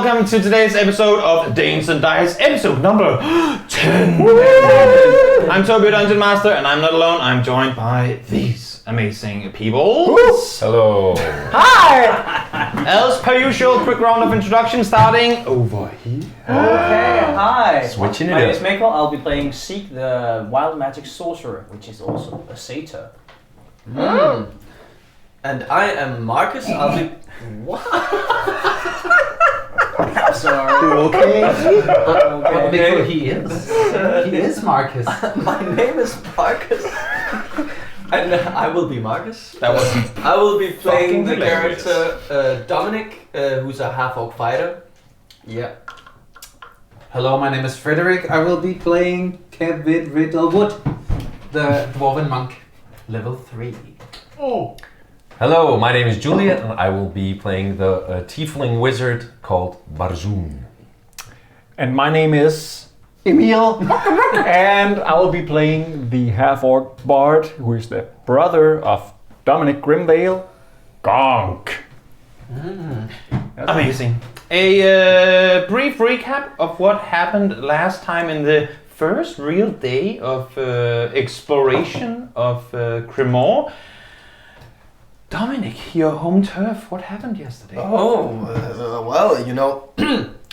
welcome to today's episode of Danes and Dice, episode number 10. I'm Toby, Dungeon Master, and I'm not alone. I'm joined by these amazing people. Hello. Hi! As per usual, quick round of introduction starting over here. Okay, hi. Switching it My name up. is Mikkel. I'll be playing Seek, the wild magic sorcerer, which is also a satyr. And I am Marcus. I'll be. What? I'm sorry. Okay. Okay. He is. He is Marcus. My name is Marcus. And I will be Marcus. That was I will be playing the hilarious. character Dominic, who's a half-orc fighter. Yeah. Hello, my name is Frederick. I will be playing Kevin Riddlewood, the Dwarven Monk, level 3. Oh. Hello, my name is Juliet, and I will be playing the tiefling wizard called Barzoom. And my name is Emil, and I will be playing the half-orc bard, who is the brother of Dominic Grimvale, Gonk. amazing. A brief recap of what happened last time in the first real day of exploration of Cremor. Dominic, your home turf, what happened yesterday? Well, you know,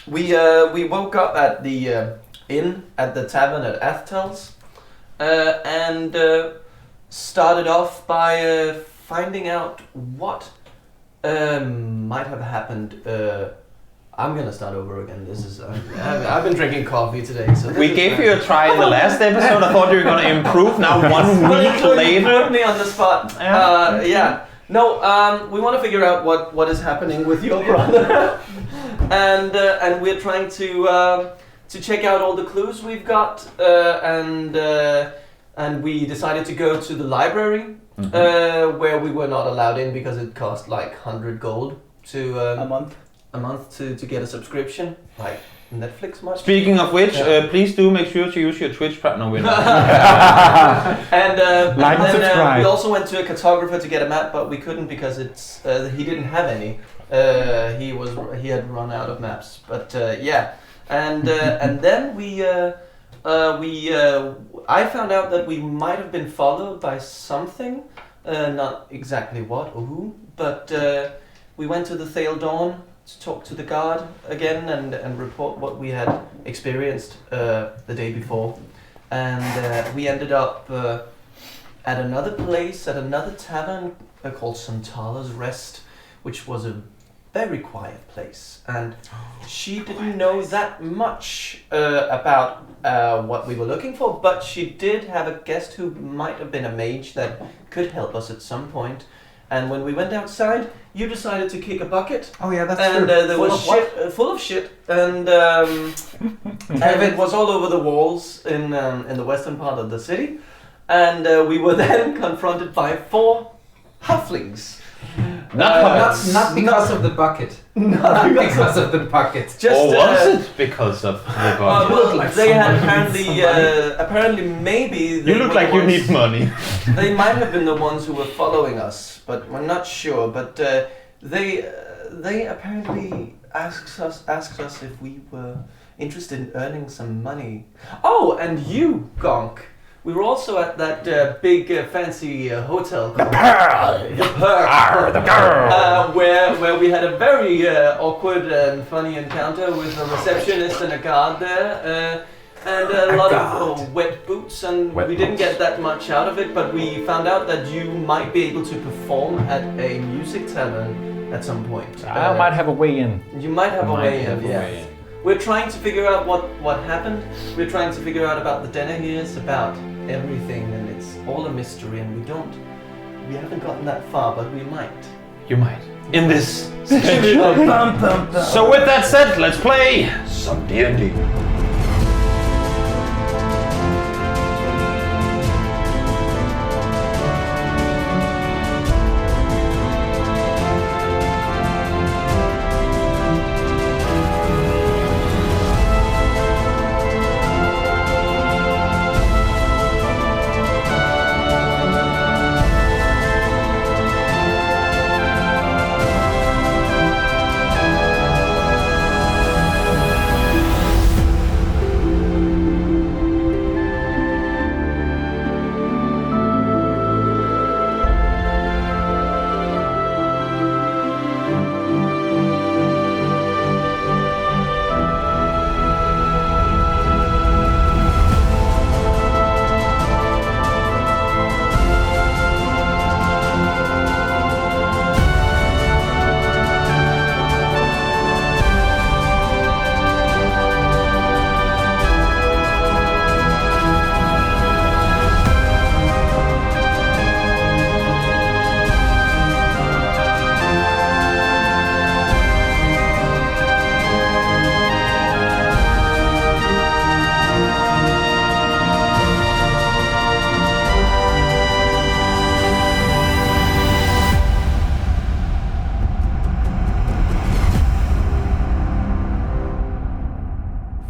we woke up at the inn at the tavern at Athtel's, and started off by finding out what might have happened. I'm gonna start over again. This is I've been drinking coffee today, so We gave you a try in the last episode. I thought you were going to improve. Now 1 week You later. put me on the spot. Yeah. No, we want to figure out what is happening with your brother, and we're trying to check out all the clues we've got, and we decided to go to the library, where we were not allowed in because it cost like 100 gold to A month. to get a subscription, like Netflix much. Speaking of which, please do make sure to use your Twitch partner. We're not. And, Like and and then subscribe. we also went to a cartographer to get a map, but we couldn't because it's he didn't have any. He had run out of maps. But yeah, and then I found out that we might have been followed by something, not exactly what or who, but we went to the Thale Dawn to talk to the guard again and report what we had experienced the day before. And we ended up at another place, at another tavern called Santala's Rest, which was a very quiet place. And she didn't know that much about what we were looking for, but she did have a guest who might have been a mage that could help us at some point. And when we went outside, you decided to kick a bucket. Oh yeah, that's And true. there Full was of what? shit, full of shit, and it was all over the walls in the western part of the city, and we were then confronted by 4 halflings. Not because of the bucket. Not because of the bucket. Just Or was it because of the body? You look like they had somebody apparently maybe You they look were like the you ones- need money. They might have been the ones who were following us, but we're not sure. But they apparently asked us if we were interested in earning some money. Oh, and you, Gonk. We were also at that big fancy hotel called The Pearl, where we had a very awkward and funny encounter with a receptionist and a guard there. And a lot of wet boots, and Wet we didn't boots. get that much out of it, but we found out that you might be able to perform at a music tavern at some point. I might have a way in. You might have a way in, yeah. We're trying to figure out what happened. We're trying to figure out about the Dennehirs, about everything, and it's all a mystery, and we haven't gotten that far, but we might. You might. In this special. So with that said, let's play some D&D.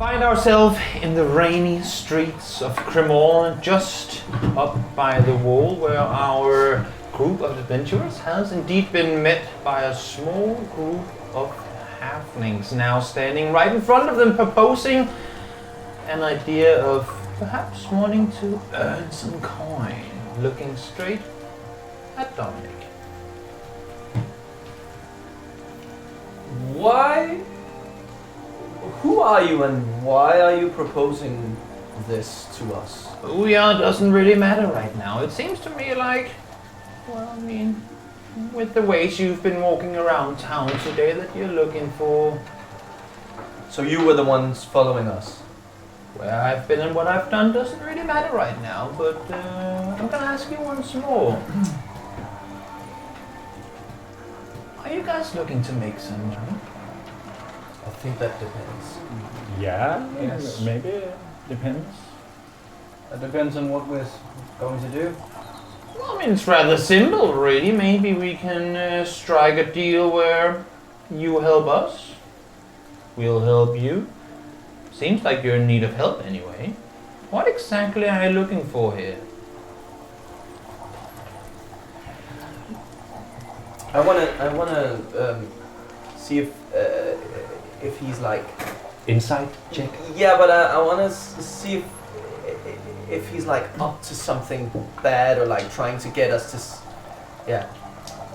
Find ourselves in the rainy streets of Cremorne, just up by the wall where our group of adventurers has indeed been met by a small group of halflings now standing right in front of them, proposing an idea of perhaps wanting to earn some coin, looking straight at Dominic. Why? Who are you and why are you proposing this to us? Who we are doesn't really matter right now. It seems to me like, well, I mean, with the ways you've been walking around town today, that you're looking for So you were the ones following us? where I've been and what I've done doesn't really matter right now, but I'm gonna ask you once more. Are you guys looking to make some money? I think that depends. Yeah, Yes. maybe. Depends. It depends on what we're going to do. Well, I mean, it's rather simple, really. Maybe we can strike a deal where you help us, we'll help you. Seems like you're in need of help anyway. What exactly are you looking for here? I wanna see if he's like. Insight check. Yeah, but I wanna see if he's like up to something bad or like trying to get us to. Yeah.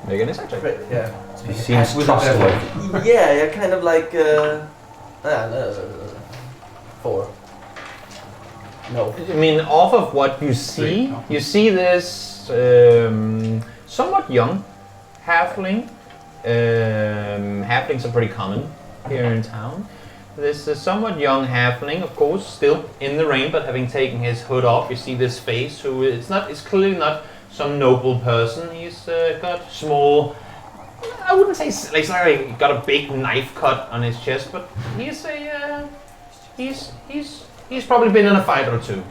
Make an insight check. Yeah. He seems trustworthy. Yeah, kind of like. 4. No. I mean, off of what you see, you see this somewhat young halfling. Halflings are pretty common here in town. This somewhat young halfling, of course, still in the rain, but having taken his hood off, you see this face. Who it's clearly not some noble person. He's got small. I wouldn't say like he's not like got a big knife cut on his chest, but he's a he's probably been in a fight or two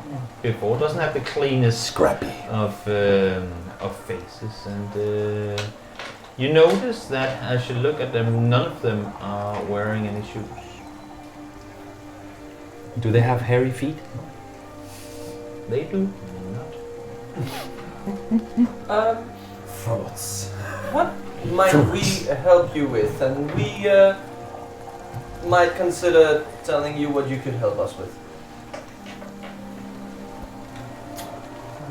before. Doesn't have the cleanest Scrappy. of faces, and you notice that as you look at them, none of them are wearing any shoes. Do they have hairy feet? They do not. Thoughts. What might we help you with? And we might consider telling you what you could help us with.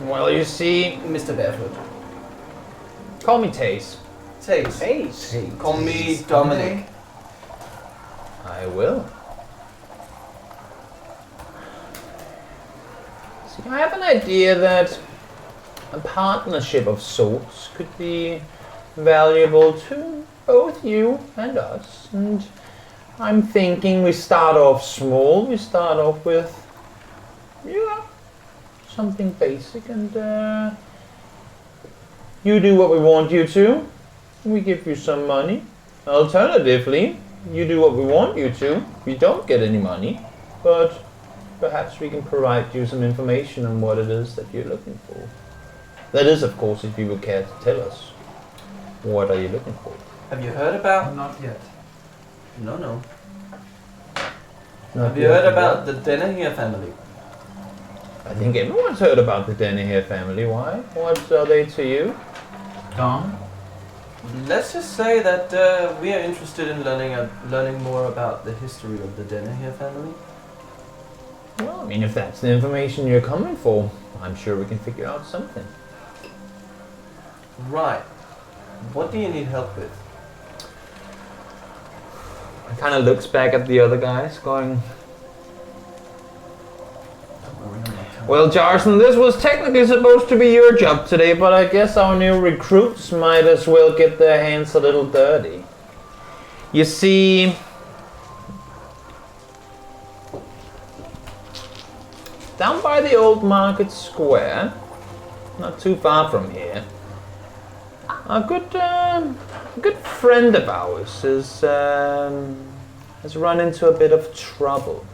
Well, you see, Mr. Barefoot. call me Taze. Taze. Ace. Call me Dominic. I will. See, I have an idea that a partnership of sorts could be valuable to both you and us. And I'm thinking we start off small. We start off with, something basic, and you do what we want you to. We give you some money. Alternatively, you do what we want you to. We don't get any money, but perhaps we can provide you some information on what it is that you're looking for. That is, of course, if you would care to tell us. What are you looking for? Have you heard about? Not yet. No. Have you heard about the Denahir family? I think everyone's heard about the Denahir family. Why? What are they to you? Dom? Let's just say that we are interested in learning more about the history of the Denahir family. Well, I mean, if that's the information you're coming for, I'm sure we can figure out something. Right. What do you need help with? He kind of looks back at the other guys, going, well, Jarson, this was technically supposed to be your job today, but I guess our new recruits might as well get their hands a little dirty. You see, down by the old market square, not too far from here, a good friend of ours has run into a bit of trouble.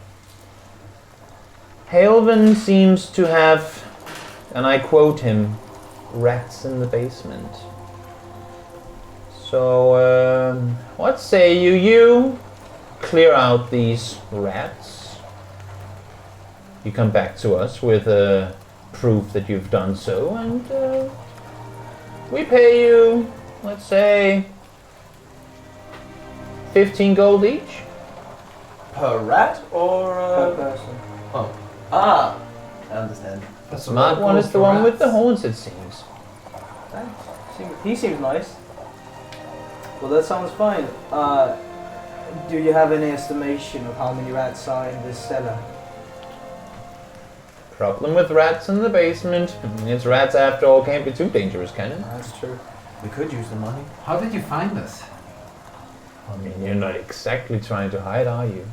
Halvin seems to have, and I quote him, rats in the basement. So, what say you clear out these rats, you come back to us with proof that you've done so, and we pay you, let's say, 15 gold each. Per rat or Per person. Oh. Ah, I understand. The smart one is the one with the horns, it seems. Thanks. He seems nice. Well, that sounds fine. Do you have any estimation of how many rats are in this cellar? Problem with rats in the basement. It's rats after all, can't be too dangerous, can it? That's true. We could use the money. How did you find us? I mean, you're not exactly trying to hide, are you?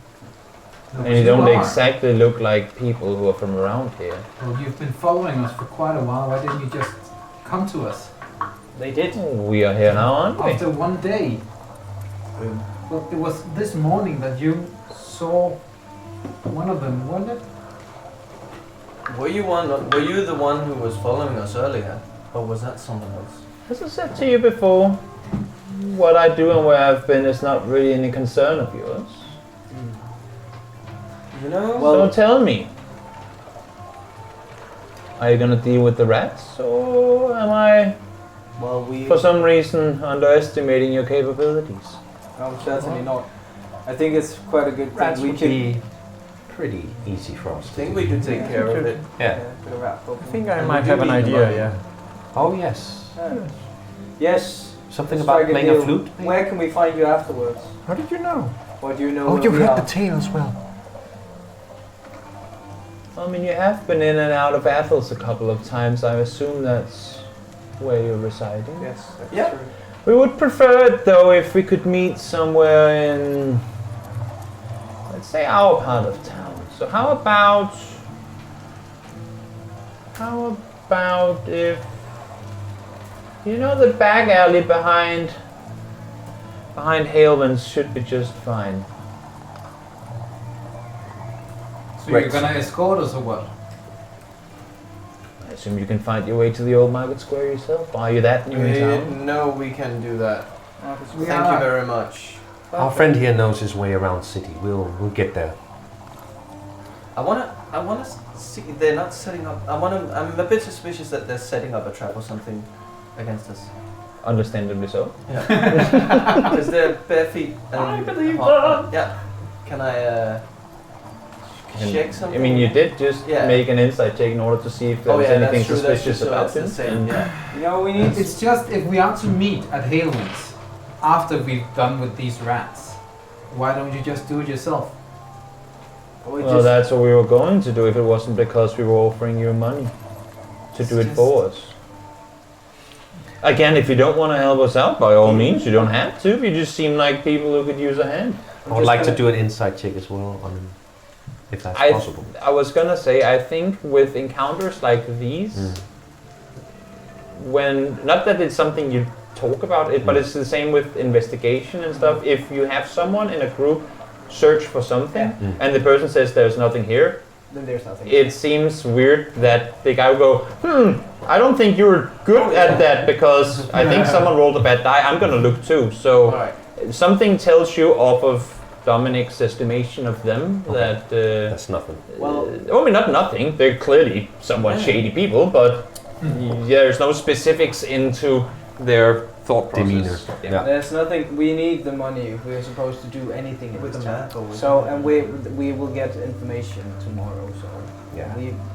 No, And you don't exactly look like people who are from around here. Well, you've been following us for quite a while. Why didn't you just come to us? They did. We are here now, aren't we? After one day. Well, it was this morning that you saw one of them, wasn't it? Were you the one who was following us earlier? Or was that someone else? As I said to you before, what I do and where I've been is not really any concern of yours. You know? So tell me, are you gonna deal with the rats, or am I, Well, we. for some reason, underestimating your capabilities? No, certainly not. I think it's quite a good thing. Rats we would can. be pretty easy for us I to think do. we could take care of it. Yeah. Bit of rat problem. I think I And might we do have an need the idea, money. yeah. Oh yes. Yes. Something let's about strike playing a deal. flute? maybe? Where can we find you afterwards? How did you know? Or do you know Oh, where you we heard are? the tale as well. I mean, you have been in and out of Athens a couple of times. I assume that's where you're residing. Yes, that's Yeah. true. We would prefer it, though, if we could meet somewhere in, let's say, our part of town. So how about if, you know, the back alley behind Haleman's should be just fine. So Right. you're gonna escort us or what? I assume you can find your way to the old market square yourself. Are you that new in town? No, we can do that. We Thank you are- very much. Our friend here knows his way around city. We'll get there. I wanna see. They're not setting up. I'm a bit suspicious that they're setting up a trap or something against us. Understandably so. Yeah. Because they're bare feet. And I believe Yeah. Can I And- check something? I mean, you did just Yeah. make an insight check in order to see if there Oh was yeah, anything that's true. That's suspicious true. So about it's the him. same. and- Yeah. You know, we need. It's just if we are to meet at Haleman's after we've done with these rats, why don't you just do it yourself? we Well, just, that's what we were going to do if it wasn't because we were offering you money to do it for us. Again, if you don't want to help us out, by all means, you don't have to. You just seem like people who could use a hand. I would like to do an inside check as well on him, if that's I possible. I was gonna say, I think with encounters like these, when, not that it's something you talk about it, but it's the same with investigation and stuff. If you have someone in a group search for something and the person says there's nothing here, then there's nothing. it seems weird that the guy would go, I don't think you're good at that because I think someone rolled a bad die. I'm gonna look too. So Alright. something tells you off of Dominic's estimation of them that That's nothing. Well, I mean, not nothing. They're clearly somewhat shady people, but there's no specifics into their thought process. Demeanor. Yeah. there's nothing. We need the money if we're supposed to do anything in With this the town. map or with So, the- and we will get information tomorrow. So, Yeah.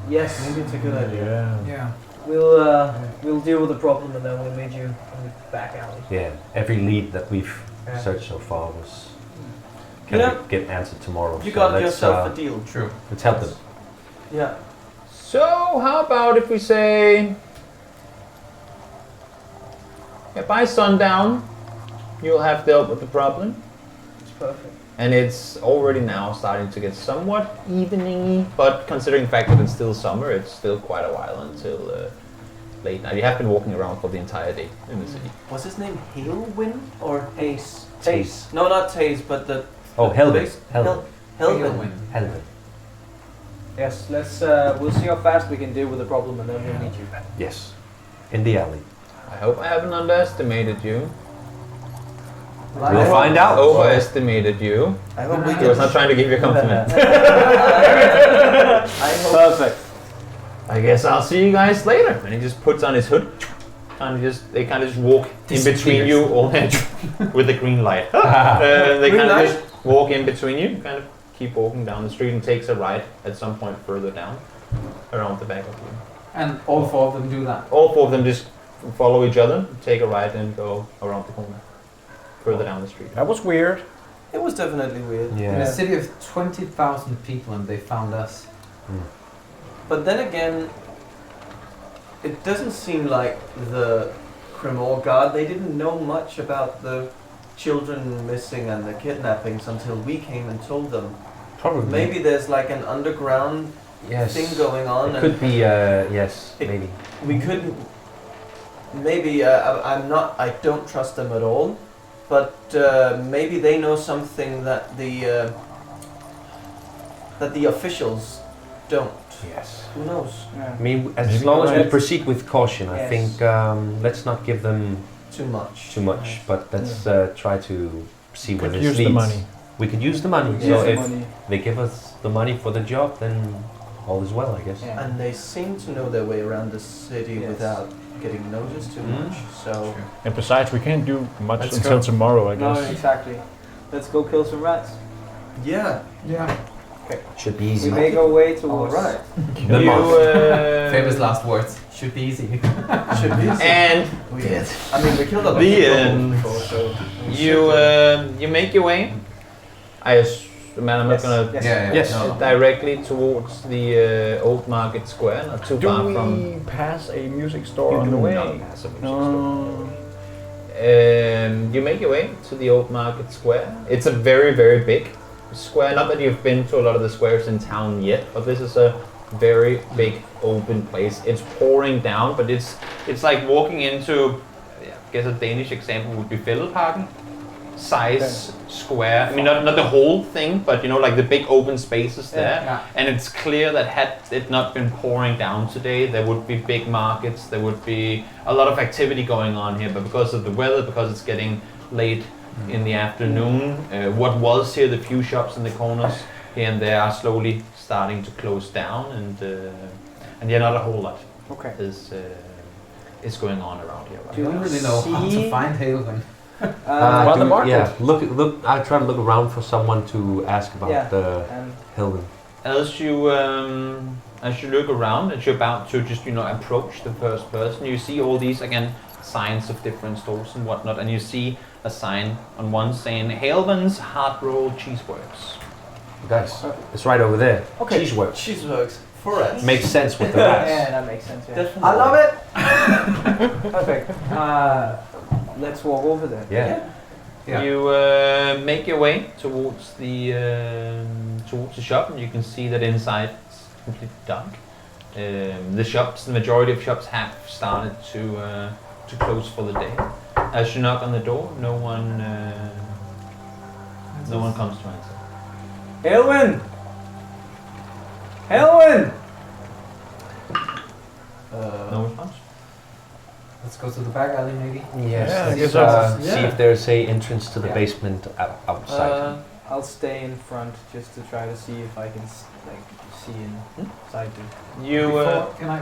yes, Maybe it's a good idea. Yeah. we'll deal with the problem and then we'll meet you in the back alley. Yeah. Every lead that we've Yeah. searched so far was You know, get answered tomorrow. You So got let's, yourself a deal. True. Let's help them. Yeah. So, how about if we say, by sundown, you'll have dealt with the problem, It's perfect. and it's already now starting to get somewhat evening-y, but considering the fact that it's still summer, it's still quite a while until late night. You have been walking around for the entire day in the city. Was his name Halewind or Ace. Taze. No, not Taze, but the. Oh, Helvin. Hel- Helvin. Helvin. Helvin. Yes, let's. We'll see how fast we can deal with the problem and then we'll meet you. Yes. In the alley. I hope I haven't underestimated you. We'll find out. Overestimated you. I hope we He was not can. trying to give you a compliment. I hope. Perfect. I guess I'll see you guys later. And he just puts on his hood. They kind of just walk in between you all with the green light. They Green kind of light? just walk in between you, kind of keep walking down the street and takes a right at some point further down around the back of you. And all four of them do that. All four of them just follow each other, take a right and go around the corner further down the street. That was weird. It was definitely weird. In a city of 20,000 people, and they found us. But then again, it doesn't seem like the Cremor Guard, they didn't know much about the children missing and the kidnappings until we came and told them. Probably. Maybe there's like an underground thing going on. It could be, yes, maybe. We couldn't. Maybe I don't trust them at all, but maybe they know something that the officials don't. Yes. Who knows? I mean, as long as we proceed with caution, I think let's not give them Too much. but let's try to see where Could this use leads. the money. We could use the money. Use So the if money. they give us the money for the job, then all is well, I guess. Yeah. And they seem to know their way around the city Yes. without getting noticed too much. So And besides, we can't do much Let's until go. tomorrow, I No, guess. exactly. Let's go kill some rats. yeah. Yeah. Should be We easy. make our way All towards. right. The month. Famous last words. Should be easy. Should be. And I mean, we killed a lot of The people end. before, so you make your way. Man, I'm not gonna Yes. No. directly towards the old market square, not too Do far we from. pass a music store You on do the way? not pass a music No. store. You make your way to the old market square. It's a very, very big square. Not that you've been to a lot of the squares in town yet, but this is a very big open place. It's pouring down, but it's like walking into, I guess a Danish example would be Fælledparken size square. I mean, not the whole thing, but you know, like the big open spaces there. Yeah. And it's clear that had it not been pouring down today, there would be big markets, there would be a lot of activity going on here. But because of the weather, because it's getting late in the afternoon, what was here, the few shops in the corners here and there, are slowly starting to close down, and yeah, not a whole lot is going on around here. I Right? don't really know how to find Haven. Around the market? Yeah, look. I try to look around for someone to ask about Yeah. the And Hilden. As you look around, as you're about to just approach the first person, you see all these again signs of different stores and whatnot, and you see a sign on one saying Halven's Hard Rolled Cheeseworks. Guys, it's right over there. Okay. Cheeseworks. cheeseworks for us. Makes sense with the rats. yeah, that makes sense. Yeah. Definitely. I love it. Perfect. Let's walk over there. Yeah. Yeah. You make your way towards the shop, and you can see that inside it's completely dark. The majority of shops have started to close for the day. As you knock on the door, no one comes to answer. Elwin! Elwin! No response. Let's go to the back alley, maybe. Yes. Yeah, I let's, guess that's- see if there's a entrance to the Yeah. basement outside. I'll stay in front just to try to see if I can see inside too. You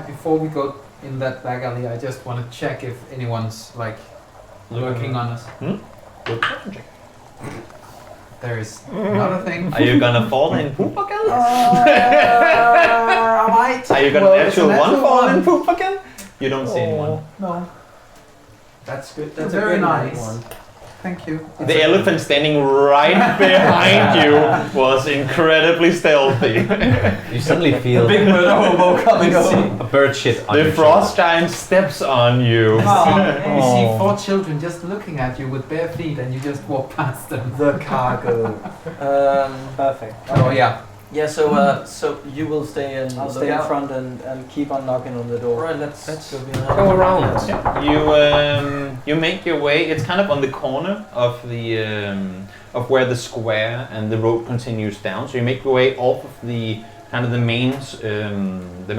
Before we go in that back alley, I just want to check if anyone's like lurking on us. good question, Jack. There is another thing. Are you gonna fall in poop again? I might. Are you gonna Well, it's a natural one natural fall one. in poop again? You don't see anyone. No. That's good. That's Very a good nice. one. Thank you. The elephant standing right behind you was incredibly stealthy. You suddenly feel murder hobo coming a bird shit on The your frost giant steps on you. You see four children just looking at you with bare feet, and you just walk past them. The cargo. Perfect. Oh yeah. Yeah. So you will stay in. I'll stay in front and keep on knocking on the door. All right. Let's go behind. Go around. You make your way. It's kind of on the corner of the of where the square and the road continues down. So you make your way off of the kind of the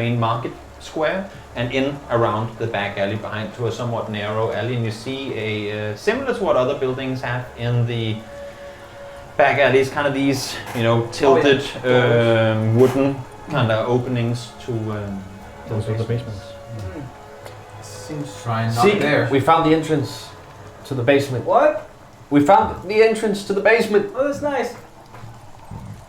main market square and in around the back alley behind to a somewhat narrow alley, and you see a similar to what other buildings have in the back alleys, kind of these tilted wooden kind of openings to Those are the basements. Seems. Try and not See, there. we found the entrance to the basement. What? We found the entrance to the basement. Oh, that's nice.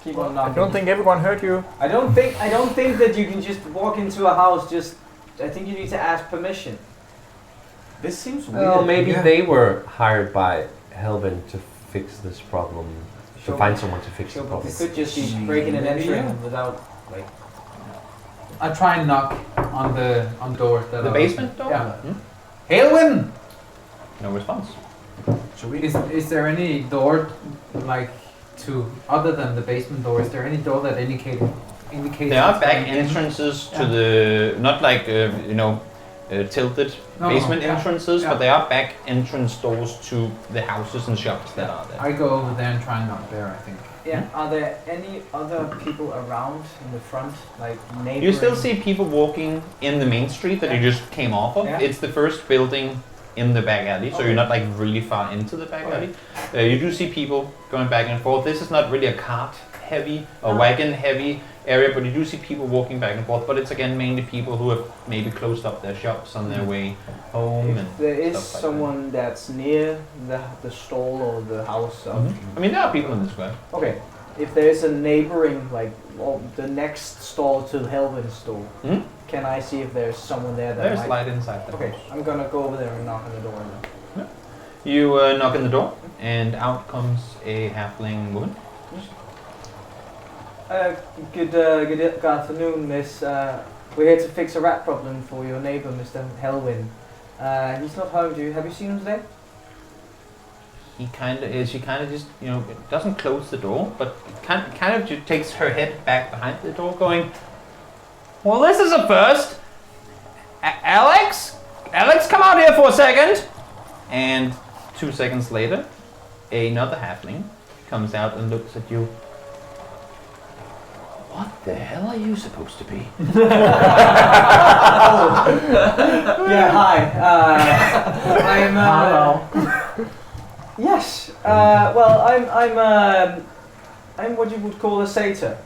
Keep on I knocking. don't think everyone heard you. I don't think that you can just walk into a house. I think you need to ask permission. This seems weird. Well, maybe Yeah. they were hired by Helvin to fix this problem, to Sure. find someone to fix the Sure, but problem. it could just be breaking and Maybe, entering yeah. without like. I try and knock on the door. That The are basement door? Yeah. Hmm? Aelwyn! No response. Should we? Is there any door like to other than the basement door? Is there any door that indicates? There are back going in? entrances to Yeah. the, not like, tilted No, basement yeah, entrances, yeah. but there are back entrance doors to the houses and shops that are there. I go over there and try and knock there. I think. Yeah. Are there any other people around in the front, like neighboring? You still see people walking in the main street that you Yeah. just came off of. Yeah. It's the first building in the back alley, so Okay. you're not like really far into the back Okay. alley. You do see people going back and forth. This is not really a cart heavy or No. wagon heavy area, but you do see people walking back and forth. But it's again mainly people who have maybe closed up their shops on their way home. And If there is stuff like someone that's near the stall or the house. I mean, there are people in the square. Okay. If there is a neighboring, like the next stall to Helvin's stall, Hmm? can I see if there's someone there that There's might... light inside there. Okay, I'm gonna go over there and knock on the door. Then. You knock on the door, and out comes a halfling woman. Good afternoon, miss. We're here to fix a rat problem for your neighbor, Mr. Helwin. He's not home. Have you seen him today? She kind of just, doesn't close the door, but kind of just takes her head back behind the door, going, "Well, this is a first. Alex, come out here for a second." And 2 seconds later, another halfling comes out and looks at you. What the hell are you supposed to be? Yeah. Hi. I'm. Hello. Yes. Well, I'm what you would call a satyr,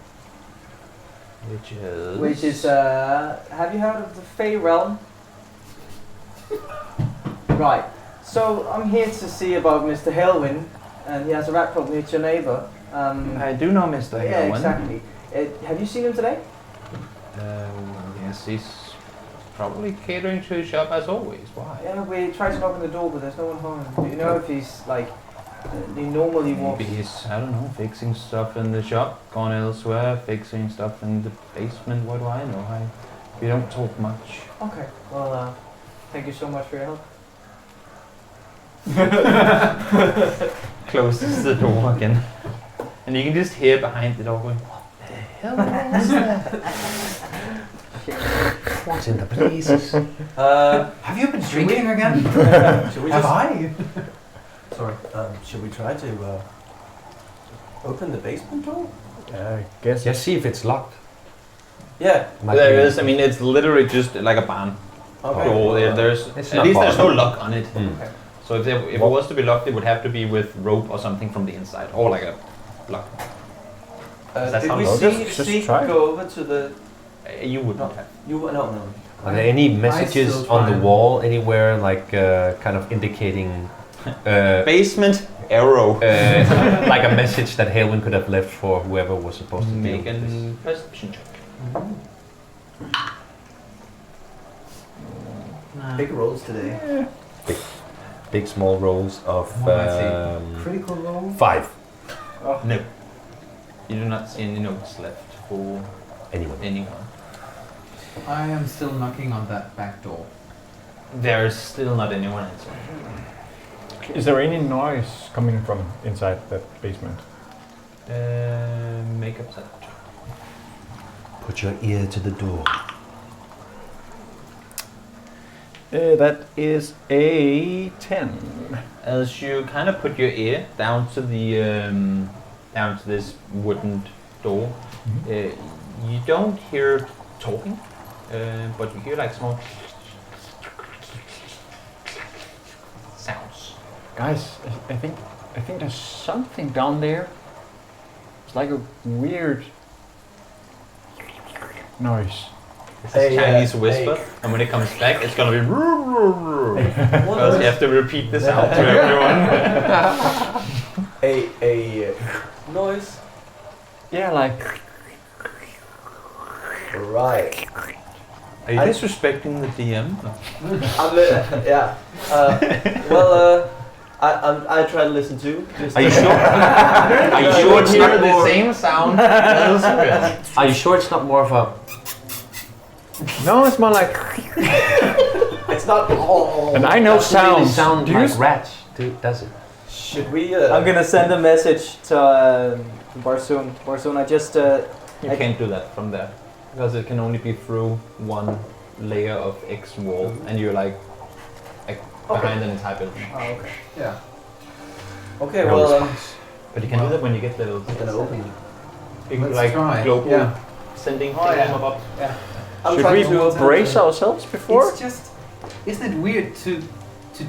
which is. Have you heard of the Fey realm? Right. So I'm here to see about Mr. Helwin, and he has a rat problem. It's your neighbor. I do know Mr. Yeah, Helwin. exactly. Have you seen him today? Yes, he's probably catering to his shop as always. Why? Yeah, we tried to knock on the door, but there's no one home. Do you know if he's like? He normally walks. Maybe he's, I don't know, fixing stuff in the shop, gone elsewhere, fixing stuff in the basement. What do I know? We don't talk much. Okay. Well, thank you so much for your help. Closes the door again. And you can just hear behind the door going, "What the hell was that?" What's in the places? Have you been drinking again? Should we Have just? I? Sorry. Should we try to open the basement door? I guess. Just see if it's locked. Yeah. Might There be- is, I mean, it's literally just like a barn Okay. door. There's, It's at not least there's no barn. lock on it. Mm. So if it was to be locked, it would have to be with rope or something from the inside, or like a lock. That's Did how we it see goes. Just Seek try. go over to the? You would not have. No. Are there any messages still on the find- wall anywhere, like kind of indicating, Basement arrow. like a message that Halwyn could have left for whoever was supposed to Make deal with this? a perception check. Big rolls today. Big small rolls of What might say? Critical roll. 5. No. You do not see any notes left for Anyone? anyone. I am still knocking on that back door. There's still not anyone answering. Is there any noise coming from inside that basement? Make a perception check. Put your ear to the door. That is a 10. As you kind of put your ear down to the down to this wooden door, you don't hear talking, but you hear like small sounds. Guys, I think there's something down there. It's like a weird noise? It's a Chinese whisper, and when it comes back, it's gonna be because you have to repeat this out to everyone. A noise. Yeah, like. Right. Are you disrespecting the DM? Yeah. I try to listen too. Are you sure? Are you sure it's hear not the more? same sound elsewhere? Are you sure it's not more of a? No, it's more like. It's not. And I know Doesn't really sounds. sound Do you like rats, does it? Should we? I'm gonna send a message to Barsoon. Barsoon, I just. You can't do that from there because it can only be through one layer of X wall, and you're like behind an entire building. Oh, okay. Yeah. Okay. No Well, response. But you can do that when you get level. I'm gonna open it. You can Let's like try. global Yeah. sending Oh, thing yeah. above. I'm Should trying we to brace ourselves before? It's just, isn't it weird to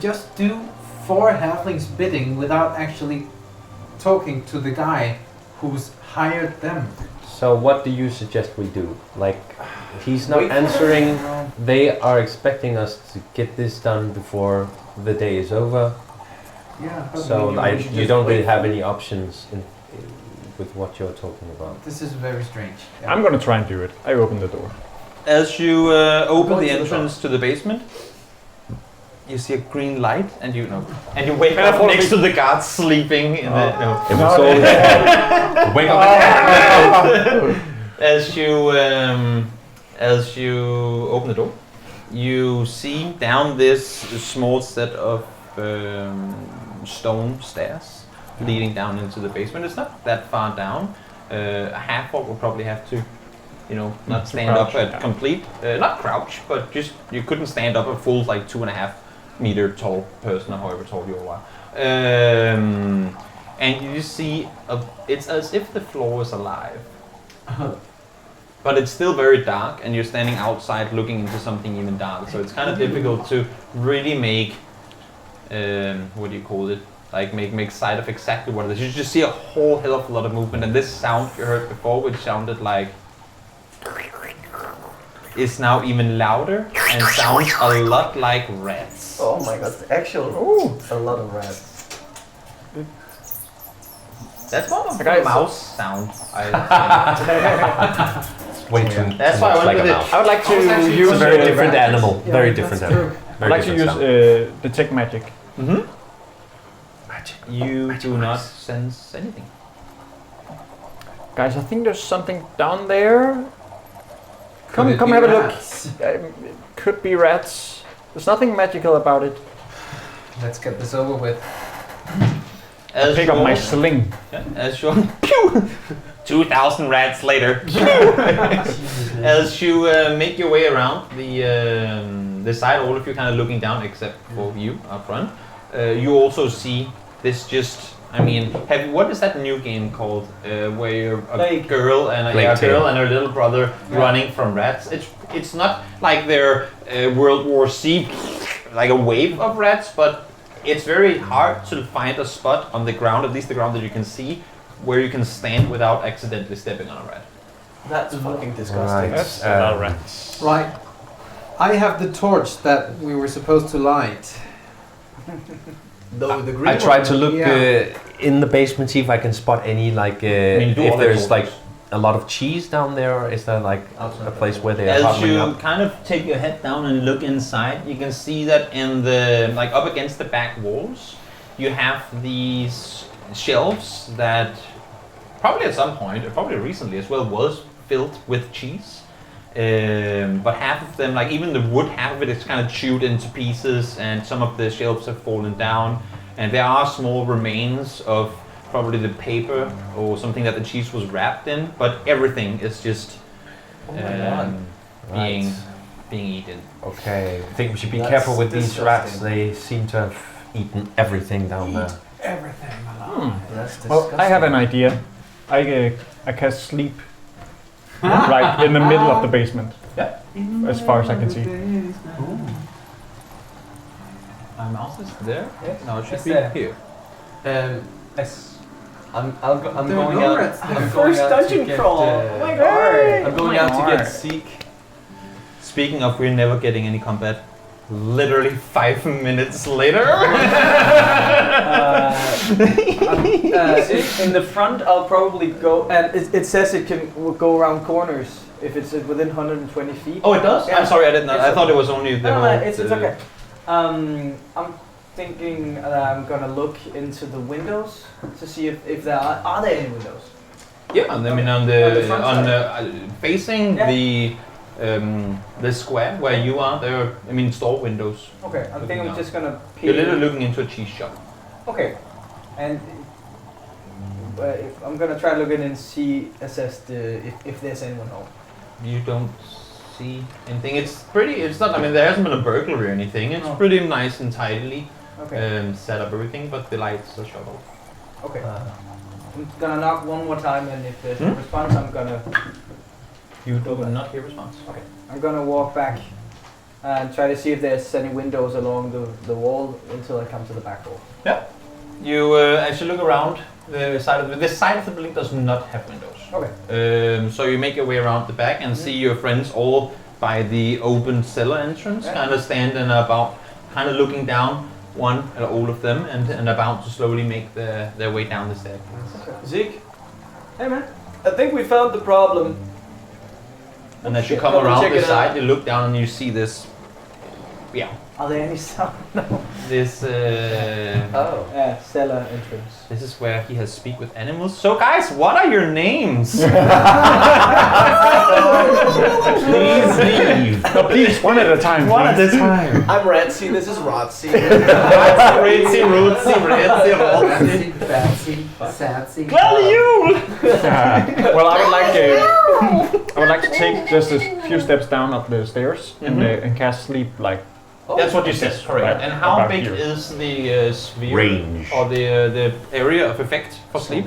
just do 4 halflings bidding without actually talking to the guy who's hired them? So what do you suggest we do? Like, he's not Wait for answering. They are expecting us to get this done before the day is over. Yeah. but So maybe we should you just don't really wait have for- any options with what you're talking about. This is very strange. Yeah. I'm gonna try and do it. I open the door. As you open Going the to the entrance to the basement, you see a green light, and you wake And I up fall next to asleep. the guards sleeping in the. No. It was all wake up. As you open the door, you see down this small set of stone stairs leading down into the basement. It's not that far down. A half-orc will probably have to, not stand crouch, up at yeah. complete, not crouch, but just you couldn't stand up a full 2.5 meter tall person, or however tall you are. And you see, it's as if the floor is alive. But it's still very dark, and you're standing outside looking into something even darker. So it's kind of difficult to really make, what do you call it? Like make sight of exactly what it is. You just see a whole hell of a lot of movement, and this sound you heard before, which sounded like, is now even louder and sounds a lot like rats. Oh my god, actual. A lot of rats. That's more of a Okay, mouse sound. Way too. That's too why I much went like with a it. mouse. I would like to I was actually use It's a very different rabbit. animal. Yeah, Very that's different true. animal. I'd Very like to different use sound. detect magic. Mm-hmm. You do not sense anything. Guys, I think there's something down there. Could it Come be have a rats? look. It could be rats. There's nothing magical about it. Let's get this over with. As Pick up my sling. as you pew, 2,000 rats later. As you make your way around the side, all of you kind of looking down, except for you up front. You also see this just. I mean, what is that new game called? Where you're a Plague. girl and Plague Tale. her little brother running from rats. It's not like they're World War C, like a wave of rats, but it's very hard to find a spot on the ground, at least the ground that you can see, where you can stand without accidentally stepping on a rat. That's fucking disgusting. Right. That's a lot of rats. Right. I have the torch that we were supposed to light. Though the green I tried to one- look Yeah. in the basement, see if I can spot any mean, do if other there's torches. a lot of cheese down there, or is there a place where they are As huddling you up? kind of take your head down and look inside, you can see that in the up against the back walls, you have these shelves that probably at some point, or probably recently as well, was filled with cheese. But half of them, even the wood, half of it is kind of chewed into pieces, and some of the shelves have fallen down. And there are small remains of probably the paper or something that the cheese was wrapped in, but everything is just being eaten. Okay, I think we should be That's careful with these rats. disgusting. They seem to have eaten everything down there. Everything. That's Well, I have an idea. I cast sleep right in the middle of the basement. Yeah. As far as I can see. My mouse is there? Yes. No, it should It's be there. here. S. I'm There are going no out. rats there. I'm going First out to dungeon get, crawl. Oh my god. I'm going out to get Zeke. Speaking of, we're never getting any combat. Literally 5 minutes later. In the front, I'll probably go, and it says it can go around corners if it's within 120 feet. Oh, it does? Yeah. I'm sorry, I didn't know. It's I thought it was only the No, whole... no, it's okay. I'm thinking that I'm gonna look into the windows to see if there are there any windows. Yeah, I mean on On the front facing Yeah. the square where you are, there are, I mean, store windows. Okay, I think I'm down. just gonna You're peek. literally looking into a cheese shop. Okay, and if I'm gonna try looking and assess if there's anyone home. You don't see anything. It's not, I mean, there hasn't been a burglary or anything. It's No. pretty nice and tidily Okay, set up everything, but the lights are shut off. okay. I'm gonna knock one more time, and if there's no Hmm? response, I'm gonna You do not hear response. Okay. I'm gonna walk back and try to see if there's any windows along the wall until I come to the back door. You as you look around the side of this side of the building does not have windows. Okay. So you make your way around the back and see your friends all by the open cellar entrance, Yeah. kind of standing about, kind of looking down, all of them, and about to slowly make their way down the staircase. Zeke, Hey man. I think we found the problem. And as you Shit, come come and around check the it side, out. you look down and you see this, Are there any sound? this. Oh. Cellar entrance. This is where he has speak with animals. So guys, what are your names? Please leave. No, please, one at a time. One at please. a time. I'm Ratsy, this is Rotsy. Ritzy, rootsy, ritzy, rotsy. Fancy, sassy. Well, you! Well, I would like to take just a few steps down up the stairs and cast sleep like That's what you said, correct. Right, And how about big here. is the sphere? Range. Or the area of effect for sleep?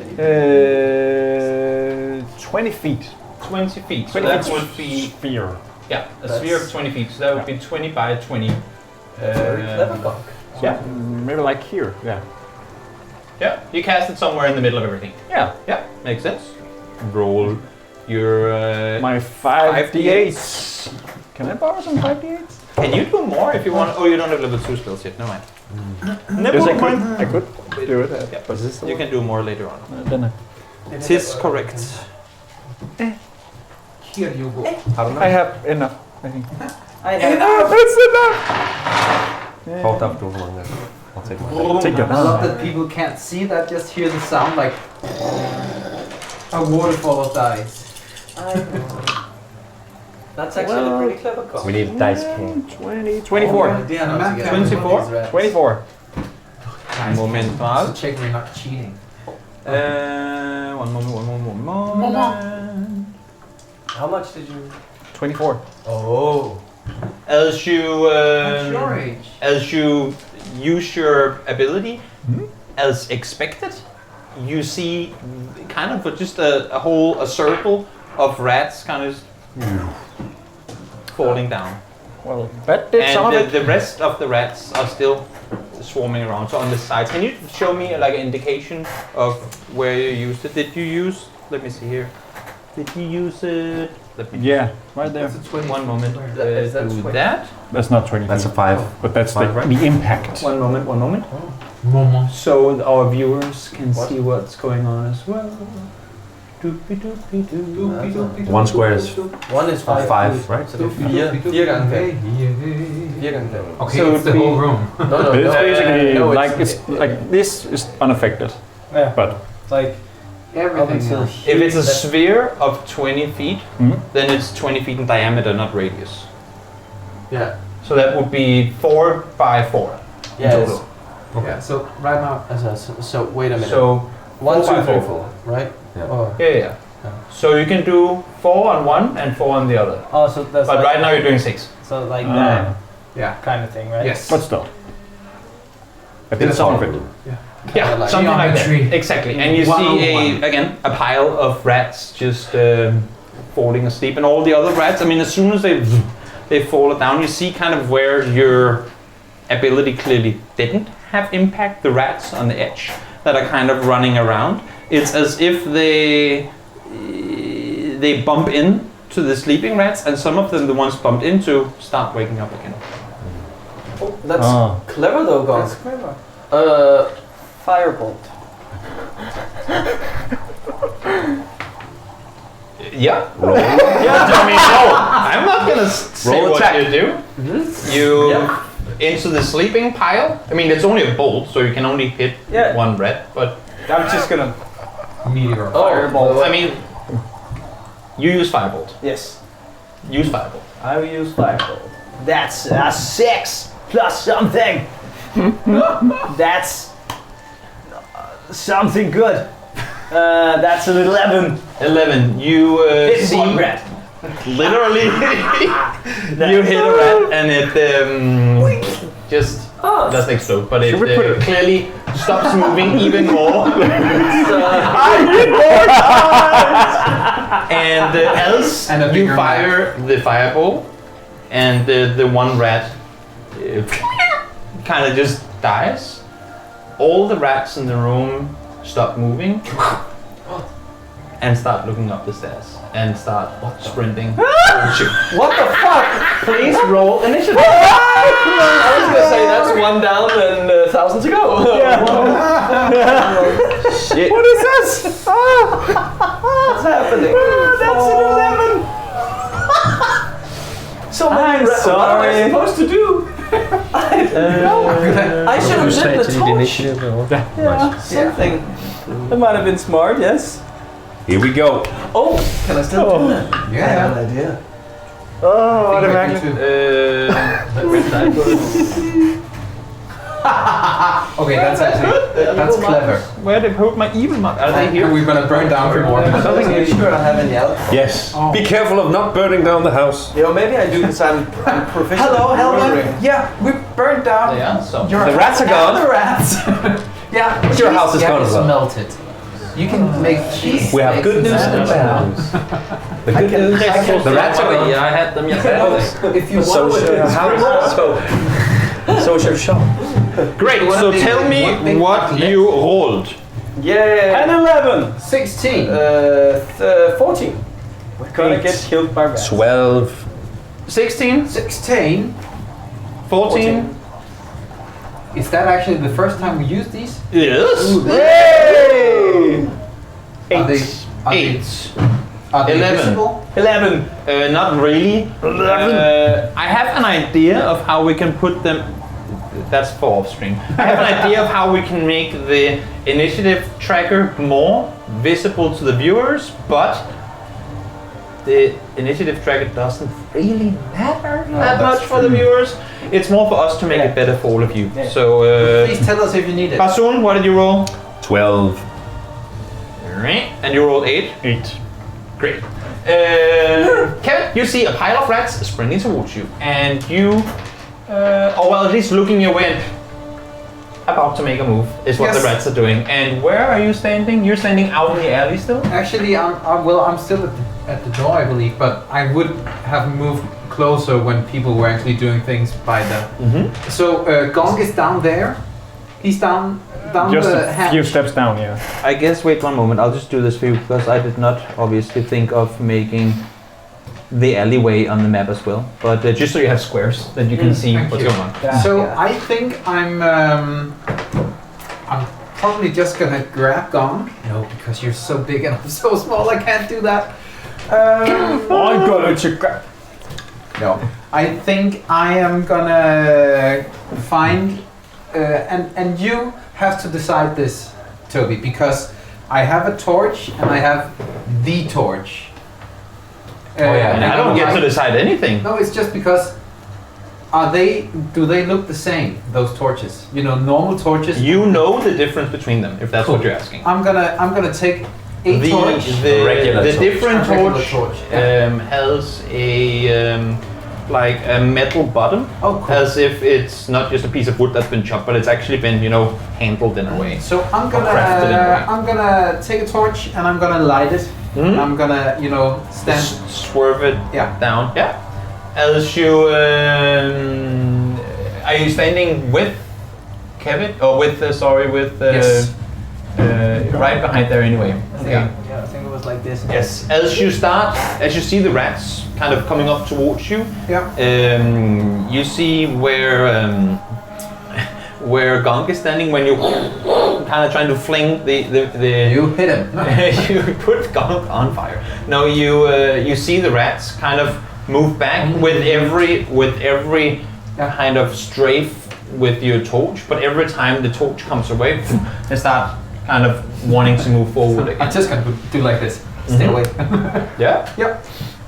20 feet. 20 feet. So 20 that feet would be, sphere. yeah, a sphere of 20 feet. So that would be 20 by 20. Very clever cock. Yeah, maybe like here. Yeah. Yeah, you cast it somewhere in the middle of everything. Yeah. Yeah, makes sense. Roll your... My 5d8s. Can I borrow some 5d8s? Can you do more if you want? Oh, you don't have level 2 spells yet. Never mind. Yes, I could. I could do it. Yeah, But is this you can do more later on. Then It is correct. Here you go. I have enough. I think. I have. That's enough. Hold up, don't mind that. I'll take mine. Take I love it. that people can't see that, just hear the sound like a waterfall of dice. That's actually a pretty clever cock. We need dice king. 20, 24. Yeah, no, How to get 24? these rats. 24. Moment. So check we're not cheating. One moment. How much did you... 24. Oh. As you What's your age? as you use your ability, as expected, you see kind of just a circle of rats kind of falling down, Well, that did some of and it. the rest of the rats are still swarming around. So on the side, can you show me like an indication of where you used it? Did you use? Let me see here. Did you use it? Let me Yeah, right there. That's a 20. One moment. Is that Do 20? that. That's not 20 That's a feet. 5. But that's Five, right? the impact. One moment. One moment. Momo. So our viewers can What? see what's going on as well. Doopy doopy doo. One square is 1 is 5. 5, right? Så det er 4 gange 5. 4 gange 5. Okay, So it's the we- whole room. No, But it's basically no, like it's like this is unaffected. Yeah. But Like Everything until else. If it's a sphere of 20 feet, Mhm. then it's 20 feet in diameter, not radius. Yeah. So that would be 4 by 4 in Yeah. total. Okay, so right now, So wait a minute. So 1, 2, 4 by 3, 4. 4, right? Yeah. Oh. Yeah. So you can do 4 on one and 4 on the other. oh, so that's But like, right now you're doing 6. so like Ah. that yeah. kind of thing, right? Yes. but still. I did some of it. Yeah, like something like that. geometry. Exactly. And you One on see one. again a pile of rats just falling asleep, and all the other rats. I mean, as soon as they fall down, you see kind of where your ability clearly didn't have impact. The rats on the edge that are kind of running around. it's as if they bump in to the sleeping rats, and some of them, the ones bumped into, start waking up again. Oh, that's clever though, Gong. That's clever. Firebolt. Yeah. Roll. Yeah. I mean, no, I'm not gonna say Roll what attack. you do. You into the sleeping pile. I mean, it's only a bolt, so you can only hit one rat. But I'm just gonna Meteor. firebolt. I mean, you use firebolt. Yes. Use firebolt. I will use firebolt. That's a 6 plus something. That's something good. That's an 11. 11. You Hit see one rat. literally you hit a rat and it just doesn't explode, but it clearly stops moving even more. And else And a you bigger fire the fireball, and the one rat kind of just dies. All the rats in the room stop moving and start looking up the stairs and start sprinting towards you. What the fuck? Please roll initiative. I was gonna say that's 1 down and 1,000 to go. Shit. What is this? What's happening? That's an 11. So many what am I supposed to do? I should have lit the torch. Something. That might have been smart, yes. Here we go. Oh, can I still do that? I have Yeah. an idea. Oh, det er I mærkeligt. Okay, that's actually that's clever. Where they put my evil mark? Are they And here? we're gonna burn down for more. I'm not really sure I have any else. Yes. Oh. Be careful of not burning down the house. You know, maybe I do because I'm proficient. Hello, in Helga. murdering. Yeah, we burned down. Yeah, so The rats are gone. The rats. Yeah, But your house is gone as well. melted. You can make cheese. We have good news and bad news. The good news, the rats are gone. Yeah, I had them yesterday. If you So want should your house. So should your shop. Great. wanna So make tell one me big what bucket? you rolled. Yeah. An 11. 16. 14. We're gonna get killed by rats. 12. 16, 16. 14. Is that actually the first time we use these? Yes. Yay! Are they, are they, 8. are they 11. visible? 11. Not really. I have an idea of how we can put them. That's for off stream. I have an idea of how we can make the initiative tracker more visible to the viewers, but the initiative tracker doesn't really matter that that's much for the viewers. It's more for us to make it better for all of you. Yeah. So, Please tell us if you need it. Basun, what did you roll? 12. And you rolled 8. 8. Great. Kevin, you see a pile of rats sprinting towards you, and you, or well, at least looking your way and about to make a move is what Yes. the rats are doing. And where are you standing? You're standing out in the alley still? Actually, I'm still at the door, I believe, but I would have moved closer when people were actually doing things by them. Mm-hmm. So Gong is down there. He's down Just the a hatch. few steps down, yeah. I guess, wait one moment, I'll just do this for you because I did not obviously think of making the alleyway on the map as well. But just so you have squares that you can see Thank what's you. going on. So Yeah. I think I'm probably just gonna grab Gong. No, because you're so big and I'm so small, I can't do that. I got a chick. No, I think I am gonna find, and you have to decide this, Toby, because I have a torch and I have the torch. And I don't get to like- decide anything. No, it's just because do they look the same, those torches? You know, normal torches. You know the difference between them, if that's Cool. what you're asking. I'm gonna take a The, torch. the, Regular the torch. different A regular torch, torch, yeah. has a like a metal bottom, Oh, cool. as if it's not just a piece of wood that's been chopped, but it's actually been, you know, handled in a way. So I'm crafted in a way. gonna take a torch and I'm gonna light it. Mhm. I'm gonna, you know, stand. Swerve it Yeah. down. Yeah. As you are you standing with Kevin or with with Yes. right behind there anyway. Okay. Yeah, I think it was like this. Yes. As you see the rats kind of coming up towards you, you see where Gonk is standing when you kind of trying to fling the You hit him. you put Gonk on fire. No, you see the rats kind of move back with every kind of strafe with your torch, but every time the torch comes away, they start kind of wanting to move forward again. I'm just gonna do like this. Stay away. Yeah. Yep.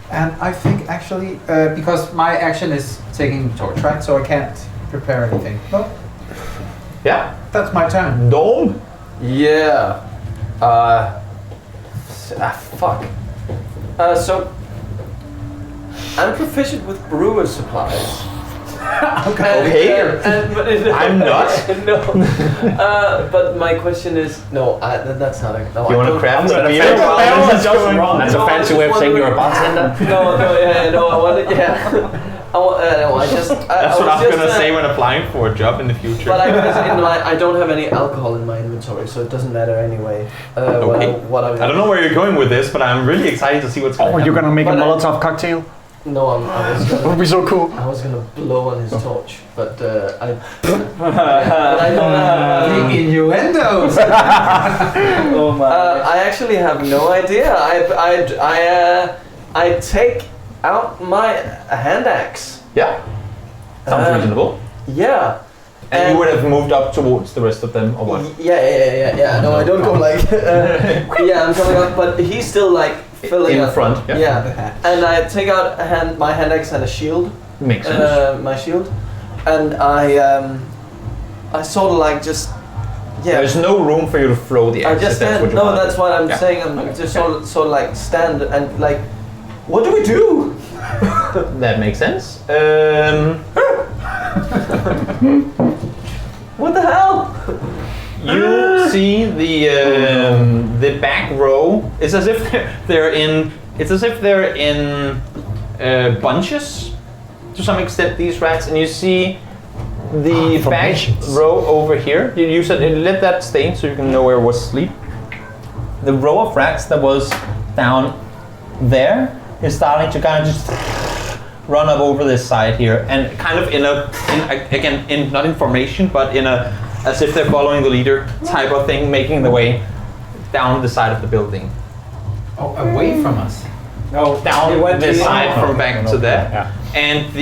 And I think actually, because my action is taking the torch, right? So I can't prepare anything. No, Yeah. that's my turn. Dome. Yeah. Fuck. So I'm proficient with brewer's supplies. Okay. I'm not. No. But my question is, no, that's not a. No, You I want to don't- craft I'm a not beer? fan- That's going wrong. That's a No, I fancy was way of just saying you're a wondering- bartender. No, I wanted, yeah. No, I just. That's what I was just, gonna say when applying for a job in the future. But I don't have any alcohol in my inventory, so it doesn't matter anyway. Okay. What I don't know where you're going with this, but I'm really excited to see what's going Oh, on. you're gonna make a But I- Molotov cocktail? No, I was That would gonna. be so cool. I was gonna blow on his torch, but I. But I don't have. The innuendos. Oh my. I actually have no idea. I take out my hand axe. Yeah. Sounds reasonable. Yeah. And you would have moved up towards the rest of them, or what? Yeah. No, I don't go like. Yeah, I'm coming up, but he's still like filling In up. front. Yeah. Yeah. And I take out my hand axe and a shield. Makes sense. My shield, and I sort of like just. Yeah. There's no room for you to throw the I axe. just if that's stand. what you No, want. that's what I'm Yeah. saying. I'm just sort of like stand and like, what do we do? That makes sense. What the hell? You see the back row. It's as if they're in. It's as if they're in bunches to some extent. These rats, and you see the back formations. row over here. You said let that stay so you can know where it was asleep. The row of rats that was down there is starting to kind of just run up over this side here, and kind of in not in formation, but as if they're following the leader type of thing, making the way down the side of the building. Oh, away from us. No, Down it went this to- side from back to there. Yeah. And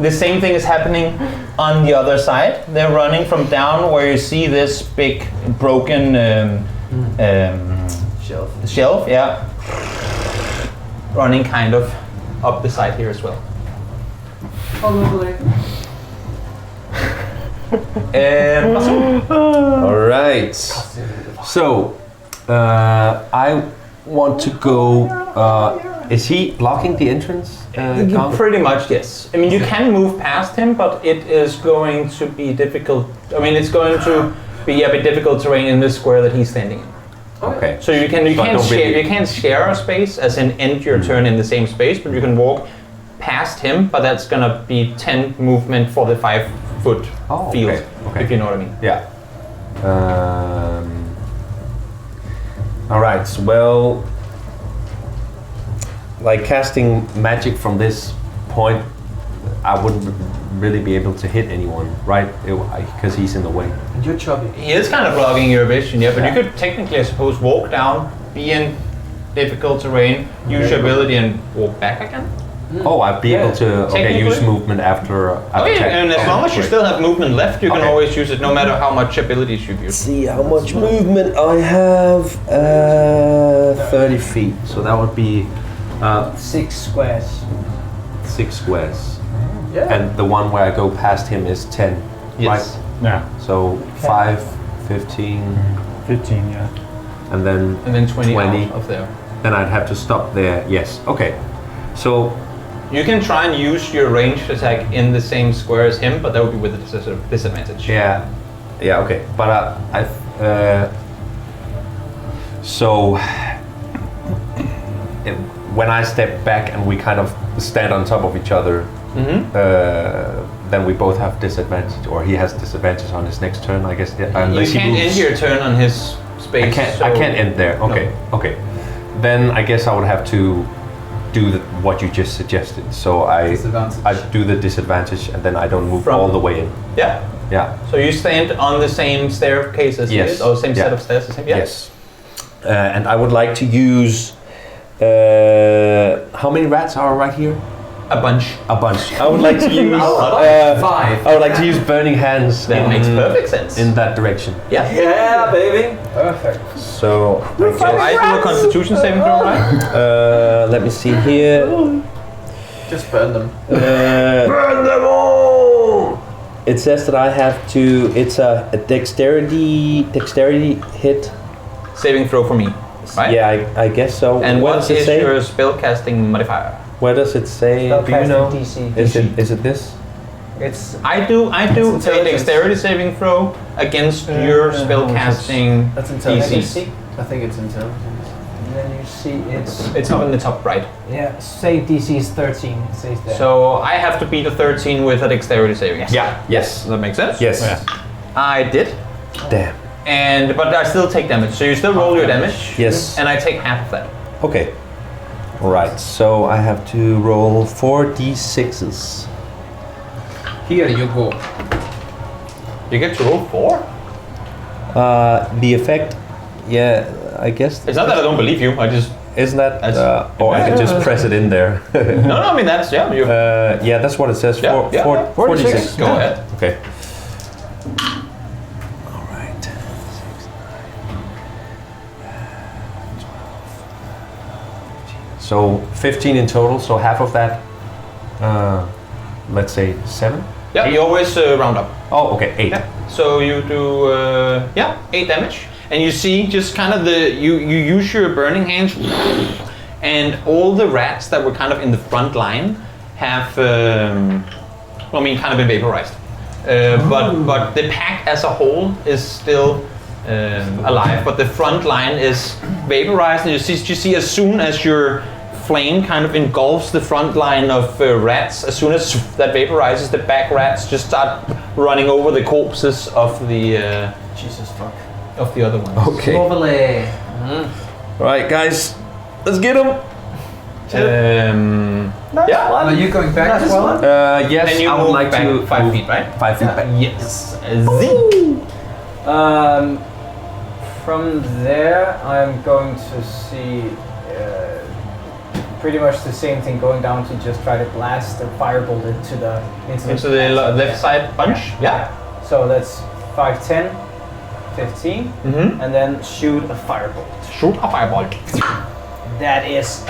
the same thing is happening on the other side. They're running from down where you see this big broken shelf, yeah. Running kind of up the side here as well. All right. So, I want to go. Is he blocking the entrance? Gonk? Pretty much, yes. I mean, you can move past him, but it is going to be difficult. I mean, it's going to be a bit difficult terrain in this square that he's standing in. Okay. So you can't don't share really- you can't share a space as in end your turn in the same space, but you can walk past him. But that's gonna be 10 movement for the 5-foot Oh, field, okay, okay. if you know what I mean. Yeah. All right. So, well, like casting magic from this point, I wouldn't really be able to hit anyone, right? Because he's in the way. You're chubby. He is kind of blocking your vision, yeah. But you could technically, I suppose, walk down, be in difficult terrain, use your ability, and walk back again. Oh, I'd be able to use Technically. movement after. Oh yeah, and as long as you still have movement left, you can Okay. always use it, no matter how much abilities you've used. See how much movement I have. 30 feet. So that would be 6 squares. 6 squares. Yeah. And the one where I go past him is 10. Yes. Right? Yeah. So 5, 15, 15, yeah. and then And then 20, 20. out of there. then I'd have to stop there. Yes. Okay. So You can try and use your ranged attack in the same square as him, but that would be with a disadvantage. yeah, okay. But so when I step back and we kind of stand on top of each other, Mm-hmm. then we both have disadvantage, or he has disadvantage on his next turn, I guess. Yeah, You unless he can't moves. end your turn on his space. I can't end there. Okay, okay. Then I guess I would have to do what you just suggested. So I do the disadvantage, and then I don't move all the way in. Yeah. Yeah. So you stand on the same staircase as he Yes. is, or same Yeah. set of stairs as him. Yeah. Yes. And I would like to use. How many rats are right here? A bunch. A bunch. I would like to use 5. I would like to use burning hands. That makes perfect sense. In that direction. Yeah. Yeah, baby. Perfect. So So I do a Constitution saving throw, right? let me see here. Just burn them. Burn them all! It says that I have to. It's a dexterity hit. Saving throw for me, right? Yeah, I guess so. And what what does it is say? your spellcasting modifier? Where does it say? Do you know? DC. Is it this? It's I do a intelligence. dexterity saving throw against your spellcasting That's DC. intelligence. I think it's intelligence. And then you see it's It's up in the top right. yeah. Say DC is 13. It says there. So I have to beat a 13 with a dexterity saving. Yeah. Yes, that makes sense. Yes. I did. Damn. But I still take damage. So you still roll your damage. Yes. And I take half of that. Okay. Right. So I have to roll 4d6s. Here you go. You get to roll 4? The effect. Yeah, I guess. It's not that I don't believe you. I just Isn't that? That's- Or I can just press it in there. no. I mean that's You Yeah, that's what it says. Yeah, yeah. 46. Go ahead. Okay. All right. 6, 9, 12, 15. So 15 in total. So half of that. Let's say 7. Yeah. You always round up. Oh, okay, 8. Yeah. So you do 8 damage, and you see just kind of you use your burning hands, and all the rats that were kind of in the front line have kind of been vaporized. But the pack as a whole is still alive, but the front line is vaporized, and you see as soon as your flame kind of engulfs the front line of rats, as soon as that vaporizes, the back rats just start running over the corpses of the Jesus fuck. of the other ones. Okay. Lovely. All right, guys, let's get them. Yeah. Are you going back as well? Yes, And you I would move like back to 5 move feet, right? 5 feet back. Yes. Zing. From there, I'm going to see pretty much the same thing, going down to just try to blast a firebolt into the Left side punch. Yeah. So that's 5, 10, 15, Mm-hmm. and then shoot a firebolt. Shoot a fireball. That is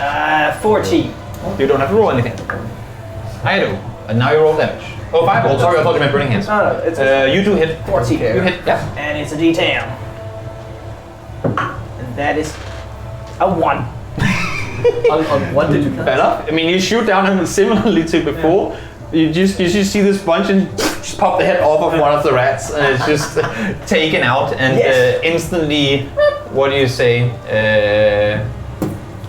14. You don't have to roll anything. I do. And now you roll damage. Oh, fireball. Sorry, I thought you meant burning hands. No, it's You do hit. 14. You hit. Yeah. And it's a D10. And that is a 1. On what did you Fair enough. I mean, you shoot down and similarly to before. You just see this bunch and just pop the head off of one of the rats, and it's just taken out and instantly, what do you say,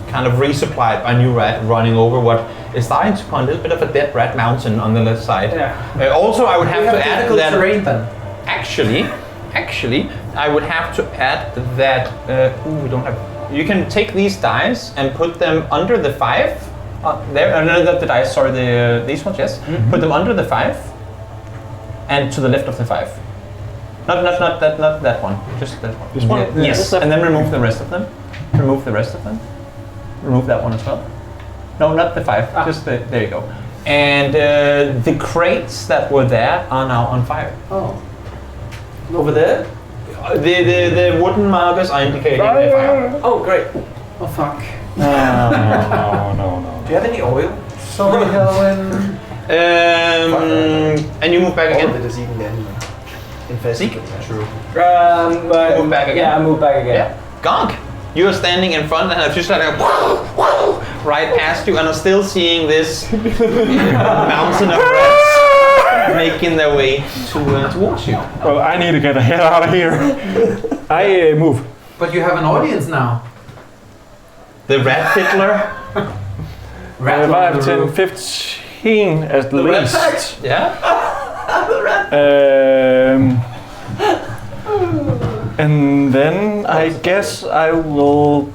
kind of resupplied by new rat running over what is starting to become a little bit of a dead rat mountain on the left side. Yeah. Also, I would have to add difficult that. terrain then. Actually, I would have to add that. We don't have. You can take these dice and put them under the 5. There, no, not the dice. Sorry, these ones. Yes. Mm-hmm. Put them under the 5, and to the left of the 5. Not that one. Just that one. This one? Yes. And then remove the rest of them. Remove the rest of them. Remove that one as well. No, not the 5. Just there you go. And the crates that were there are now on fire. Oh. Over there? The wooden markers are indicating the fire. Oh, great. Oh fuck. No. Do you have any oil? Sorry, Helen. And you move back All of again. it is even infested. True. Move back again. Yeah, I move back again. Yeah. Gonk! You're standing in front and have just like a right past you and are still seeing this mountain of rats making their way towards you. Well, I need to get the hell out of here. I move. But you have an audience now. The rat fiddler. Rattle on 5, the 10, roof. 15 at The rat least. pact. Yeah. And then I guess I will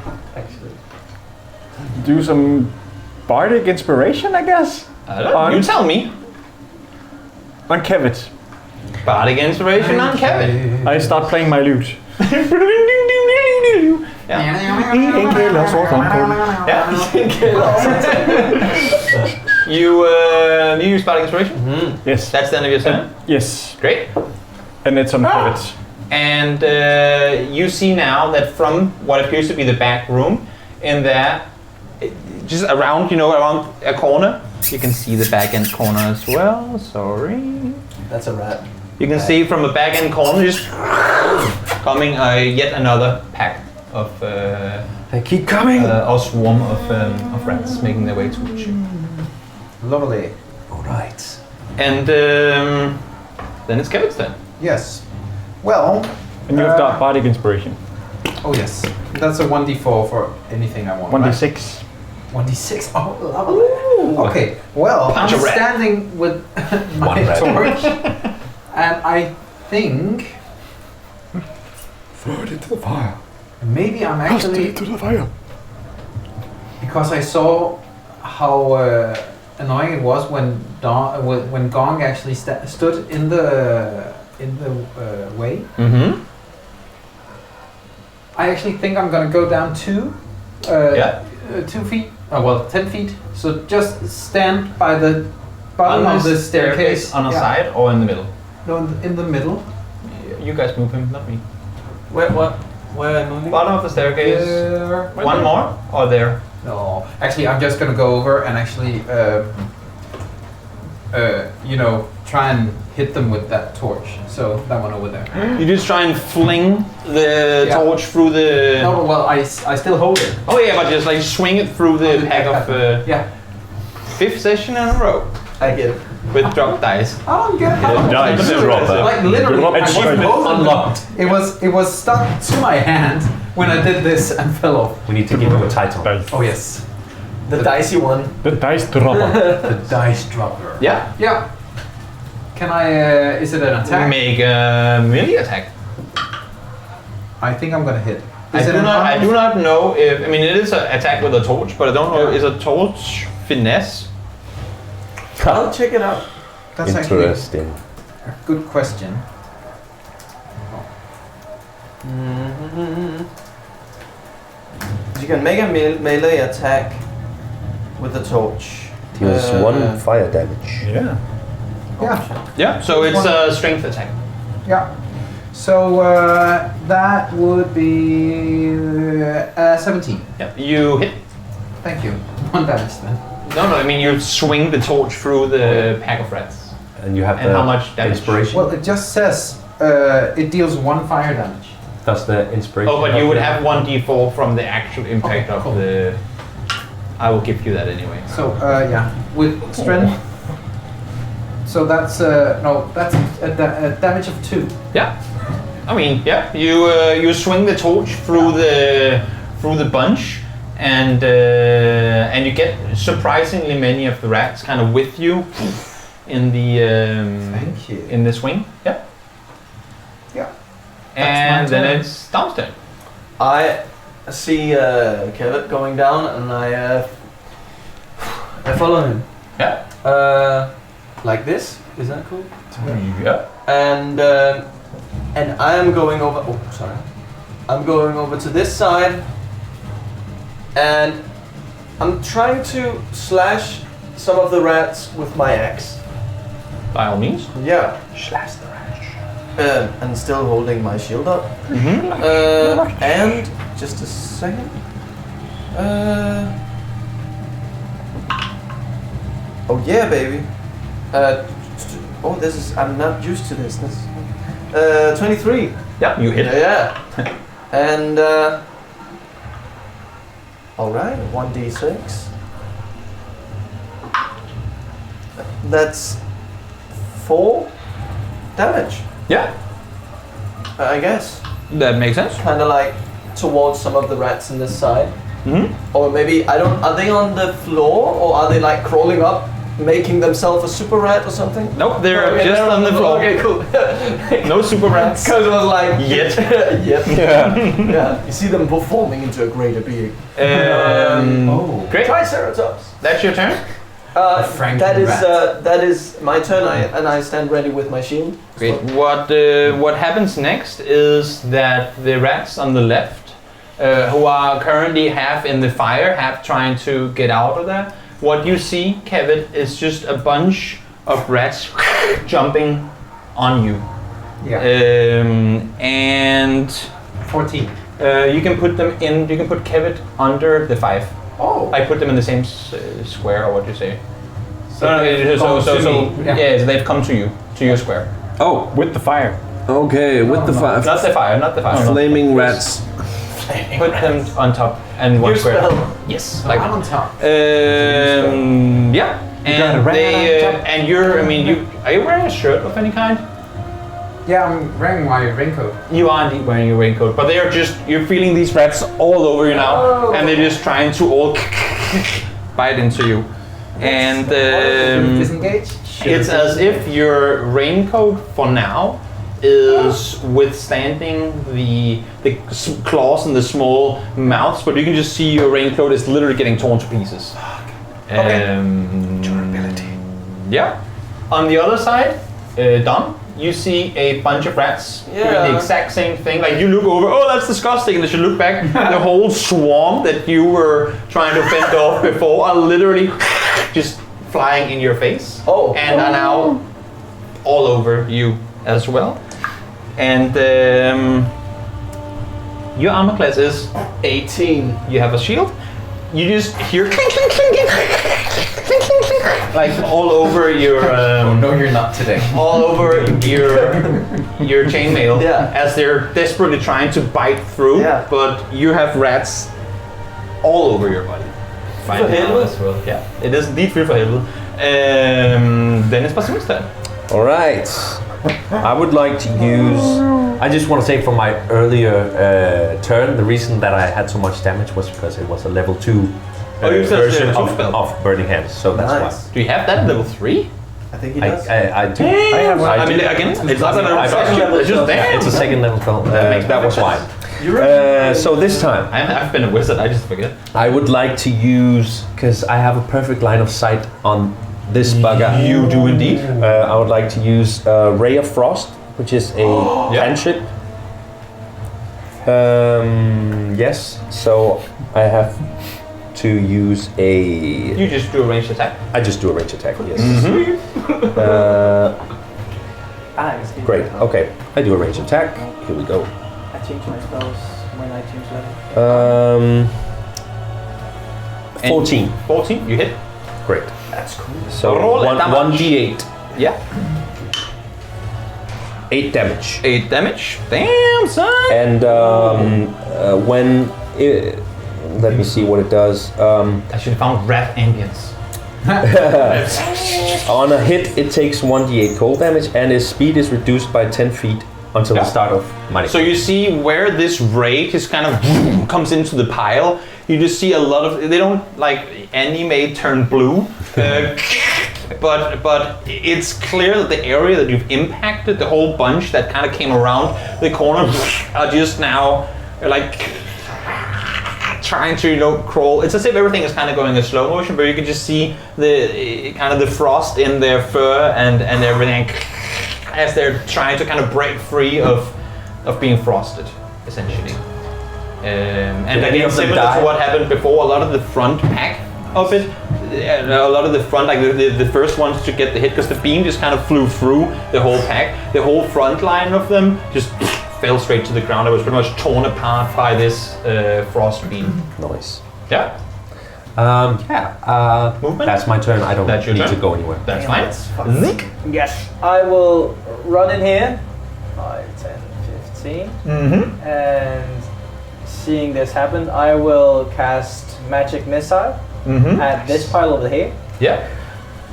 do some bardic inspiration, I guess. You tell me. On Kevit. Bardic inspiration on Kevin. I start playing my lute. You use bardic inspiration? Yes. That's the end of your turn? Yes. Great. And it's on Kevit. And you see now that from what appears to be the back room, in there, just around, around a corner, you can see the back end corner as well. Sorry. That's a rat. You can see from the back end corner just coming yet another pack of They keep coming. a swarm of rats making their way towards you. Lovely. All right. And then it's Kevin's turn. Yes. Well. And you have got bardic inspiration. Oh yes. That's a 1d4 for anything I want. 1d6. 1d6. Oh, lovely. Okay. Well, Punch a I'm rat. standing with my torch, and I think Throw it into the fire. maybe I'm actually the fire. because I saw how annoying it was when Gong actually stood in the way. Mm-hmm. I actually think I'm gonna go down 2 feet. Oh well, 10 feet. So just stand by the bottom of the staircase on a side or in the middle. No, in the middle. You guys move him, not me. Where am I moving? Bottom of the staircase. There. One more or there? No, actually, I'm just gonna go over and actually, try and hit them with that torch. So that one over there. You just try and fling the Yeah. torch through the. No, well, I still hold it. Oh yeah, but just like swing it through the pack of Yeah. 5th session in a row I get it. with drop dice. I don't get how much Dice I do. dropper. Like literally, Drop I and wasn't shoot. holding Unlocked. it. It was stuck to my hand when I did this and fell off. We need to give you a title. Dice. Oh yes, The dicey one. The dice dropper. the dice dropper. Yeah. Yeah. Can I? Is it an attack? Make a melee attack. I think I'm gonna hit. I Is it an do not know if. I mean, it is an attack with a torch, but I don't know. Is a torch finesse? I'll check it out. That's actually Interesting. a good question. You can make a melee attack with the torch. Deals 1 fire damage. Yeah. Yeah. Yeah. So it's a strength attack. Yeah. So that would be 17. Yeah. You hit. Thank you. 1 damage then. No. I mean, you swing the torch through the pack of rats. And you have And the how much damage? inspiration. Well, it just says it deals 1 fire damage. Does the inspiration? Oh, but you would have 1d4 from the actual impact Okay, of cool. the. I will give you that anyway. So yeah, with strength. So that's that's a damage of 2. Yeah. I mean, yeah. You swing the torch through the bunch, and you get surprisingly many of the rats kind of with you in the Thank you. in the swing. Yeah. Yeah. And That's my then turn. it's downstairs. I see Kevin going down, and I follow him. Yeah. Like this. Is that cool? Yeah. And I am going over. Oh, sorry. I'm going over to this side, and I'm trying to slash some of the rats with my axe. By all means. Yeah. Slash the rat. And still holding my shield up. Mm-hmm. And just a second. Oh yeah, baby. This is. I'm not used to this. 23. Yeah. You hit. Yeah. And all right, 1d6. That's 4 damage, Yeah. I guess. That makes sense. Kind of like towards some of the rats in this side. Mm-hmm. Or maybe, I don't, are they on the floor or are they like crawling up making themselves a super rat or something? Nope, they're Okay, just they're on the floor. Okay, cool. No super rats. Because it was like Yet. yet. Yeah. Yeah. You see them performing into a greater being. Great. Triceratops. That's your turn. Franken That is my turn, and I stand ready with my shield. Great. What happens next is that the rats on the left, who are currently half in the fire, half trying to get out of there. What you see, Kevin, is just a bunch of rats jumping on you. Yeah. And 14. you can put them in. You can put Kevin under the 5. Oh. I put them in the same square, or what do you say? So Yeah. yes, they've come to you, to your square. Oh, With the fire. okay. With the Not the fire, not the fire. flaming rats. Put them on top and one Your square. spell. Yes, I'm like on top. yeah, got a and rat they on top. and you're. I mean, are you wearing a shirt of any kind? Yeah, I'm wearing my raincoat. You are indeed wearing your raincoat, but they are just. You're feeling these rats all over you now, and they're just trying to all bite into you, and Disengage? it's as if your raincoat for now is withstanding the claws and the small mouths, but you can just see your raincoat is literally getting torn to pieces. Durability. Yeah. On the other side, Dom, you see a bunch of rats doing the exact same thing. Like you look over, oh, that's disgusting, and as you look back, the whole swarm that you were trying to fend off before are literally just flying in your face. Oh. And are now all over you as well. And your armor class is 18. You have a shield. You just hear clink, clink, clink, clink, clink, clink, clink, like all over your No, you're not today. all over your chainmail as they're desperately trying to bite through. Yeah. But you have rats all over your body. Right now helvede. as well. Yeah, it is indeed free for helvede. Then it's Basim's turn. All right. I would like to use. I just want to say from my earlier turn, the reason that I had so much damage was because it was a level 2 you said version level 2 spell. of Burning Hands. So that's Nice. Do you have that at level 3? I think he why. does. I do. I have one. I mean, again, it's not a level I- spell. It's just there. It's a second level spell. makes That was why. So this time, I've been a wizard. I just forget. I would like to use, because I have a perfect line of sight on this bugger. You do indeed. I would like to use Ray of Frost, which is a cantrip. Yes, so I have to use a. You just do a ranged attack. I just do a range attack. Yes. Excuse Great. me. Okay, I do a range attack. Here we go. I change my spells when I change level. 14. 14, you hit. Great. That's cool. So Roll one, damage. 1d8. Yeah. 8 damage. 8 damage. Damn, son. And when it, let me see what it does. I should have found rat ambience. On a hit, it takes 1d8 cold damage, and its speed is reduced by 10 feet until the start of my next. So you see where this ray just kind of comes into the pile. You just see a lot of. They don't like animate turn blue, but it's clear that the area that you've impacted, the whole bunch that kind of came around the corner, are just now like trying to crawl. It's as if everything is kind of going in slow motion, but you can just see the kind of the frost in their fur and everything as they're trying to kind of break free of being frosted, essentially. And again, similar to what happened before, a lot of the front pack of it, a lot of the front, like the first ones to get the hit, because the beam just kind of flew through the whole pack. The whole front line of them just fell straight to the ground. It was pretty much torn apart by this frost beam. Nice. Yeah, movement? That's my turn. I don't That's your need turn? to go anywhere. That's Damn, fine. that's fucking- Nick. Yes, I will run in here. 5, 10, 15. Mm-hmm. And seeing this happen, I will cast Magic Missile Mm-hmm. at this pile over here. Yeah.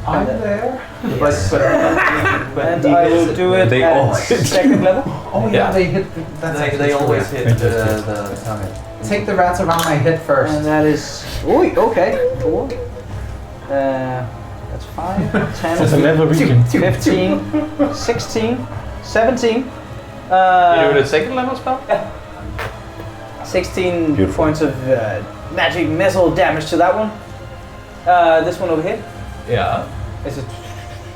I'm there. And I will do it They at all- second level. Oh Yeah. they hit. That's They actually always true. hit the target. Take the rats around my head first. And that is... Ooh, okay. Cool. That's 5, 10, It's a level region. 15, 16, 17. You do the second level spell? 16 Beautiful. points of magic missile damage to that one. This one over here. Yeah. Is it?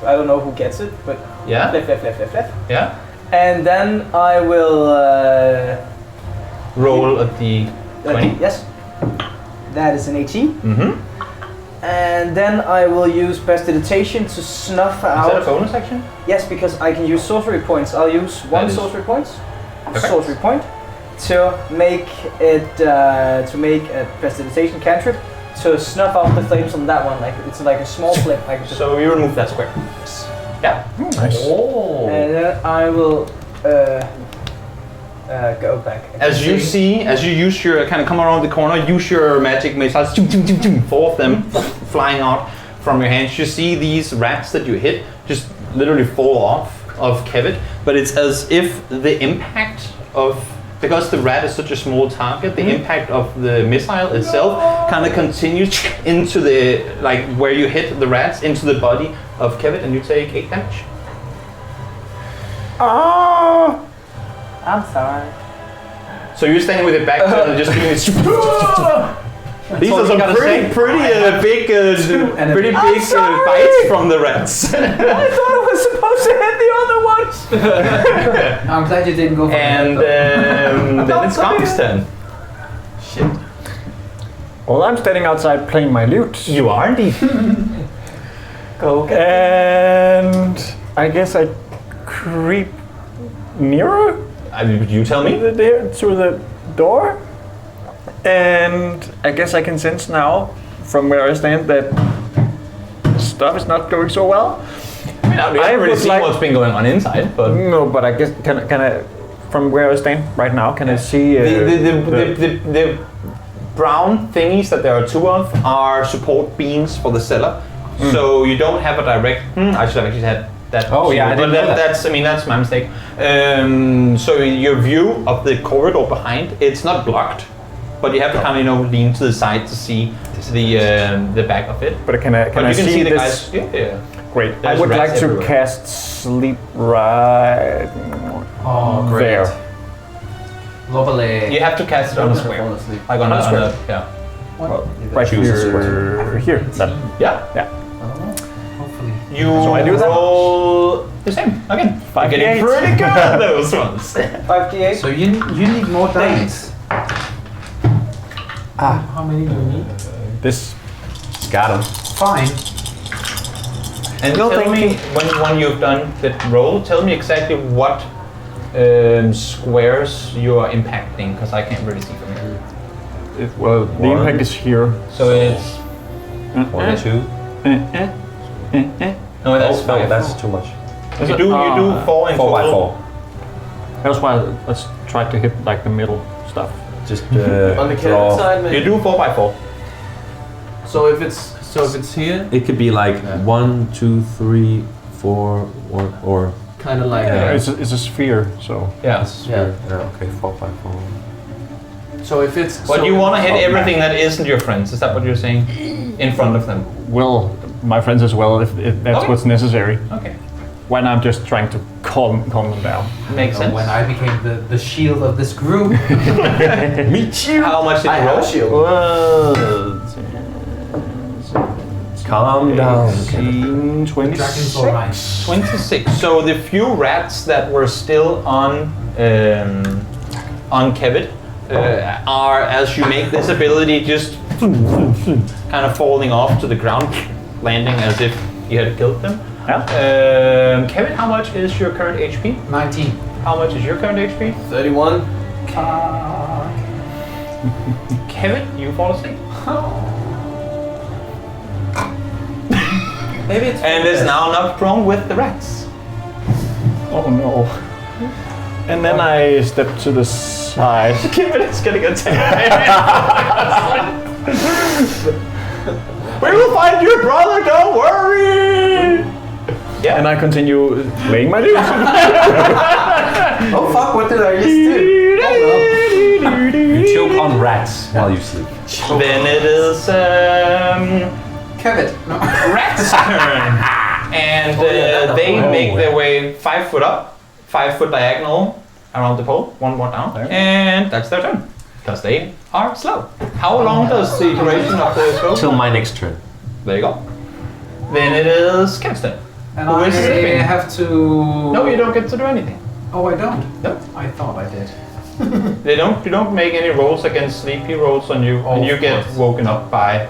I don't know who gets it, but Yeah. left. Yeah. And then I will Roll at the 20. Yes. That is an 18. Mm-hmm. And then I will use prestidigitation to snuff out. Is that a bonus action? Yes, because I can use sorcery points. I'll use one is- sorcery point. Perfect. Sorcery point to make it to make a prestidigitation cantrip to snuff out the flames on that one. Like it's like a small flame. Like just, So you remove that square. Yeah. Nice. Oh. and then I will go back. As you see, as you use your kind of come around the corner, use your magic missiles. 4 of them flying out from your hands. You see these rats that you hit just literally fall off of Kevin, but it's as if the impact of, because the rat is such a small target, the impact of the missile itself kind of continues into the, like where you hit the rats, into the body of Kevin, and you take 8 damage. Oh, I'm sorry. So you're standing with your back turned and just doing this. These are some pretty big bites from the rats. I thought it was supposed to hit the other ones. I'm glad you didn't go for And then it's Gong's turn. Shit. Well, I'm standing outside playing my lute. You are indeed. Go. And I guess I creep nearer You tell me. there to the door. And I guess I can sense now from where I stand that stuff is not going so well. I mean, I haven't really seen what's been going on inside, but No, but I guess can I from where I stand right now, can I see the brown thingies that there are 2 of are support beams for the cellar. So you don't have a direct. I should have actually had that. Oh, yeah, I but didn't know that. that's my mistake. So your view of the corridor behind, it's not blocked, but you have to kind of lean to the side to see the back of it. But can I But you can see the this? guys. Yeah. Great. I There's would rats like to everywhere. cast sleep right Oh, great. there. Lovely. You have to cast it on a square. Fall asleep. Like on a square. yeah. Well, right Choose a here. Then. Yeah. Yeah. Hopefully. You So I do that? roll the same again. You're getting 5d8. pretty good at those ones. 5d8. So you need more dice. How many do you need? This. Got him. Fine. And No, tell thank me when you've done the roll, tell me exactly what squares you are impacting, because I can't really see from here. Well, the One. impact is here. So it's 1, 2. no, that's Oh, five. no, that's too much. You do 4 in 4 by total. 4. That's why let's try to hit like the middle stuff. Just On the draw. Kevin side, maybe. You do 4 by 4. So if it's here, It could be like 1, 2, 3, 4, or kind of like Yeah. It's a sphere, so. Yeah. yeah. Okay, 4 by 4. So if it's But so you want to hit Oh, everything that isn't your friends. Is that what you're saying? In front of them. Well, my friends as well, if that's Okay. what's necessary. Okay. When I'm just trying to calm them down. Makes sense. When I became the shield of this group. Meet you. How much did I you have roll? a shield. Calm down. 26. 26. So the few rats that were still on Kevin are, as you make this ability, just kind of falling off to the ground, landing as if you had killed them. Yeah. Kevin, how much is your current HP? 19. How much is your current HP? 31. Kevin, you fall asleep. Maybe it's And is now not prone with the rats. Oh no. And then I step to the side. Kevin is getting attacked. We will find your brother, don't worry! Yeah. And I continue playing my lute. Oh fuck, what did I just do? You choke on rats while you sleep. Then it is Kevin. No. Rat's turn. And they make their way 5 foot up, 5 foot diagonal around the pole, 1 more down, and that's their turn. Because they are slow. How long does the duration of the go? Till my next turn. There you go. Then it is Kevin's turn. And Who I is sleeping? have to... No, you don't get to do anything. Oh, I don't? No. I thought I did. You don't make any rolls against sleep. He rolls on you, and you get woken up by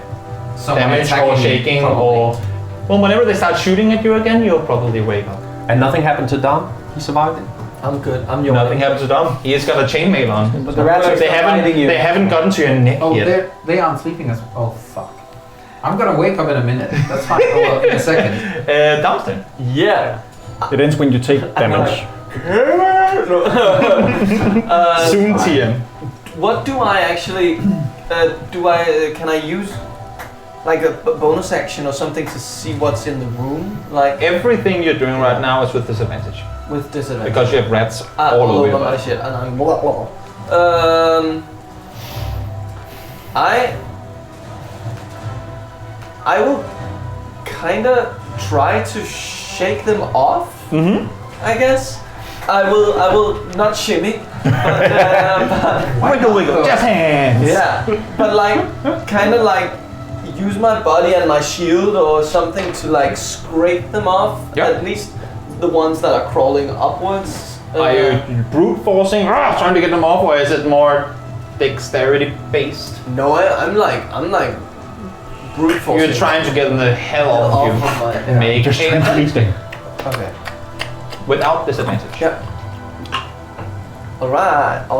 Someone damage attacking or me, shaking probably. or... Well, whenever they start shooting at you again, you'll probably wake up. And nothing happened to Dom? He survived it? I'm good. I'm your Nothing happens to Dom. He has got a chainmail on. But the rats are they still biting you. haven't gotten to your neck Oh, yet. they aren't sleeping as... Oh, fuck. I'm gonna wake up in a minute. That's fine. Oh, well, in a second. Dom's turn. Yeah. It ends when you take damage. Soon TM. What do I actually can I use like a bonus action or something to see what's in the room, like Everything you're doing right now is with disadvantage. with disadvantage? Because you have rats all all over your my body. shit, and I'm blah blah. I will kind of try to shake them off. Mm-hmm. I guess I will not shimmy, but Wiggle, wiggle. Just hands. yeah, but like kind of like use my body and my shield or something to like scrape them off. Yeah. At least the ones that are crawling upwards. Are you brute forcing, trying to get them off, or is it more dexterity based? No, I'm like brute forcing. You're trying to get them the hell off off of of my. you. Make Just trying to reach them. Okay. without disadvantage. Yeah. Alright.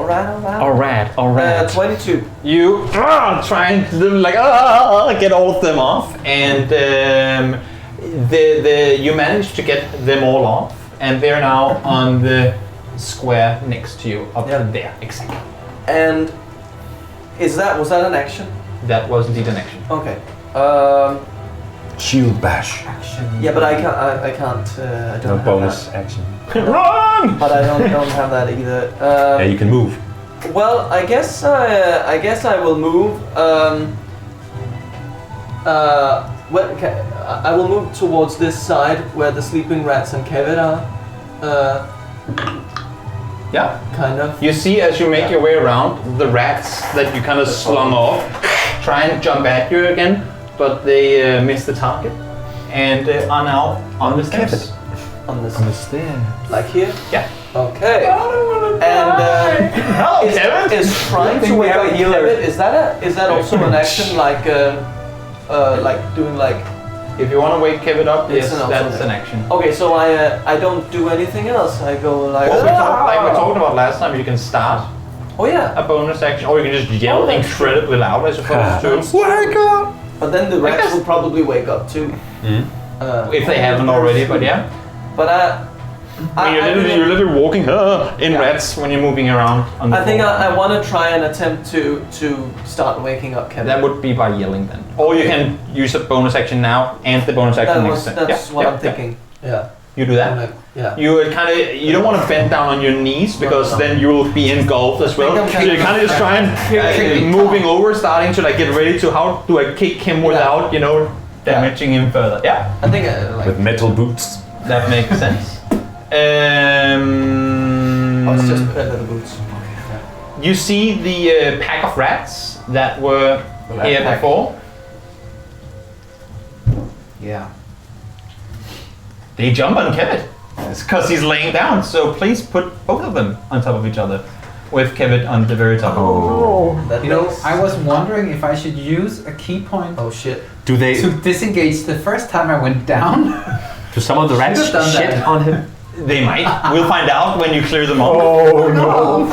Alright. 22. You trying to like get all of them off, and you manage to get them all off, and they're now on the square next to you, up there, exactly. And was that an action? That was indeed an action. Okay. Shield bash. Yeah, but I can't. I don't No have bonus that. action. Run! But I don't have that either. Yeah, you can move. Well, I guess I will move. I will move towards this side where the sleeping rats and Kevin are. Yeah. Kind of. You see, as you make your way around, the rats that you kind of slung off try and jump at you again, but they miss the target and are now on the steps. On this. stairs. Like here. Yeah. Okay. And Hello, Kevin. is trying to wake up Kevin. Is that also an action like doing like? If you want to wake Kevin up, It's yes, an that's option. an action. Okay, so I don't do anything else. I go like. Well, like we talked about last time, you can start Oh yeah. a bonus action, or you can just yell that's incredibly loud, I suppose, too. Wake up! But then the rats guess- will probably wake up too. If they haven't already, but yeah. But You're literally walking in rats when you're moving around on the I think floor. I want to try and attempt to start waking up Kevin. That would be by yelling then. Or you can use a bonus action now and the bonus action next turn. That's what I'm thinking. Yeah. You do that. Yeah. You don't want to bend down on your knees because then you will be engulfed as well. I'm So you kind of just try and moving over, starting to like get ready to how do I kick him without damaging him further. Yeah, I think With metal boots. that makes sense. it's just leather boots. You see the pack of rats that were here pack. before. Yeah. They jump on Kevin. It's because he's laying down. So please put both of them on top of each other, with Kevin on the very top. That You know, makes- I was wondering if I should use a key point Oh shit. Do they? to disengage the first time I went down. Do some of the rats Should've done shit that. on him? They might. We'll find out when you clear them off. Oh no!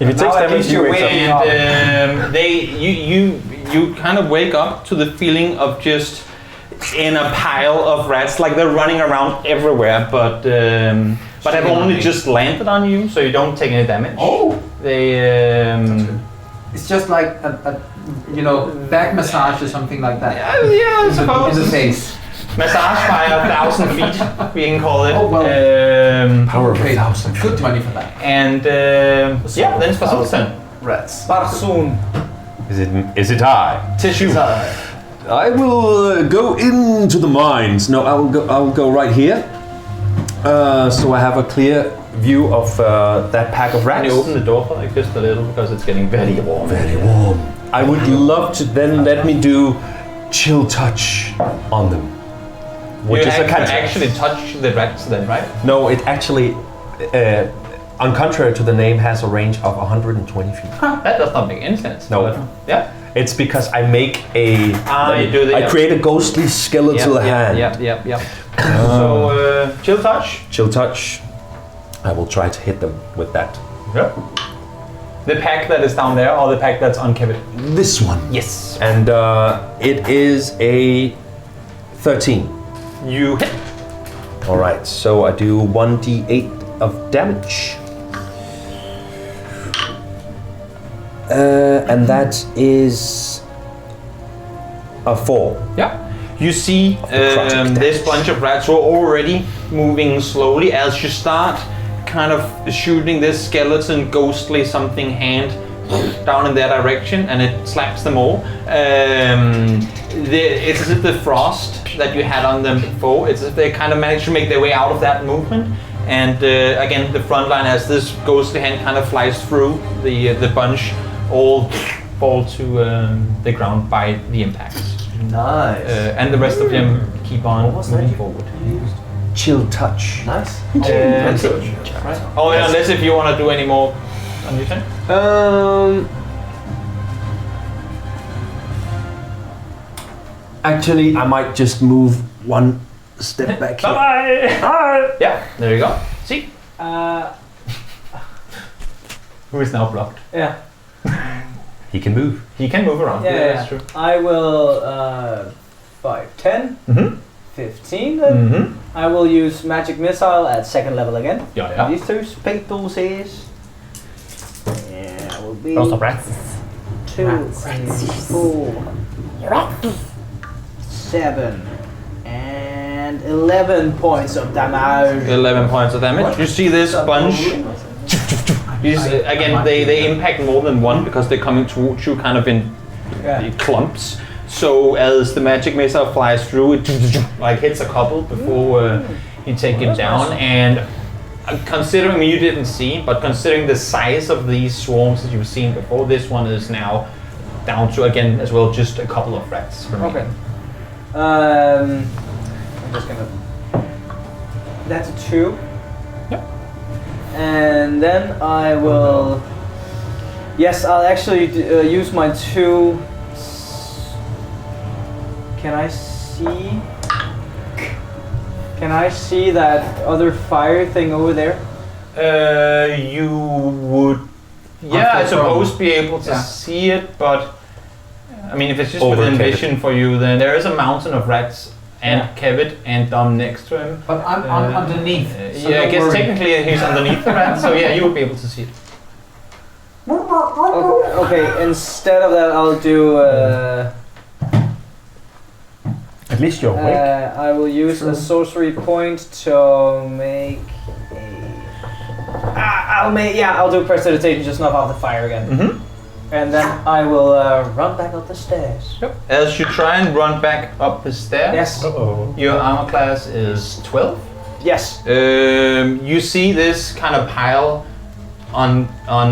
If it takes Now at damage, least you you're wake up. waking up. And you kind of wake up to the feeling of just in a pile of rats, like they're running around everywhere, but have only just landed on you, so you don't take any damage. Oh. They It's just like a back massage or something like that. yeah, I In the suppose face. massage by 1,000 feet, we can call it. Oh, well. Power of Paid 1,000. good money for that. And then it's Basul's turn. Rats. Barsoon. Is it I? Tissue. I will go into the mines. No, I will go right here. So I have a clear view of that pack of rats. Can you open the door for like just a little because it's getting very warm. Very warm. I would love to then let me do chill touch on them. Which You is a cantrip. actually touch the rats then, right? No, it actually, on contrary to the name, has a range of 120 feet. That does not make any sense. No. But, yeah. It's because I make a. You do the. I create a ghostly skeletal hand. Yep. So chill touch. Chill touch. I will try to hit them with that. Yep. The pack that is down there, or the pack that's on Kevin? This one. Yes. And it is a 13. You hit. All right. So I do 1d8 of damage. And that is a 4. Yeah. You see this bunch of rats who are already moving slowly as you start kind of shooting this skeleton ghostly something hand down in their direction, and it slaps them all. It's as if the frost that you had on them before, it's as if they kind of managed to make their way out of that movement. And again, the front line as this ghostly hand kind of flies through the bunch, all fall to the ground by the impact. Nice. And the rest of them keep on moving forward. Chill touch. Nice. Right. Oh, yeah, unless if you want to do any more on your turn. Actually, I might just move one step back here. Bye. Yeah, there you go. See? Who is now blocked? Yeah. He can move. He can move around. Yeah, That's true. I will 5, 10, Mm-hmm. 15 then. Mm-hmm. I will use magic missile at 2nd level again. Yeah. These two speedos. Yeah, will be Lots of rats. 2, 4, 7, and 11 points of damage. 11 points of damage. You see this bunch. Again, they impact more than one because they're coming towards you kind of in clumps. So as the magic missile flies through, it like hits a couple before you take it down. And considering you didn't see, but considering the size of these swarms that you've seen before, this one is now down to again as well just a couple of rats. Okay. I'm just gonna. That's a 2. Yep. And then I will. Yes, I'll actually use my 2. Can I see that other fire thing over there? You would, I suppose, be able to see it, but I mean, if it's just within vision for you, then there is a mountain of rats and Kevin and Dom next to him. But I'm underneath. So I guess worry. technically he's underneath the rat, so yeah, you would be able to see it. Okay, instead of that, I'll do. At least you're awake. I will use a sorcery point to make a. I'll do prestidigitation, just knock off the fire again. Mm-hmm. And then I will run back up the stairs. Yep. As you try and run back up the stairs, Yes. your armor class is 12. Yes. You see this kind of pile on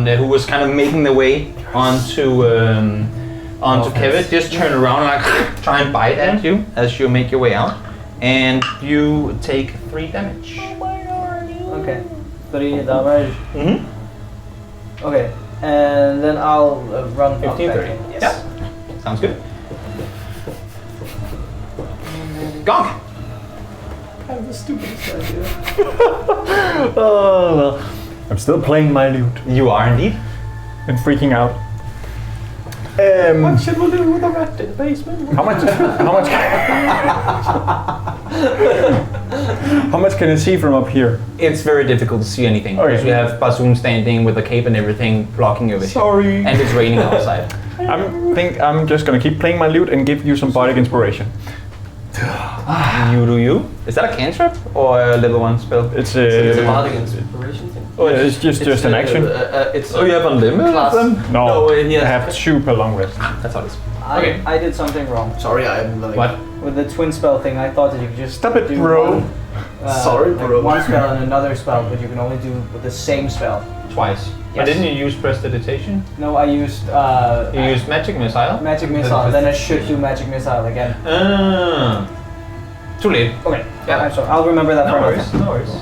who was kind of making their way onto Kevin. Just turn around and like try and bite at you as you make your way out, and you take 3 damage. Okay. 3 damage. Mm-hmm. Okay. And then I'll run 15, back. 30. Yes. Yeah. Sounds good. Gonk. I have the stupidest idea. Oh, well. I'm still playing my lute You are indeed. and freaking out. What should we do with the rat in the basement? How much can I see from up here? It's very difficult to see anything because you have Bassoon standing with a cape and everything blocking your vision. Sorry. And it's raining outside. I'm just gonna keep playing my lute and give you some bardic inspiration. You do you. Is that a cantrip or a level 1 spell? It's It's a a. bardic inspiration thing. Oh, Yeah, it's just an action. It's Oh, you have unlimited class. of them? No, he has- I have 2 per long rest. That's how it is. I, I did something wrong. Sorry, I'm like. What? With the twin spell thing, I thought that you could just Stop it, do bro. one, Sorry, like bro. one spell and another spell, but you can only do with the same spell. Twice. But Yes. didn't you use prestidigitation? No, I used You used magic missile? magic missile. Then I should do magic missile again. Too late. Okay, Yeah. I'm sorry. I'll remember that No for another worries. time. No worries.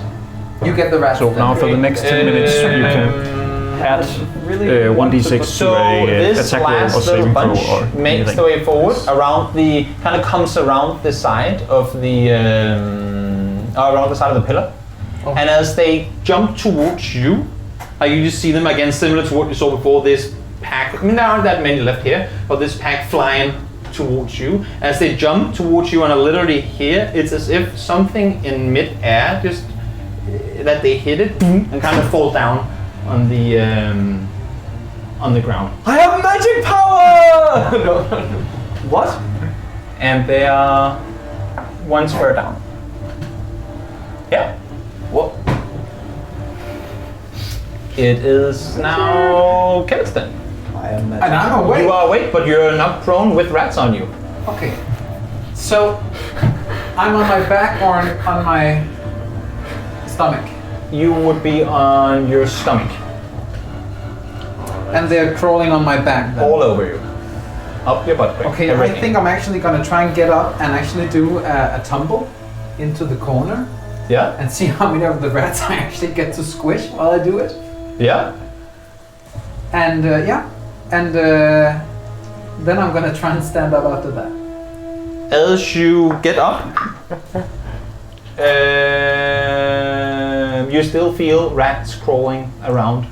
You get the rest. So now for the next 10 minutes, you can add Really? 1d6 So to a this attack roll or last little saving throw bunch or makes anything. the way forward around the kind of comes around the side of the around the side of the pillar, and as they jump towards you, you just see them again similar to what you saw before. This pack. I mean, there aren't that many left here, but this pack flying towards you. As they jump towards you and are literally here, it's as if something in mid-air just that they hit it and kind of fall down on the ground. I have magic power! No. What? And they are one square down. Yeah. What? It is now Kenneth's turn. I am magic. And I'm awake. You are awake, but you're not prone with rats on you. Okay. So I'm on my back or on my stomach, You would be on your stomach, and they're crawling on my back. Then. all over you, up your butt crack. Okay, I think I'm actually gonna try and get up and actually do a tumble into the corner Yeah. and see how many of the rats I actually get to squish while I do it. Yeah. And then I'm gonna try and stand up after that. As you get up, you still feel rats crawling around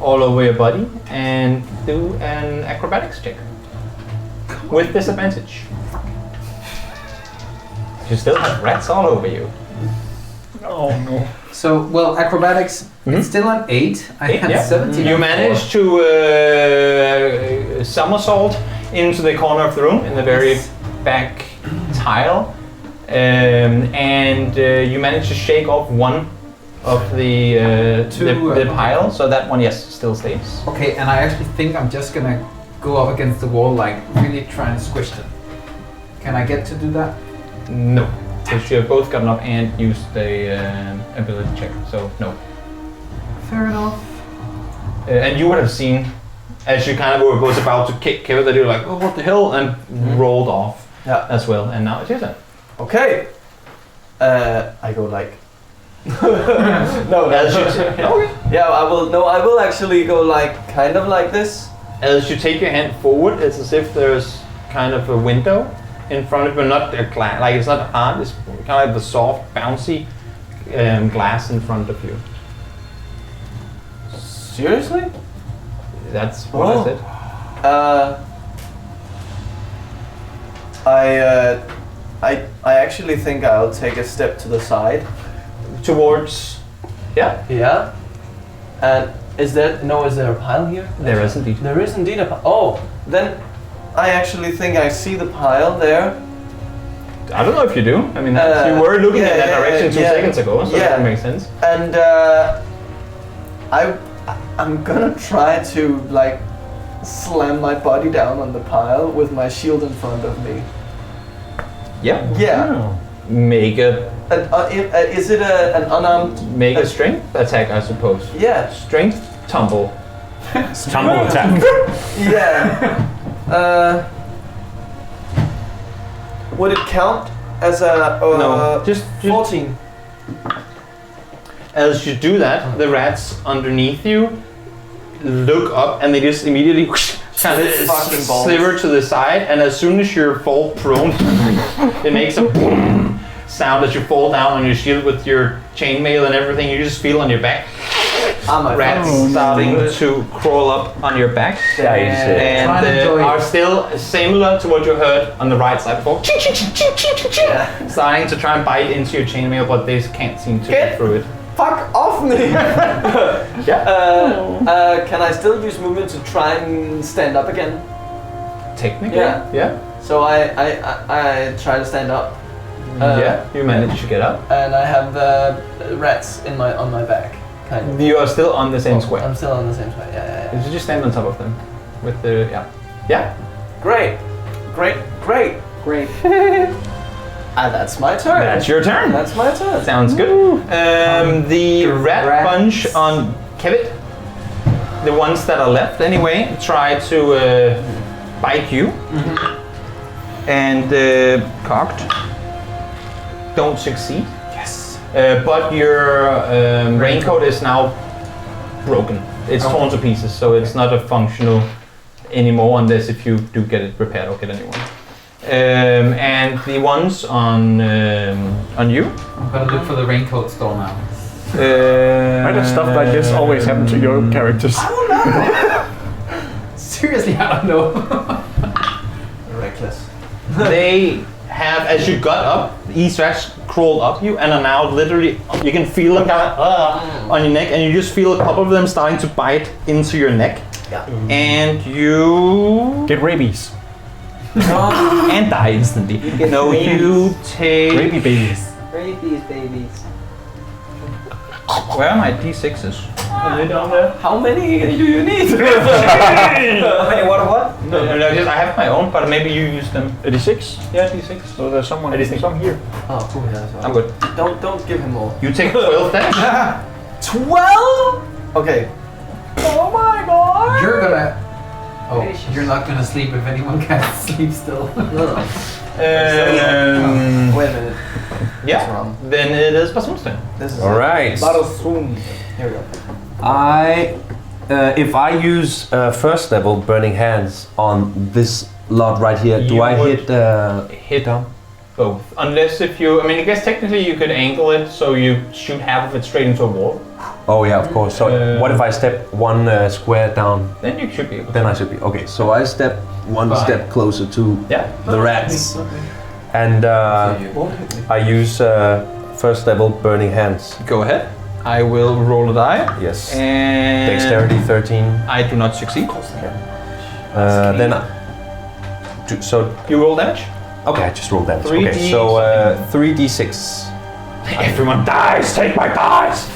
all over your body, and do an acrobatics check with disadvantage. You still have rats all over you. Oh no. So, well, acrobatics, it's still an 8. I had 17. You managed to somersault into the corner of the room in the very back tile, and you managed to shake off one of the pile, so that one, yes, still stays. Okay, and I actually think I'm just gonna go up against the wall, like really try and squish them. Can I get to do that? No, because you have both gotten up and used the ability check, so no. Fair enough. And you would have seen, as you kind of was about to kick Kevin, that you were like, oh, what the hell, and rolled off as well, and now it's your turn. Okay. I go like. No, As you okay. Yeah, I will. No, I will actually go like kind of like this. As you take your hand forward, it's as if there's kind of a window in front of you, not a glass, like it's not hard, it's kind of like the soft, bouncy glass in front of you. Seriously? That's what I said. I actually think I'll take a step to the side. Towards, yeah, Yeah. And is there a pile here? there is indeed. There is indeed a pile. Oh, then I actually think I see the pile there. I don't know if you do. I mean, you were looking in that direction 2 seconds ago, so that makes sense. And I'm gonna try to like slam my body down on the pile with my shield in front of me. Yeah. Yeah. Make a Is it an unarmed? strength attack, I suppose. Yeah. Strength tumble. Tumble attack. Yeah. Would it count as a No, just 14? as you do that, the rats underneath you look up and they just immediately kind of Fucking balls. sliver to the side, and as soon as you fall prone, it makes a boom sound as you fall down on your shield with your chainmail and everything. You just feel on your back rats starting to crawl up on your back, and are still similar to what you heard on the right side before. Starting to try and bite into your chainmail, but they can't seem to get through it. Fuck off me! Yeah. Can I still use movement to try and stand up again? Technically, Yeah. yeah. So I try to stand up. Yeah, you managed to get up. And I have rats on my back, kind of. You are still on the same square. I'm still on the same square. Yeah. You just stand on top of them with the yeah. Great. And that's my turn. That's your turn. That's my turn. Sounds good. The rat bunch on Kevin, the ones that are left anyway, try to bite you. And cocked. Don't succeed. Yes. But your raincoat is now broken. It's torn to pieces, so it's not a functional anymore unless if you do get it repaired or get a new one. And the ones on you. I'm gonna look for the raincoat store now. Why does stuff like this always happen to your characters? I don't know. Seriously, I don't know. Reckless. They have, as you got up, these rats crawled up you and are now literally, you can feel them kind of on your neck, and you just feel a couple of them starting to bite into your neck. Yeah. And you Get rabies. and die instantly. No, you take. Rabies babies. Rabies babies. Where are my d6s? Are they down there? How many do you need? How many what? No, just, I have my own, but maybe you use them. 86? Yeah, d6. So there's someone. 86. Some here. Oh, cool. Yeah, I'm good. Don't give him more. You take 12 damage. 12? Okay. Oh my god! You're gonna. Oh, you're not gonna sleep if anyone can't sleep still. No. Wait Wait a minute. Yeah. What's wrong? Then it is Basum's turn. This is All right. Barosum. Here we go. If I use first level Burning Hands on this lot right here, do You I would hit hit both. Unless if you, I mean, I guess technically you could angle it so you shoot half of it straight into a wall. Oh yeah, of course. So what if I step one square down? Then you should be able to. Then I should be okay. So I step one Fine. step closer to Yeah. the rats, and I use first level Burning Hands. Go ahead. I will roll a die. Yes. And Dexterity 13. I do not succeed. Then so You roll damage. okay, I just rolled damage. 3D Okay, so 3d6. Everyone dies. Take my dice.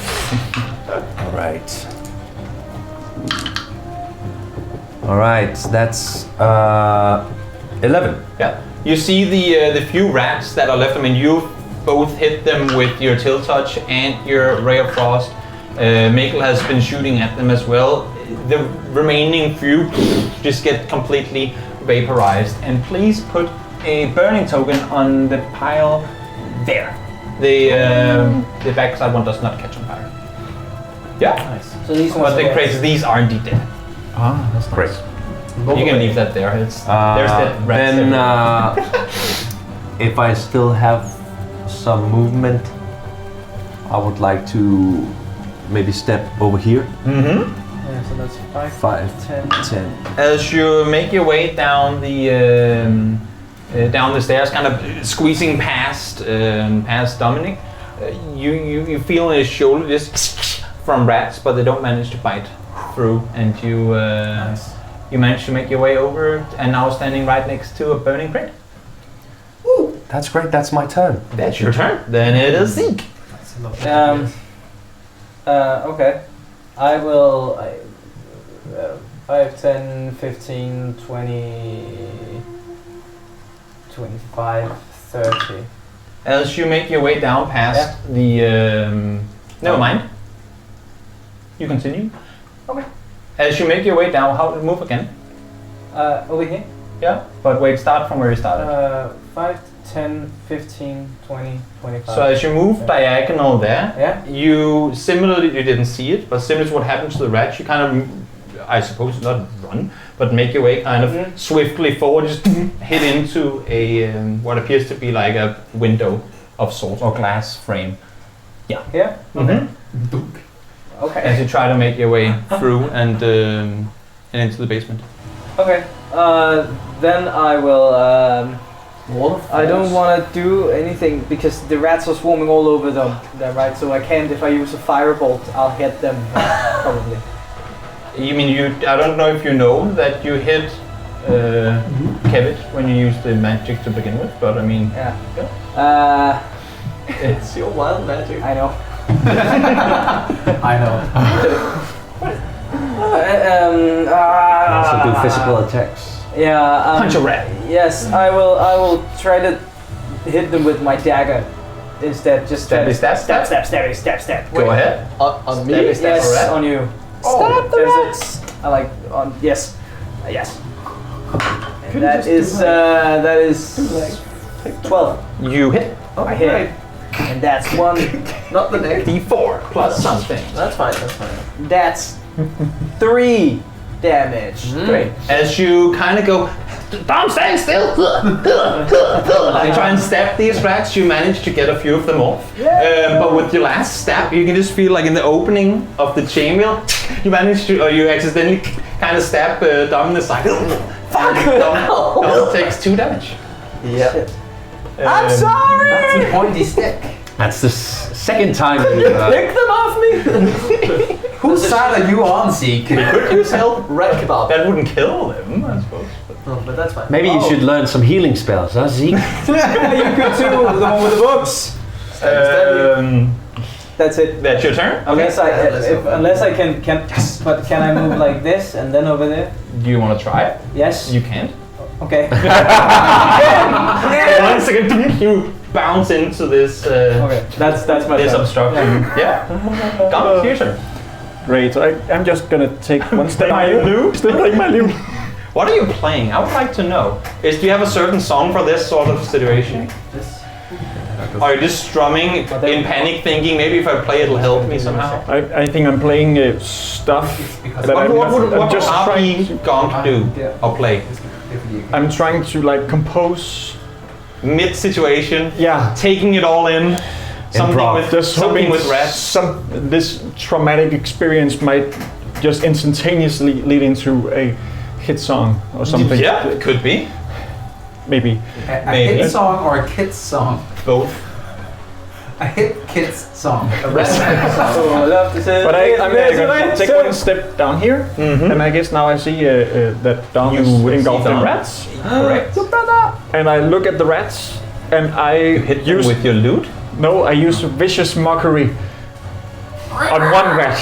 All right. All right. That's 11. Yeah. You see the few rats that are left. I mean, you both hit them with your Till Touch and your Ray of Frost. Mikkel has been shooting at them as well. The remaining few just get completely vaporized. And please put a burning token on the pile there. The backside one does not catch on fire. Yeah. Nice. So these ones. But the crates, these are indeed dead. Ah, that's Great. You can leave that there. It's there's dead rats Then everywhere. if I still have some movement, I would like to maybe step over here. Mm-hmm. Yeah, so that's 5, 5, 10. 10. As you make your way down the stairs, kind of squeezing past Dominic, you feel in his shoulder just from rats, but they don't manage to bite through, and you Nice. you manage to make your way over, and now standing right next to a burning crate. That's great. That's my turn. That's your turn. Then it is Zeke. That's a lot. Okay. I will. 5, 10, 15, 20, 25, 30. As you make your way down past the... never mind. You continue. Okay. As you make your way down, how to move again? Over here. Yeah. But wait, start from where you started. 5, 10, 15, 20, 25. So as you move diagonal there, Yeah. you similarly, you didn't see it, but similar to what happened to the rat, you kind of, I suppose not run, but make your way kind of swiftly forward, just hit into a what appears to be like a window of sorts or glass frame. Yeah. Mhm. Okay. As you try to make your way through and into the basement. Okay. Then I will. I don't want to do anything because the rats are swarming all over them. They're right, so I can't. If I use a firebolt, I'll hit them probably. You mean I don't know if you know that you hit Kevit when you use the magic to begin with, but I mean, Yeah. It's your wild magic. I know. I know. Also do physical attacks. Yeah. punch a rat. Yes, I will try to hit them with my dagger instead. Just Stabby stab, stab, stab. stab, stab, stab. Go ahead. On me? Stabby stab Yes, a rat. on you. Stab the There's I like on yes, yes. And that is 12. You hit. I hit, and that's one. Not the neck. D4 plus something. That's fine, that's fine. That's 3 damage. Great. As you kind of go, Dom, stand still! I try and stab these rats, you manage to get a few of them off. But with your last stab, you can just feel like in the opening of the chainmail, you manage to, or you accidentally kind of stab Dom in the side. Fuck! Dom takes 2 damage. Yeah. I'm sorry. That's a pointy stick. That's the second time you Pick them off me. Whose side are you on, Zeke? Could use help. Rat kebab. That wouldn't kill them, I suppose. Oh, but that's fine. Maybe you should learn some healing spells, huh, Zeke? You could too. The one with the books. That's it. That's your turn? Unless I can yes. But can I move like this and then over there? Do you want to try it? Yes. You can't. Okay. 1 second, you bounce into this Okay. That's my this turn. obstruction. Yeah. Come, here's her. Great. So I'm just gonna take one step. My lute? Still playing my lute. What are you playing? I would like to know. Do you have a certain song for this sort of situation? Are you just strumming in panic, thinking maybe if I play it'll help me somehow? I think I'm playing stuff that What would just trying. RP Gong do or play? I'm trying to like compose. Mid situation, Yeah. taking it all in. Something Improv. with Just something hoping with rats. this traumatic experience might just instantaneously lead into a hit song or something. Yeah, it could be. Maybe. A Maybe. hit song or a kid's song? Both. A hit kid's song. Oh, I love to say. But I'm gonna take one step down here, and I guess now I see that Dom is engulfed in rats. Correct. And I look at the rats, and I Hit them with your lute. No, I use vicious mockery on one rat.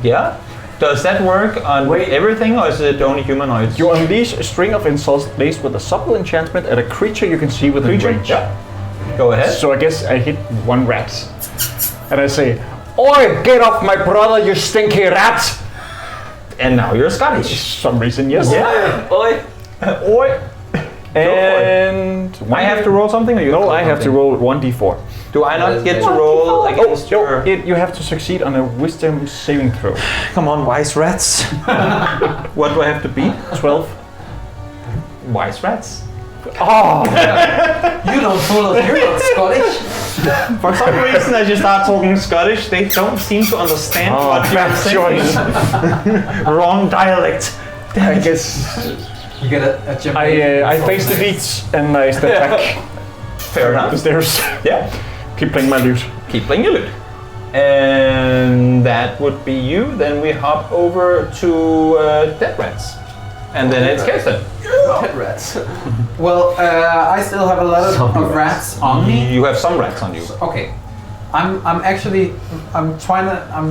Yeah. Does that work on everything, or is it only humanoids? You unleash a string of insults laced with a subtle enchantment at a creature you can see within range. Yeah. Go ahead. So I guess I hit one rat, and I say, "Oi, get off my brother, you stinky rat!" And now you're For Scottish. some reason, yes. Yeah. Oi. Oi. And I have to roll something, or you? No, I have to roll 1d4. Do I not get to roll against your? You have to succeed on a wisdom saving throw. Come on, wise rats. What do I have to beat? 12. Wise rats. Oh! You don't fool us, you're not Scottish. For some reason, as you start talking Scottish, they don't seem to understand what you're bad saying. choice. Wrong dialect. I guess You get a Jamaican. I face defeat and I step back Fair the enough. stairs. Yeah. Keep playing my lute. Keep playing your lute. And that would be you. Then we hop over to dead rats. And then it's Kirsten. Pet rats. Well, I still have a lot of rats on me. You have some rats on you. Okay. I'm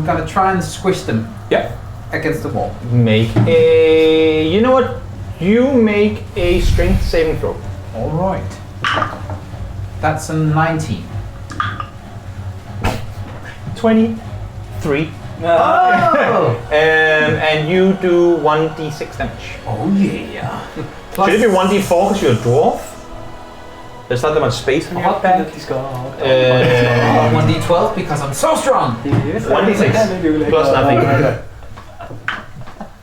gonna try and squish them Yeah. against the wall. Make a. You know what? You make a strength saving throw. All right. That's a 19. 23. Oh! And you do 1d6 damage. Oh yeah. Should it be 1d4 because you're a dwarf? There's not that much space in your back. 1d12 because I'm so strong. 1d6 plus nothing.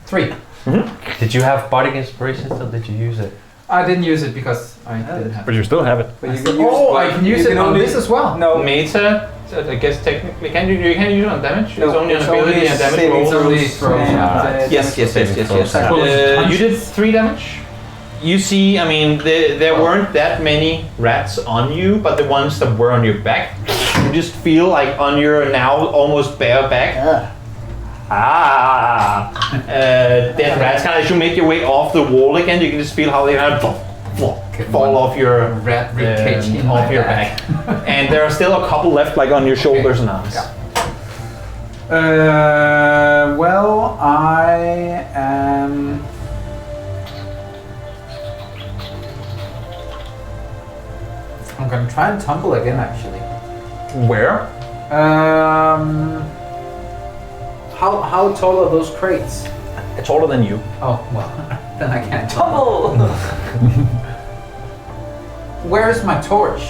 3. Did you have bardic inspiration still? Did you use it? I didn't use it because I didn't have But you still have it. But you it. can use Oh, I can use it on this as well. No. Meta, so I guess technically, you can use it on damage? No, it's only on it's ability only and damage saving rolls. throws. Throws. Yes. Punch. You did 3 damage. You see, I mean, there weren't that many rats on you, but the ones that were on your back, you just feel like on your now almost bare back, Dead rats. Kind of as you make your way off the wall again, you can just feel how they kind of fall off your rat ribcage in off my your back. back. And there are still a couple left, like on your shoulders and arms. Yeah. Well, I am. I'm gonna try and tumble again, actually. Where? How tall are those crates? Taller than you. Oh well, then I can't tumble. Where's my torch?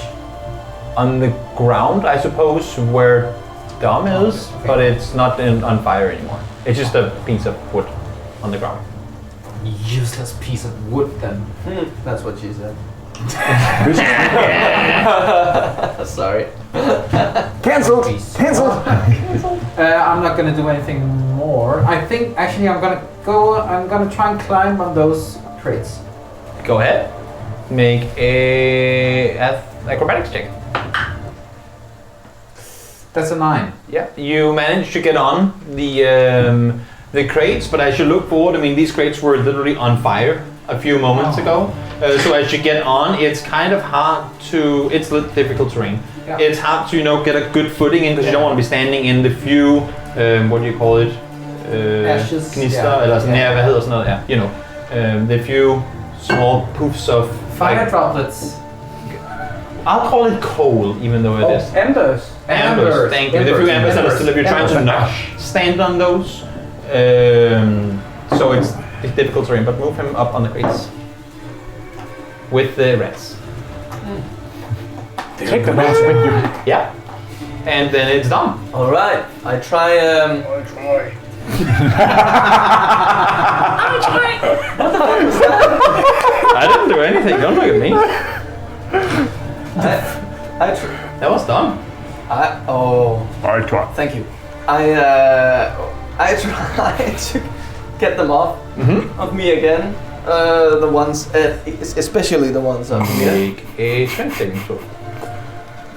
On the ground, I suppose, where Dom is, Okay. but it's not on fire anymore. It's just a piece of wood on the ground. Useless piece of wood, then. That's what she said. Sorry. Cancelled! Cancelled! I'm not gonna do anything more. I think actually I'm gonna try and climb on those crates. Go ahead. Make a acrobatics check. That's a 9. Yeah, you managed to get on the crates, but as you look forward, I mean, these crates were literally on fire a few moments ago. So as you get on, it's kind of hard to. It's difficult terrain. Yeah. It's hard to get a good footing in because you don't want to be standing in the few. What do you call it? Ashes. Gnister, Yeah. eller sådan, Yeah. hvad hedder sådan noget? Ja, the few small poofs of Fire droplets. I'll call it coal, even though it is. Embers. Embers, thank you. The few embers that are still, if you're trying to not stand on those, so it's difficult terrain. But move him up on the crates with the rats. Take the rats with you. Yeah, and then it's done. All right. I try. I didn't do anything. Don't look at me. That was done. I try. Thank you. I try to get them off of me again. The ones, especially the ones up here. Make a strength saving throw.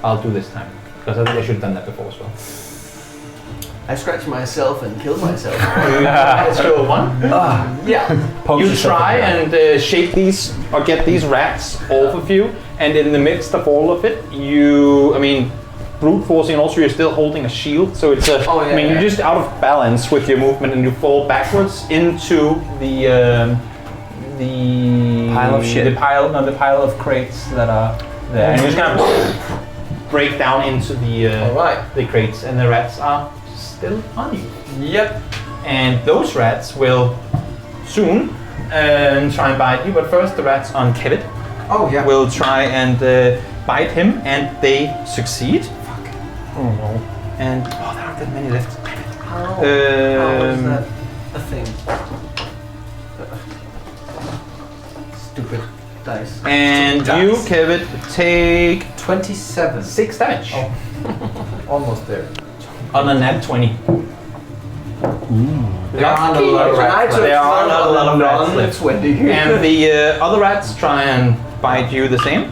I'll do this time because I think I should have done that before as well. I scratch myself and kill myself. Let's go one. Yeah. You try and shake these or get these rats off of you, and in the midst of all of it, brute forcing, and also you're still holding a shield, so it's you're just out of balance with your movement, and you fall backwards into the Pile of shit. the pile of crates that are there, and you just kind of break down into the crates, and the rats are still on you. Yep. And those rats will soon try and bite you, but first the rats on Kevin will try and bite him, and they succeed. Fuck. Oh no. And there aren't that many left. How is that a thing? Stupid dice. And you, Kevin, take 27. 6 damage Almost there. on a nat 20. There aren't a lot of rats. There are not a lot of rats left. 20. And the other rats try and bite you the same.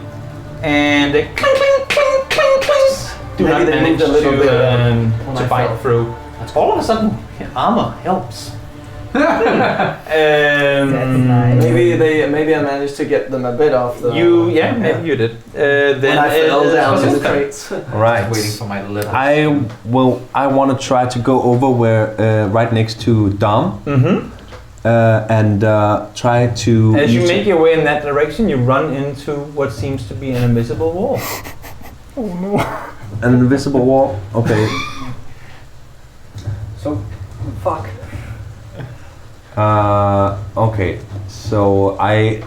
And they clink, clink, clink, clink, clink. Do Maybe not they manage moved a little bit when to I bite fell. through. All of a sudden, armor helps. Maybe I managed to get them a bit off the. Maybe you did. Then When I fell down to the Francisco. crates. Right. Waiting for my level. I want to try to go over where right next to Dom. And try to. As you make your way in that direction, you run into what seems to be an invisible wall. Oh no. An invisible wall. Okay. So, fuck. Okay. So I'm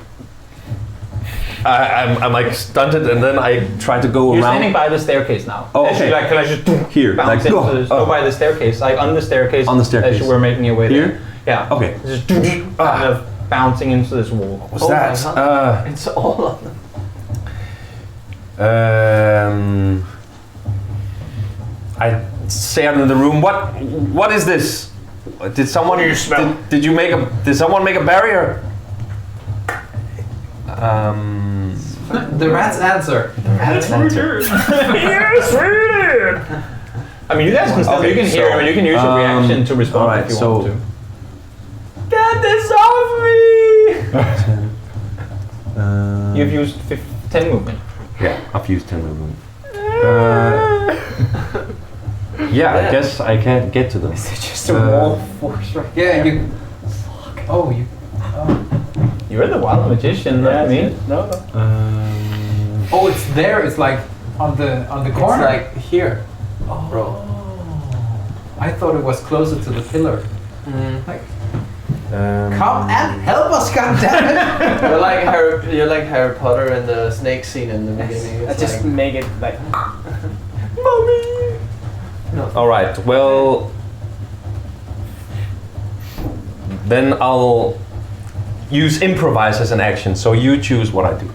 like stunted, and then I try to go You're around. standing by the staircase now. Oh, As okay. you can I just Here, bounce like, into oh, this, oh. go by the staircase, like on the staircase. On the staircase. As you were making your way Here? there. Yeah. Okay. Just kind of bouncing into this wall. What's Oh that? my God. It's all on them. I say out in the room. What is this? Did someone? Did you make a? Did someone make a barrier? The rats answer. Yes, we did. I mean, you guys can still, you can hear him and you can use your reaction to respond alright, if you so- want to. Get this off me! You've used 10 movement. Yeah, I've used 10 movement. Yeah, I guess I can't get to them. Is it just a wall of force right Yeah, there? you. Oh, you. Oh. You're the wild magician, not me. No. Oh, it's there. It's like on the corner. It's like here. Oh. I thought it was closer to the pillar. Like, come and help us, goddammit! You're like Harry Potter in the snake scene in the beginning. I It's just like, make it like. Alright, well... Then I'll use improvise as an action, so you choose what I do.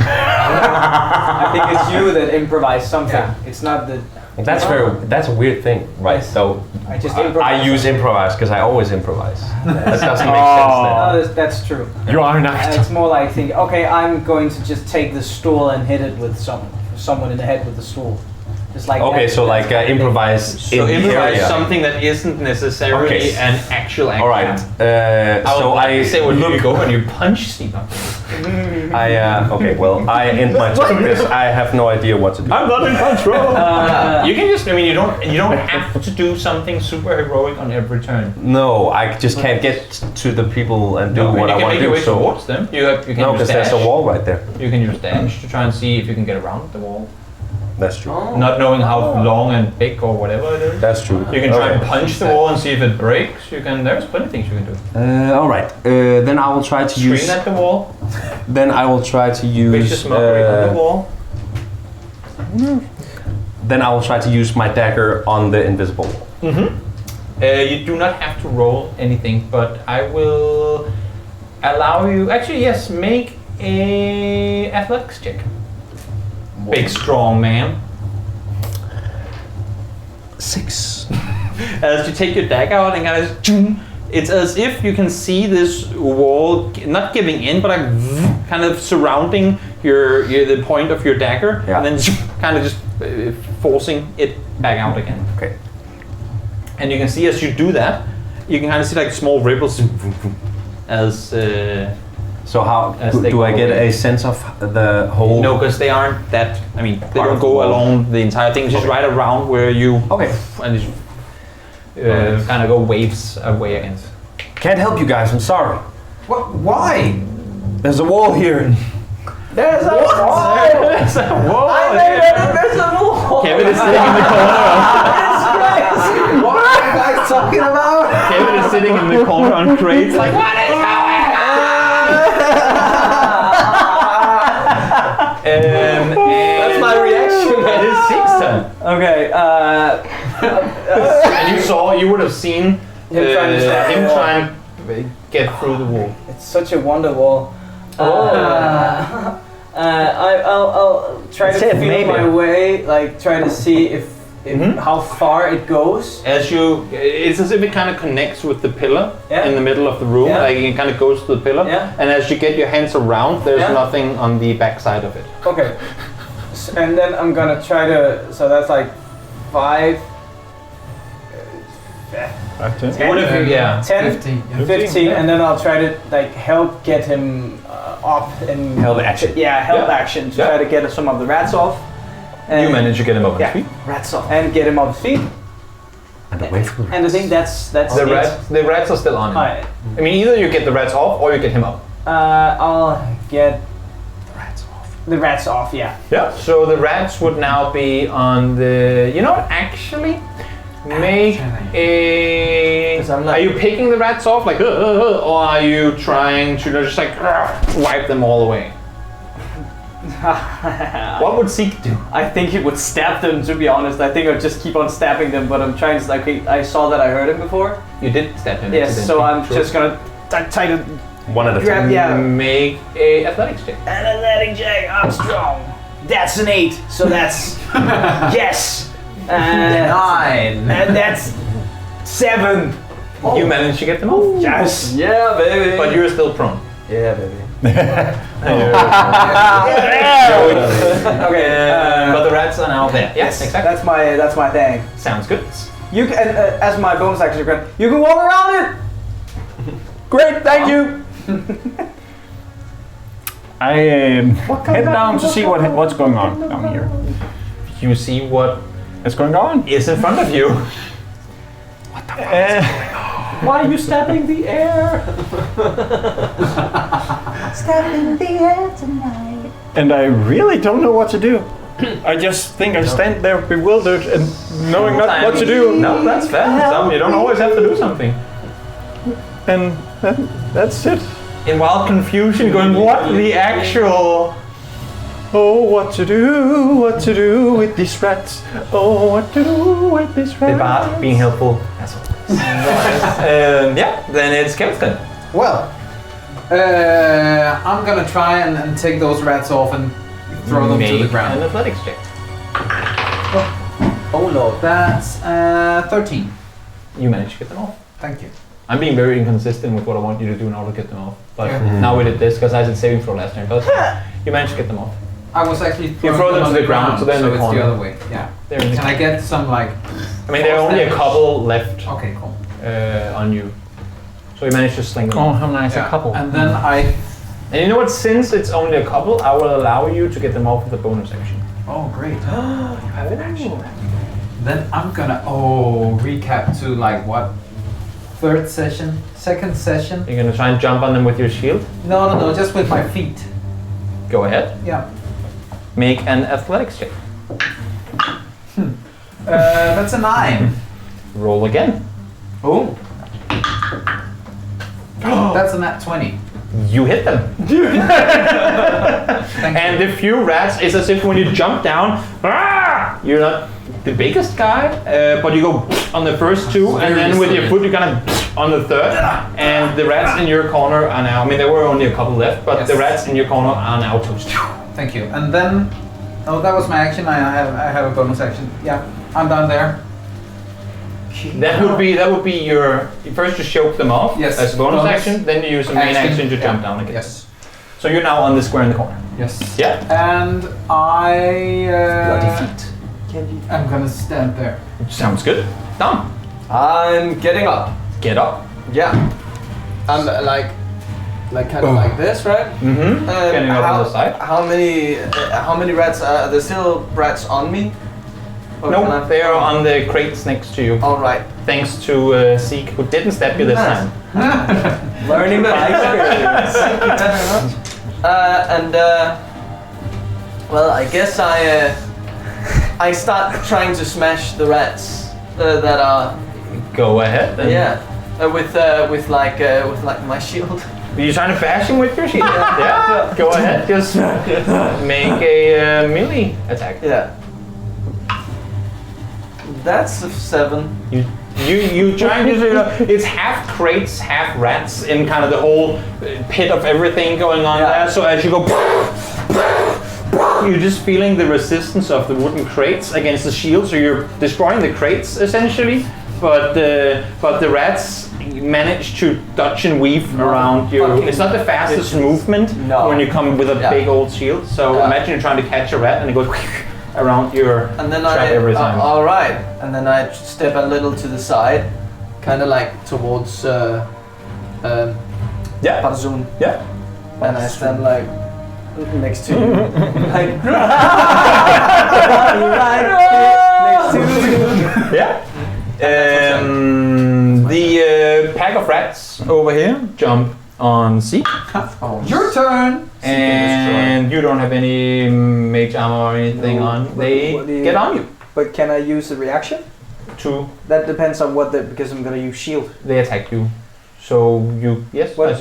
I think it's you that improvise something. Yeah. It's not the. That's a weird thing, right? Yes. So I just I improvise. use improvise because I always imprise. That doesn't make No, sense that's true. You are not. It's more like thinking, okay, I'm going to just take the stool and hit it with someone in the head with the stool. Just like then. Okay, that- so that's like kind of improvise So in the improvise area. something that isn't necessarily Okay. an actual action. All right. I would So like I to say when you look. go and you punch Stephen. Okay. Well, I end my turn because I have no idea what to do. I'm not in control. You can just. I mean, you don't have to do something super heroic on every turn. No, I just can't get to the people and do No, what you I can want make to your do. way So towards them. You can no, use because dash. there's a wall right there. You can use dash to try and see if you can get around the wall. That's true. Not knowing how long and big or whatever it is. That's true. You can try and Okay. punch the wall and see if it breaks. You can. There's plenty of things you can do. All right. Then I will try to Scream use. at the wall. Then I will try to use. Vicious mockery on the wall. Then I will try to use my dagger on the invisible wall. You do not have to roll anything, but I will allow you. Actually, yes. Make a athletics check. Big strong man. 6. As you take your dagger out and kind of, it's as if you can see this wall not giving in, but like kind of surrounding the point of your dagger, Yeah. and then kind of just forcing it back out again. Okay. And you can see as you do that, you can kind of see like small ripples as. So how As do they I go get away. a sense of the whole? No, because they aren't that. I mean, they Part don't of the go wall. along the entire thing. It's just right around where you. Okay. And just, kind of go waves away against. Can't help you guys. I'm sorry. What? Why? There's a wall here. There's a wall! There's a wall. I made an invisible wall! Kevin is sitting in the corner. What are you guys talking about? Kevin is sitting in the corner on crates, like what is going on? That's my reaction. It is Zeke's turn. Okay, And you would have seen Him trying to stab him the wall. try and get through the wall. it's such a wonder wall. I'll try to That's it, feel maybe. my way, like try to see if how far it goes. As it's as if it kind of connects with the pillar Yeah. in the middle of the room. Yeah. Like it kind of goes to the pillar, Yeah. and as you get your hands around, there's Yeah. nothing on the back side of it. Okay, and then I'm gonna try to. So that's like 5, 10, What if you, yeah. 10, 50. 15, and then I'll try to like help get him up and Held action. Yeah, help Yeah. action to Yeah. try to get some of the rats off. You manage to get him up on his Yeah, feet. rats off and get him off his feet. And away from the And I think that's The it. rats are still on him. Alright. I mean, either you get the rats off or you get him up. I'll get rats off. the rats off. Yeah. Yeah. So the rats would now be on the. You know what? Actually, make a. 'Cause I'm like- Are you picking the rats off, like, or are you trying to just like wipe them all away? What would Zeke do? I think he would stab them. To be honest, I think I'd just keep on stabbing them. But I'm trying to like I saw that I heard him before. You did stab him. Yes. So I'm True. just gonna try to One at a grab. time. Yeah. Make a athletics check. An athletic check. I'm strong. That's an 8. So that's yes. 9. And that's 7. You managed to get them off. Yes. Yeah, baby. But you're still prone. Yeah, baby. But the rats are now there. Yes, exactly. That's my thing. Sounds good. You can, as my bonus action, you can walk around it. Great, thank you. I head down to see what's going on down here. You see what What's going on? is in front of you. Why are you stabbing the air? Stabbing the air tonight. And I really don't know what to do. I just think I stand there bewildered and knowing not what to do. No, that's fair. You don't always have to do something. And that's it. In wild confusion, going, what the actual... Oh, what to do with these rats? Oh, what to do with these rats? The bard being helpful, as always. Yeah, then it's Kevin. Well, I'm gonna try and take those rats off and throw them to the Make ground. an athletics check. Oh lord, that's 13. You manage to get them off. Thank you. I'm being very inconsistent with what I want you to do in order to get them off. But now we did this because I said saving throw last time. But you managed to get them off. I was actually You throw them on to the ground, so they're in the it's corner. the other way. Yeah. They're in the Can I get some like? I mean, there are only a couple left Okay, cool. on you. So you managed to sling them. Oh, how nice, Yeah. a couple. And then I. And you know what? Since it's only a couple, I will allow you to get them off with a bonus action. Oh great. You have an action. Then I'm gonna recap to like what? Third session, second session. You're gonna try and jump on them with your shield. No, just with my feet. Go ahead. Yeah. Make an athletics check. That's a 9. Roll again. Oh. That's a nat 20. You hit them. And the few rats, it's as if when you jump down, you're not the biggest guy, but you go on the first two, and then with your foot you're gonna on the third, and the rats in your corner are now, I mean there were only a couple left, but the rats in your corner are now toast. Thank you. And then, that was my action. I have a bonus action. Yeah, I'm down there. That would be your, first to choke them off as a bonus action, then you use a main action to jump down again. Yes. So you're now on the square in the corner. Yes. Yeah. And I Bloody feet. I'm gonna stand there. Sounds good. Done. I'm getting up. Get up. Yeah. I'm like kind of like this, right? Mm-hmm. Getting up on the side. How many rats? Are there still rats on me? Or can No, I- they are on the crates next to you. All right. Thanks to Zeke, who didn't stab you this Nice. time. Learning by experience. Well, I guess I start trying to smash the rats that are Go ahead. Then. with like my shield. Are you trying to bash him with your shield? Yeah. Go ahead. Just make a melee attack. Yeah. That's a 7. You try and do it's half crates, half rats in kind of the whole pit of everything going on there. So as you go, you're just feeling the resistance of the wooden crates against the shield. So you're destroying the crates essentially, but the rats manage to dodge and weave around you. It's not the fastest movement when you come with a big old shield. So imagine you're trying to catch a rat and it goes around your and then trap every time. All right, and then I step a little to the side, kind of like towards Barzun. Yeah. And I stand like next to you, like next to you. Yeah. The pack of rats over here jump on Zeke. Your turn. And you don't have any mage armor or anything on. They get on you. But can I use a reaction? To That depends on what because I'm gonna use shield. they attack you. So you I suppose.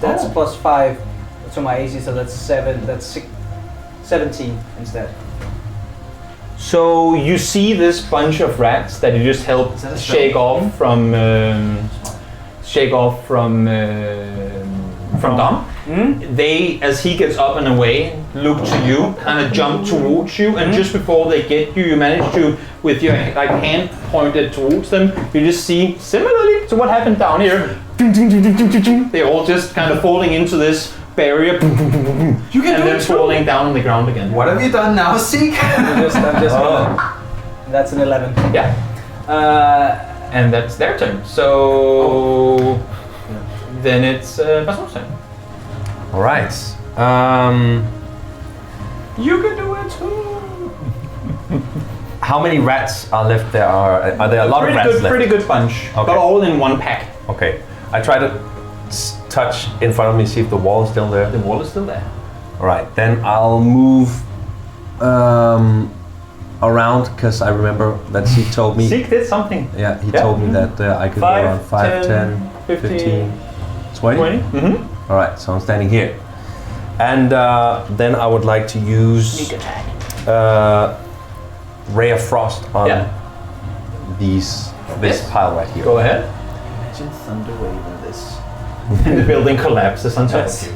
That's +5 to my AC, so that's 7. That's 17 instead. So you see this bunch of rats that you just helped shake off from Dom. They, as he gets up and away, look to you, kind of jump towards you, and just before they get you, you manage to, with your hand pointed towards them, you just see, similarly to what happened down here, they're all just kind of falling into this barrier, You can and do then it too. falling down on the ground again. What have you done now, Zeke? I'm just that's an 11. Yeah, and that's their turn. So then it's Bason's turn. All right. You can do it too. How many rats are left there? Are there a lot of rats left? Pretty good bunch, Okay. but all in one pack. Okay. I try to touch in front of me, see if the wall is still there. The wall is still there. All right. Then I'll move around because I remember that Zeke told me. Zeke did something. Yeah, he told me that I could go around 5, 10, 15, 20. 20. Mm-hmm. All right. So I'm standing here, and then I would like to use Ray of Frost on this pile right here. Go ahead. Imagine thunder waving this. The building collapses on top of you.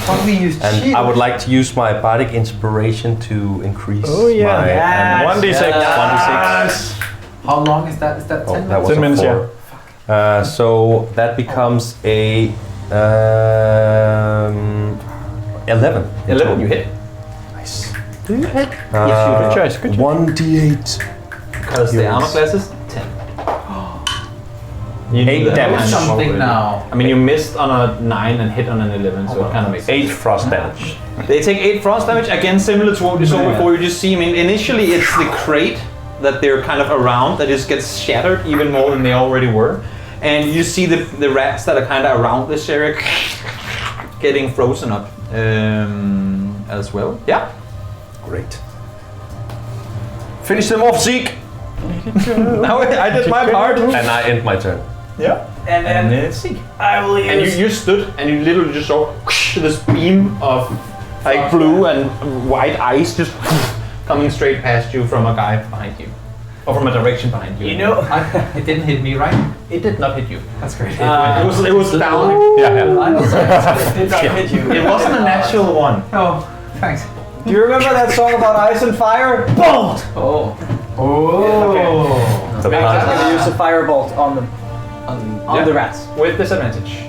Probably use And shield. I would like to use my bardic inspiration to increase Oh, yeah. my Yes. 1d6. 1d6. How long is that? Is that 10 Oh, that was 10 a minutes, 4. So that becomes a 11. 11, you hit. Nice. Do you hit? Yes, you Good choice, good choice. 1d8. Because the armor class is 10. You 8 knew that damage. kind of Something already. now. I mean, you missed on a 9 and hit on an 11, so it kind of makes 8 frost damage. They take 8 frost damage, again similar to what you saw before. You just see, I mean, initially it's the crate that they're kind of around that just gets shattered even more than they already were. And you see the rats that are kind of around this area getting frozen up as well. Yeah. Great. Finish them off, Zeke! Now I did my part. And I end my turn. Yeah. And And then it's Zeke. I will And use. you stood and you literally just saw this beam of like blue and white ice just coming straight past you from a guy behind you. Or from a direction behind you. You know, It didn't hit me, right? It did not hit you. That's great. It was down. Yeah. it did not hit you. It wasn't a natural one. Oh, thanks. Do you remember that song about ice and fire? Bolt! Oh. Oh. The I'm plant. gonna use a firebolt on them, on the rats. With disadvantage.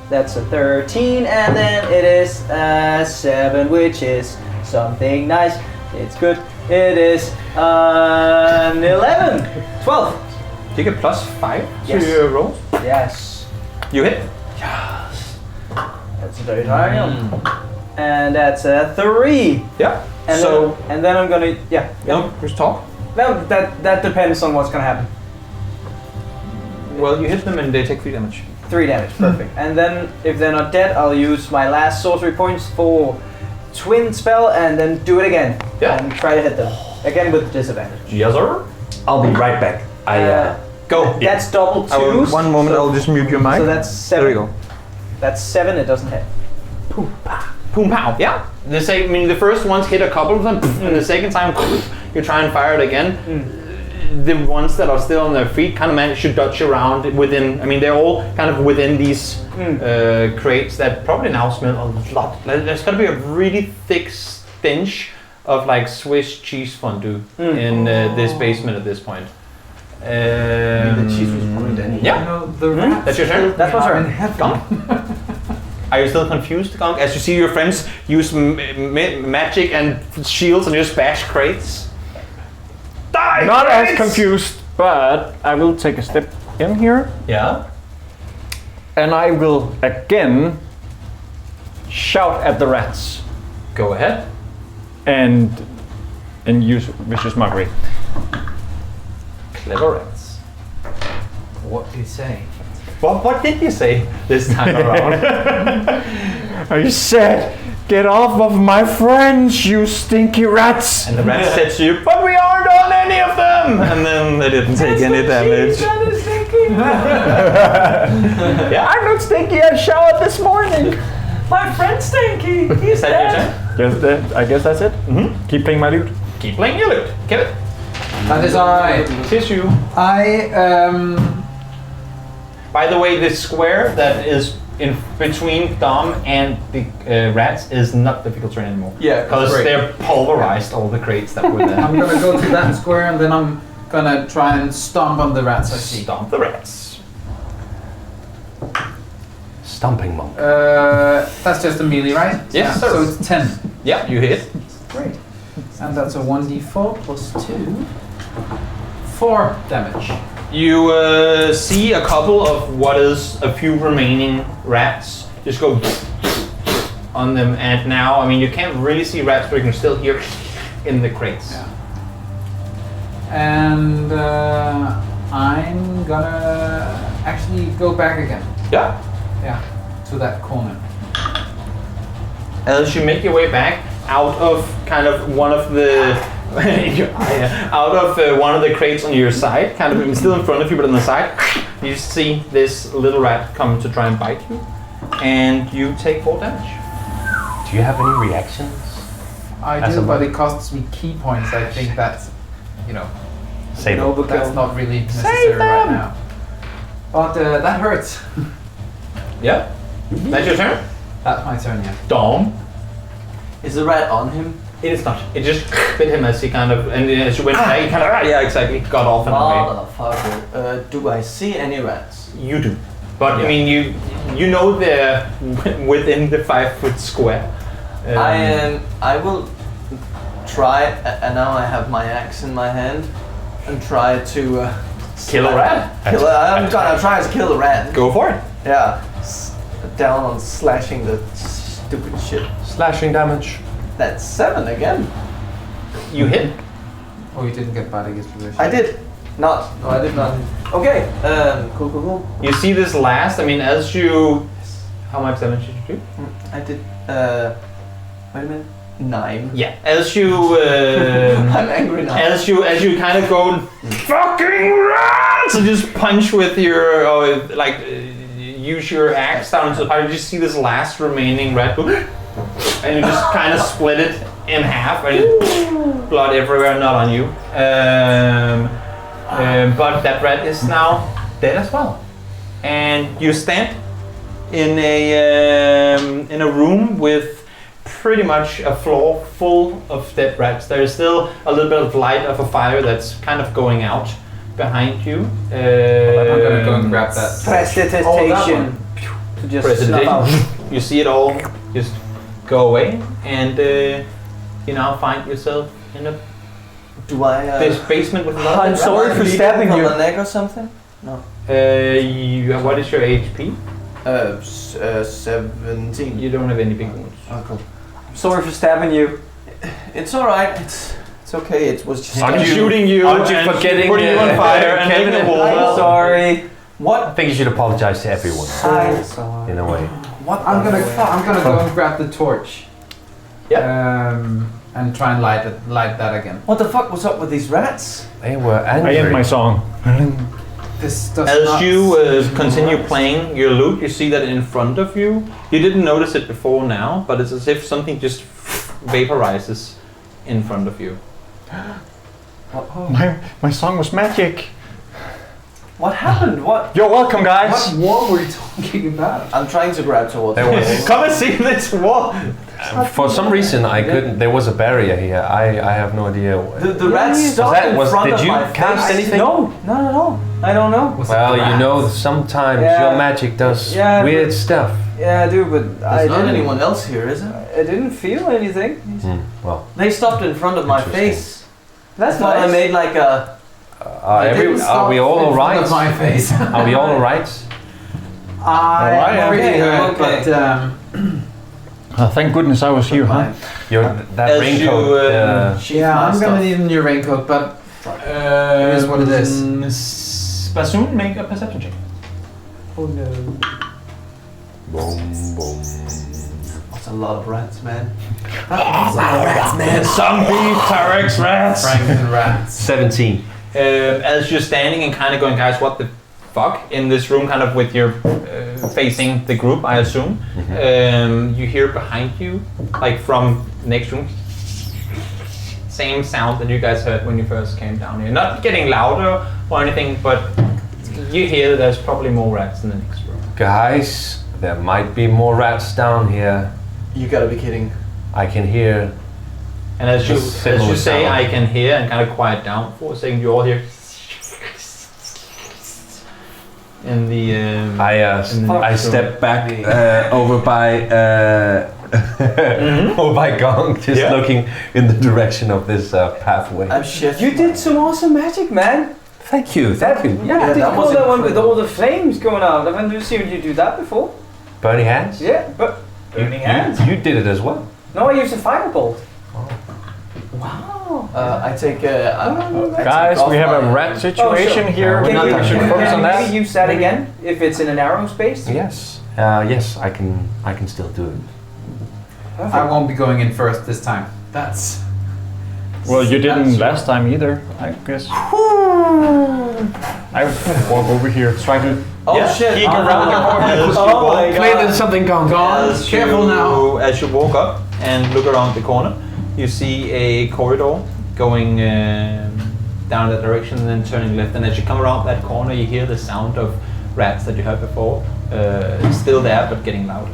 That's a 13, and then it is a 7, which is something nice. It's good. It is an 11. 12. You get +5 Yes. to your rolls. Yes. You hit. That's a dirty triangle. And that's a 3. Yeah. And So then, I'm gonna no, just talk. Well, that depends on what's gonna happen. Well, you hit them and they take 3 damage. 3 damage, perfect. And then if they're not dead, I'll use my last sorcery points for twin spell and then do it again. Yeah. And try to hit them again with disadvantage. Yes, sir. I'll be right back. Go. That's double I will, twos. one moment, so, I'll just mute your mic. So that's 7. There you go. That's 7. It doesn't hit. Boom pow. Yeah. I mean, the first ones hit a couple of them, and the second time you try and fire it again. The ones that are still on their feet kind of manage to dodge around within. I mean, they're all kind of within these crates that probably now smell a lot. There's got to be a really thick stench of like Swiss cheese fondue in this basement at this point. The cheese was probably dead. Yeah. You know, the rats. That's your turn. That's my are turn. in heaven. Gone. Are you still confused, Gong? As you see your friends use magic and shields and just bash crates? Die! Not as crates! confused, but I will take a step in here Yeah. and I will again shout at the rats Go ahead. and use vicious mockery. Clever rats. What do you say? What did you say this time around? I said, get off of my friends, you stinky rats! And the rats said to you, but we aren't on any of them! And then they didn't take any damage. Yeah. I'm not stinky, I showered this morning! My friend's stinky. Is that your turn? I guess that's it. Keep playing my lute. Keep playing your lute. Get it. That is alright. Here's you. By the way, this square that is in between Dom and the rats is not difficult terrain anymore. Yeah, Because great. they're pulverized, all the crates that were there. I'm gonna go to that square and then I'm gonna try and stomp on the rats I see. Stomp the rats. Stomping monk. That's just a melee, right? Yes, sir. So it's 10. Yeah, you hit. Great. And that's a 1d4 plus 2. 4 damage. You see a couple of what is a few remaining rats just go on them, and now, I mean, you can't really see rats, but you can still hear in the crates. Yeah. And I'm gonna actually go back again. Yeah. Yeah, to that corner. As you make your way back out of kind of one of the one of the crates on your side, kind of still in front of you, but on the side, you see this little rat come to try and bite you, and you take 4 damage. Do you have any reactions? I As do, a but monk. it costs me key points. I think that's, Save it. that's not really necessary right now. But that hurts. Yeah. That's your turn. That's my turn, yeah. Dom. Is the rat on him? It is not. It just bit him as he kind of, and as you went back, he kind of, yeah, exactly, got off and away. Motherfucker. Do I see any rats? You do. But I mean, you know they're within the 5-foot square. I will try, and now I have my axe in my hand, and try to Kill a rat. I'm gonna try to kill a rat. Go for it. Yeah, down on slashing the stupid shit. Slashing damage. That's 7 again. You hit. Oh, you didn't get bad against position. I did not. No, I did not. Okay. Cool. You see this last. I mean, as you, how much damage did you do? I did. Wait a minute. 9. Yeah. As you, I'm angry now. as you kind of go, fucking rats, and just punch with your, use your axe down to the fire. You just see this last remaining rat go, and you just kind of split it in half, and blood everywhere, not on you. But that rat is now dead as well. And you stand in a room with pretty much a floor full of dead rats. There is still a little bit of light of a fire that's kind of going out behind you. I'm gonna go and grab that. Prestidigitation. To just snuff out. You see it all just go away, and you now find yourself in a Do I? this basement with a lot I'm of sorry for stabbing from you. the neck or something? No. what is your HP? 17. You don't have any big wounds. Oh, cool. Sorry for stabbing you. It's all right. It's okay. It was just. I'm shooting you, aren't you and forgetting, putting you on fire, and Kevin making a and wall. I'm sorry. I What? think you should apologize to everyone, I'm sorry. in a way. What? I'm gonna go and grab the torch. And try and light that again. What the fuck was up with these rats? They were I angry. end my song. This does As not you seem continue right. playing your lute, you see that in front of you. You didn't notice it before now, but it's as if something just vaporizes in front of you. My song was magic. What happened? What? You're welcome, guys. What war were you talking about? I'm trying to grab towards. There was, Come and see this wall. for some reason, I couldn't. There was a barrier here. I have no idea. The rats stopped in front Did of you my cast face. anything? No, not at all. I don't know. Was it Well, you rats? know, sometimes Yeah. your magic does Yeah, weird but- stuff. Yeah, I do, but I There's not didn't. anyone else here, is it? I didn't feel anything. Well, They stopped in front of my Interesting. face. That's I thought I nice. made like a. are we all In front alright? of my face. Are we all alright? I am okay, really hurt, okay. but Thank goodness I was here, huh? That As raincoat. you, yeah, I'm stuff. gonna need a new raincoat. But it is what it is. Bassoon, make a perception check. Oh no. Boom, boom. That's a lot of rats, man. Zombie, T-Rex, rats. Franken rats. 17. As you're standing and kind of going, guys, what the fuck, in this room, kind of with your facing the group, I assume. You hear behind you, like from next room, same sound that you guys heard when you first came down here. Not getting louder or anything, but you hear that there's probably more rats in the next room. Guys, there might be more rats down here. You gotta be kidding. I can hear. And as you Similar say, sound. I can hear, and kind of quiet down for a second, you all hear. in the. I step back over by over by Gong, just looking in the direction of this pathway. You did some awesome magic, man. Thank you. Yeah, did you call that one with all the flames going out? I've never seen you do that before. Burning hands? Yeah, but burning hands. You did it as well. No, I used a firebolt. Wow. I take. I Guys, take we have a off rat situation here. We're We not should touching focus on Can that. you use that again if it's in a narrow space? Yes. Yes, I can still do it. I won't be going in first this time. That's. Well, you didn't last time either, I guess. I walk over here, try to Shit! peek around the corner. Oh my god. There's something Gong. Careful now. As you walk up and look around the corner, you see a corridor going down that direction and then turning left. And as you come around that corner, you hear the sound of rats that you heard before. It's still there, but getting louder.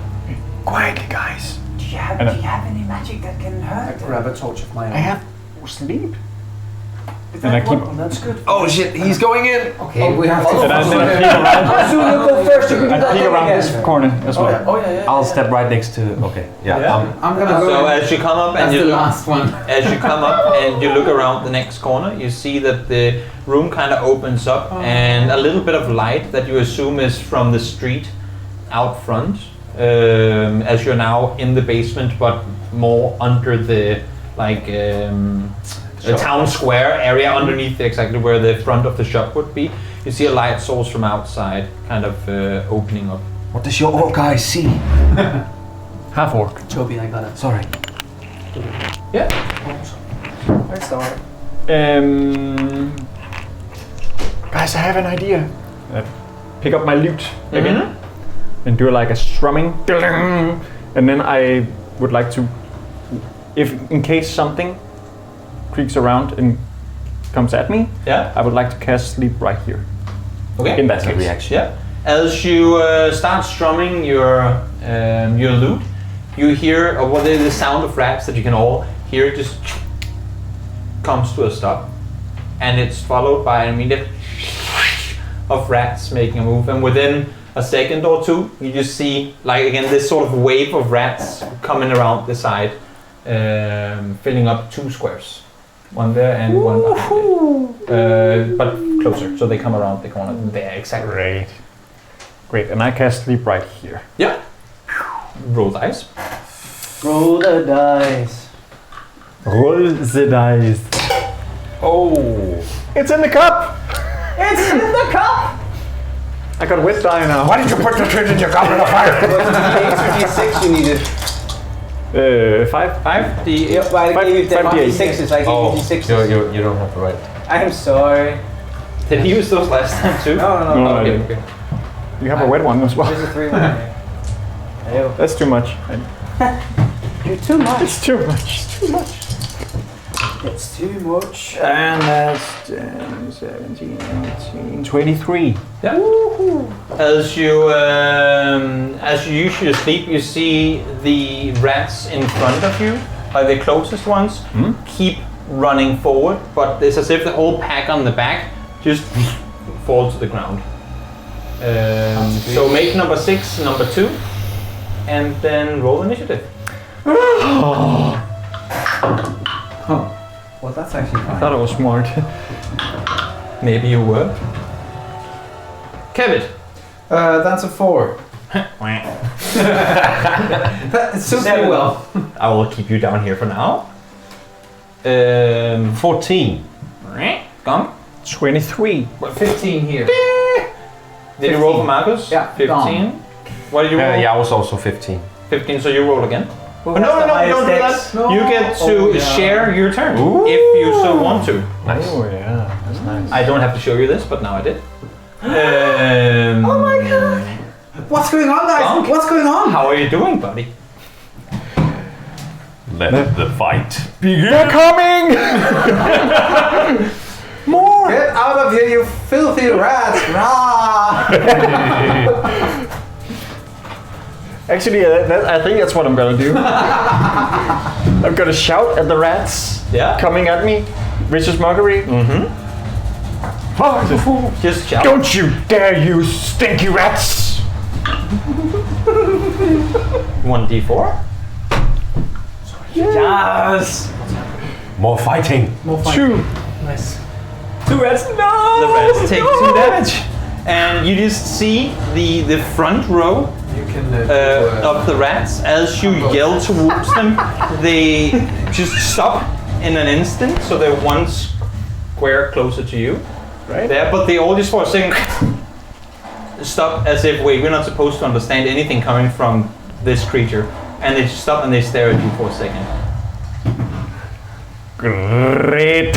Quietly, guys. Do you have any magic that can hurt? grab a torch of my own. I have sleep. Is And I that keep. one? That's good. Oh shit, he's going in! Okay, we have to. And then I peek around. As soon as you go first, you can do I that peek thing around again. this corner as well. Oh yeah. I'll step right next to. Okay, Yeah. I'm gonna go. So in. as you come up and That's you the last one. as you come up and you look around the next corner, you see that the room kind of opens up and a little bit of light that you assume is from the street out front, as you're now in the basement, but more under the the town square area underneath exactly where the front of the shop would be. You see a light source from outside kind of opening up. What does your orc eye see? Half orc. Toby, I got it. Sorry. Yeah. That's all right. Guys, I have an idea. Pick up my lute again and do like a strumming, and then I would like to, if in case something creaks around and comes at me, Yeah. I would like to cast sleep right here. Okay. In that That's a case. reaction. Yeah. As you start strumming your lute, you hear the sound of rats that you can all hear just comes to a stop, and it's followed by an immediate of rats making a move, and within a second or two, you just see this sort of wave of rats coming around the side, filling up 2 squares. One there and one behind it. But closer, so they come around the corner there, exactly. Great, and I cast sleep right here. Yeah. Roll dice. Roll the dice. Roll the dice. Oh. It's in the cup! It's in the cup! I got wet die now. Why did you put the treasure in your goblet of fire? D6 you needed. 5? 5 D. Yeah, but I gave you the 58. D6s. I gave you D6s. You don't have to write. I'm sorry. Did he use those last time too? No. No, I Okay, didn't. okay. You have a wet one as well. There's a 3-1. Ew. That's too much. You're too much. It's too much. It's too much. And that's 10, 17, 18, 23. Yeah. As you use your sleep, you see the rats in front of you, like the closest ones, keep running forward, but it's as if the whole pack on the back just falls to the ground. So make number 6, number 2, and then roll initiative. Well, that's actually I fine. thought I was smart. Maybe you were. Kevin. That's a 4. That suits me well. I will keep you down here for now. 14. Gone. 23. 15 here. Did you roll for Marcus? Yeah, 15. gone. What did you roll? Yeah, I was also 15. 15, so you roll again. Who Oh, no, has the you don't do highest that. You get to share your turn if you so want to. Nice. Oh yeah, that's nice. I don't have to show you this, but now I did. Oh my god! What's going on, guys? Bonk. What's going on? How are you doing, buddy? Let the fight begin. They're coming! More! Get out of here, you filthy rats! Rah! Actually, I think that's what I'm gonna do. I'm gonna shout at the rats Yeah. coming at me. Vicious mockery. Just shout. Don't you dare, you stinky rats! 1d4. Yes! More fighting. Two. Nice. 2 rats, no! The rats take 2 damage. And you just see the front row You can of the rats. As you yell towards them, they just stop in an instant. So they're one square closer to you. Right. There, but they all just for a second stop as if, wait, we're not supposed to understand anything coming from this creature. And they just stop and they stare at you for a second. Great.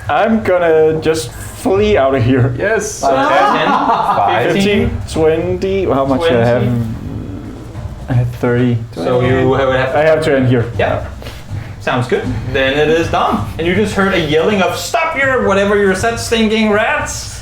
I'm gonna just flee out of here. Yes. So 10, 15. 20. How much do I have? I had 30. So you would have I have to end here. Yeah. Sounds good. Then it is done. And you just heard a yelling of stop your whatever your set stinking rats.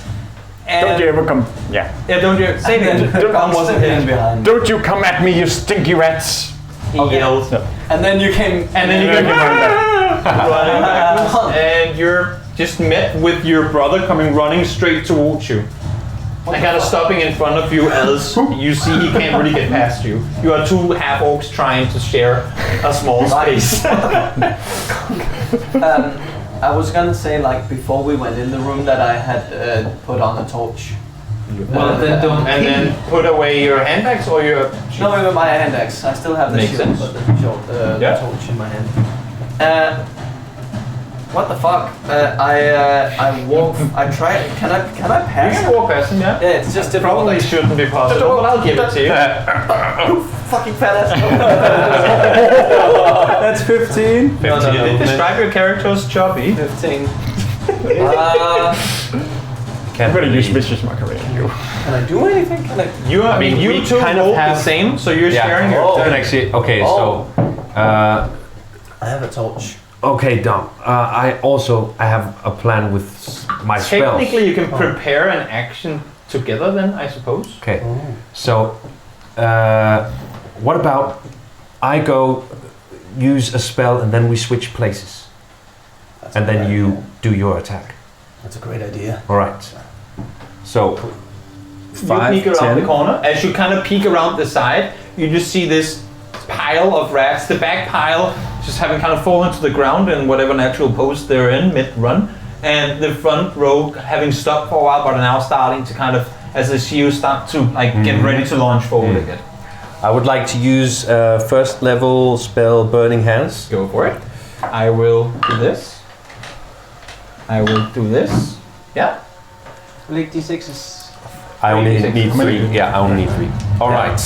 And Don't you ever come. Yeah. Yeah, don't you say it again. Tom wasn't Standing here. behind. Don't you come at me, you stinky rats! He yelled. And then you came. And then you And go then I came running backwards, and you're just met with your brother coming running straight towards you. And kind of stopping in front of you as you see he can't really get past you. You are 2 half-orcs trying to share a small space. I was gonna say, like, before we went in the room that I had put on a torch. Well, then don't. And then put away your handbags or your... No, with my hand axe. I still have the Makes shield, sense. but the short Yeah. torch in my hand. What the fuck? I walk. I try. Can I You pass? can walk past him, yeah? Yeah, it's just difficult. Probably shouldn't be possible, but I'll give it to you. Fucking fat ass. That's 15. No, no, You no. did describe your character as chubby. 15. I'm gonna use Vicious Mockery on you. Can I do anything? Can I? You, I mean, you we two kind of rolled the have- same, so you're sharing your You turn. can actually. Okay, Oh. so. I have a torch. Okay, Dom. I have a plan with my spells. Technically, you can prepare an action together then, I suppose. Okay. So, what about I go use a spell and then we switch places, That's and a then great you idea. do your attack. That's a great idea. All right. So, You 5, peek around 10. the corner. As you kind of peek around the side, you just see this pile of rats. The back pile just having kind of fallen to the ground in whatever natural pose they're in mid-run. And the front row having stopped for a while, but are now starting to kind of, as the shields start to like get ready to launch forward again. I would like to use first level spell Burning Hands. Go for it. I will do this. I will do this. Yeah. League D6 is. I only 3d6. need 3. Yeah, I only need 3. All Yeah. right.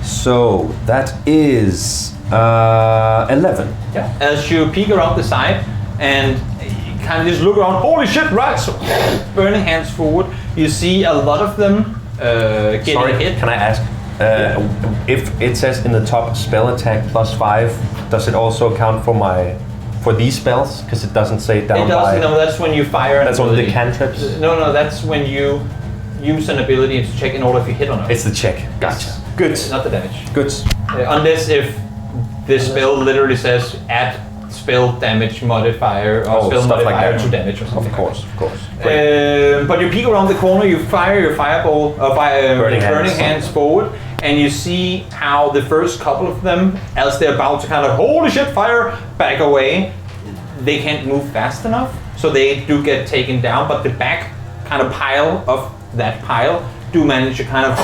So that is 11. Yeah. As you peek around the side and you kind of just look around, holy shit, rats! So, burning hands forward. You see a lot of them getting Sorry, hit. can I ask? If it says in the top spell attack +5, does it also count for these spells? Because it doesn't say it down It does, by. no, that's when you fire an That's on the ability. cantrips. No, that's when you use an ability to check in order if you hit or not. It's the check. Gotcha. Good. Not the damage. Good. Unless if the spell literally says add spell damage modifier or Oh, spell stuff like modifier that. to damage or something. Of course. But you peek around the corner, you fire your fireball, Burning burning hands. hands forward, and you see how the first couple of them, as they're about to kind of holy shit fire, back away, they can't move fast enough, so they do get taken down. But the back kind of pile of that pile do manage to kind of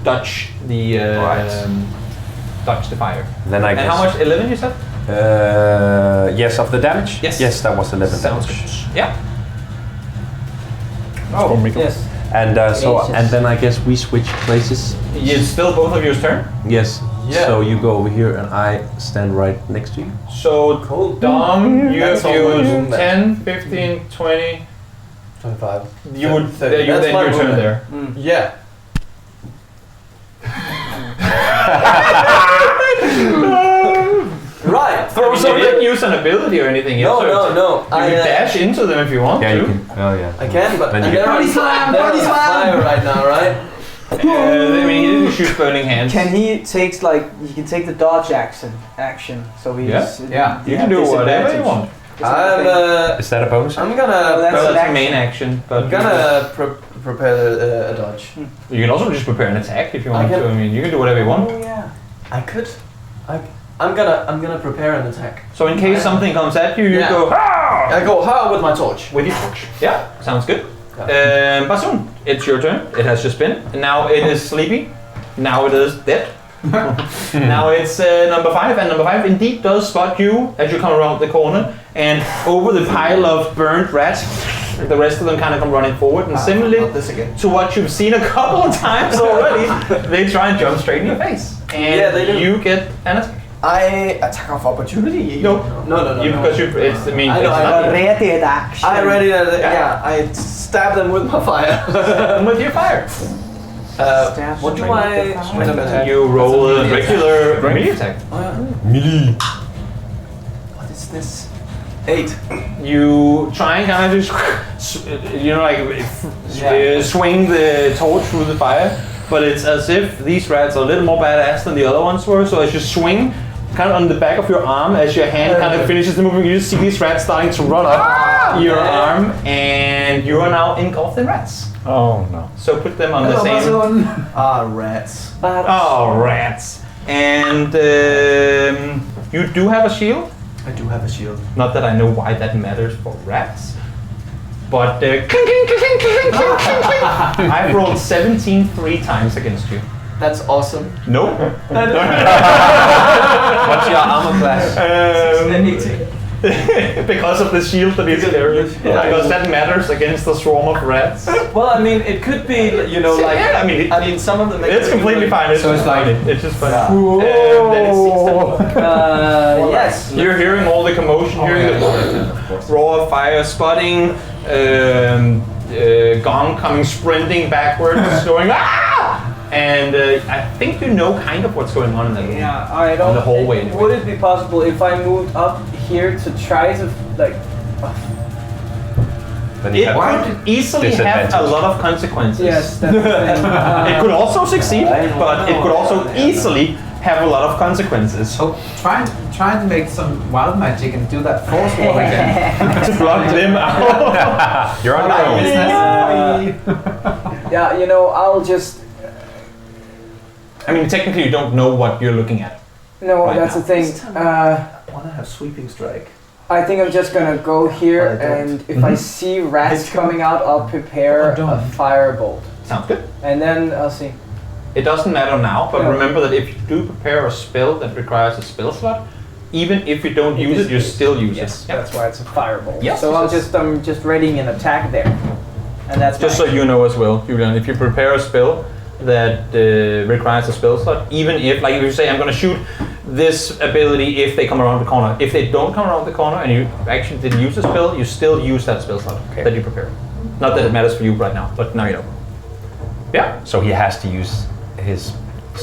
dodge the dodge the fire. Then I And guess. how much? 11 you said? Yes, of the damage? Yes. Yes, that was 11 Sounds damage. good. Yeah. Oh, Yes. And so, Yes. and then I guess we switch places. It's still both of yours turn. Yes. Yeah. So you go over here and I stand right next to you. So Dom, you That's have all my used room then. 10, 15, 20. 25. You would 30. then That's my your turn movement. there. Yeah. Right. You didn't use an ability or anything yet. No, so no, no. You can dash into them if you want Yeah, to. you can. Oh, yeah. I can, but Then and you- they're Body slam, they're body on slam. fire right now, right? I mean, he didn't shoot burning hands. Can he takes like he can take the dodge action, so he's Yeah. Yeah. You can do whatever you disadvantage. want. I'm Is that a bonus? I'm gonna. that's Well, an that's a main action. action, but I'm gonna prepare a dodge. you can also just prepare an attack if you want I can- to. I mean, you can do whatever you want. Oh yeah. I could. I'm gonna prepare an attack. So in case something comes at you, you Yeah. go "Ah!" I go ha with my torch. with your torch. Yeah, sounds good. Basun, it's your turn. It has just been. And now it is sleepy. Now it is dead. Now it's number 5, and number 5 indeed does spot you as you come around the corner, and over the pile of burnt rats, the rest of them kind of come running forward, and similarly Not this again. to what you've seen a couple of times already, they try and jump straight in your face, and Yeah, they do. you get an attack. I attack of opportunity. No. No. Because it's, I mean, I know, it's I not know. Ready at action. I ready. Yeah. Yeah. I stab them with my fire. with your fire. What do I? Wait a minute. You roll a regular melee attack. Melee. What is this? 8. You try and kind of just, swing the torch through the fire, but it's as if these rats are a little more badass than the other ones were. So as you swing, kind of on the back of your arm, as your hand kind of finishes the movement, you just see these rats starting to run up your arm, and you are now engulfed in rats. Oh no. So put them on the same. Rats. Oh, rats! And you do have a shield. I do have a shield. Not that I know why that matters for rats, but clink, clink, clink, clink, clink, clink, clink, clink. I've rolled 17 3 times against you. That's awesome. Nope. What's your armor class? 18. Because of the shield that is there. Because that matters against the swarm of rats. Well, I mean, it could be, like. Yeah, I mean, some of them. it's completely fine. It's So it's just like- fine. It's just fine. Yeah. Then it seems Yes. you're hearing all the commotion, hearing the roar of fire, spotting, Gong coming sprinting backwards, going ah! And I think you know kind of what's going on in that room. Yeah, I don't. On the hallway, anyway. Would it be possible if I moved up here to try to like? Then you It have could easily have disadvantage. a lot of consequences. Yes, that's the thing. It could also succeed, but it could also easily have a lot of consequences. So try to make some wild magic and do that force wall again. To block them out. You're on your own. Yeah, I'll just. I mean, technically, you don't know what you're looking at. No, Right that's now. the thing. I want to have sweeping strike. I think I'm just gonna go here, I don't. and if I see rats coming out, I'll prepare Oh, don't. a firebolt, Sounds good. and then I'll see. It doesn't matter now, but No. remember that if you do prepare a spell that requires a spell slot, even if you don't use it, you still use Yes, it. Yep. that's why it's a firebolt. Yes, So yes. I'm just readying an attack there, and that's Just so you know as well, Julian, if you prepare a spell that requires a spell slot, even if, like if you say, I'm going to shoot this ability if they come around the corner. If they don't come around the corner and you actually didn't use the spell, you still use that spell slot that you prepared. Not that it matters for you right now, but now you know. Yeah. So he has to use his.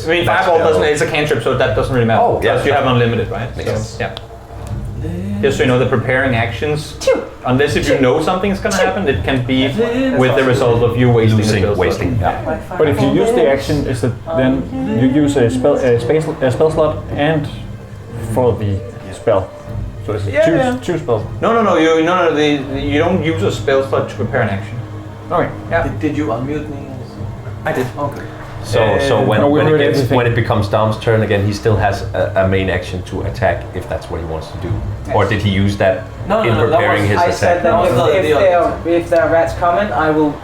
I mean, fireball doesn't, it's a cantrip, so that doesn't really matter. Oh, yeah. Because you have unlimited, right? Yes. So, yeah. Just so you know, the preparing actions, unless if you know something's gonna happen, it can be with the result of you wasting the Losing, spell slot. wasting. Yeah. But if you use the action, is it then you use a spell slot and for the spell? So it's two spells. No, you don't use a spell slot to prepare an action. Okay. Yeah. Did you unmute me? I did. Okay. So when, no, we when, heard it gets, everything. when it becomes Dom's turn again, he still has a main action to attack if that's what he wants to do. Or did he use that No, in that preparing was- his I attack? said that if there are rats coming, I will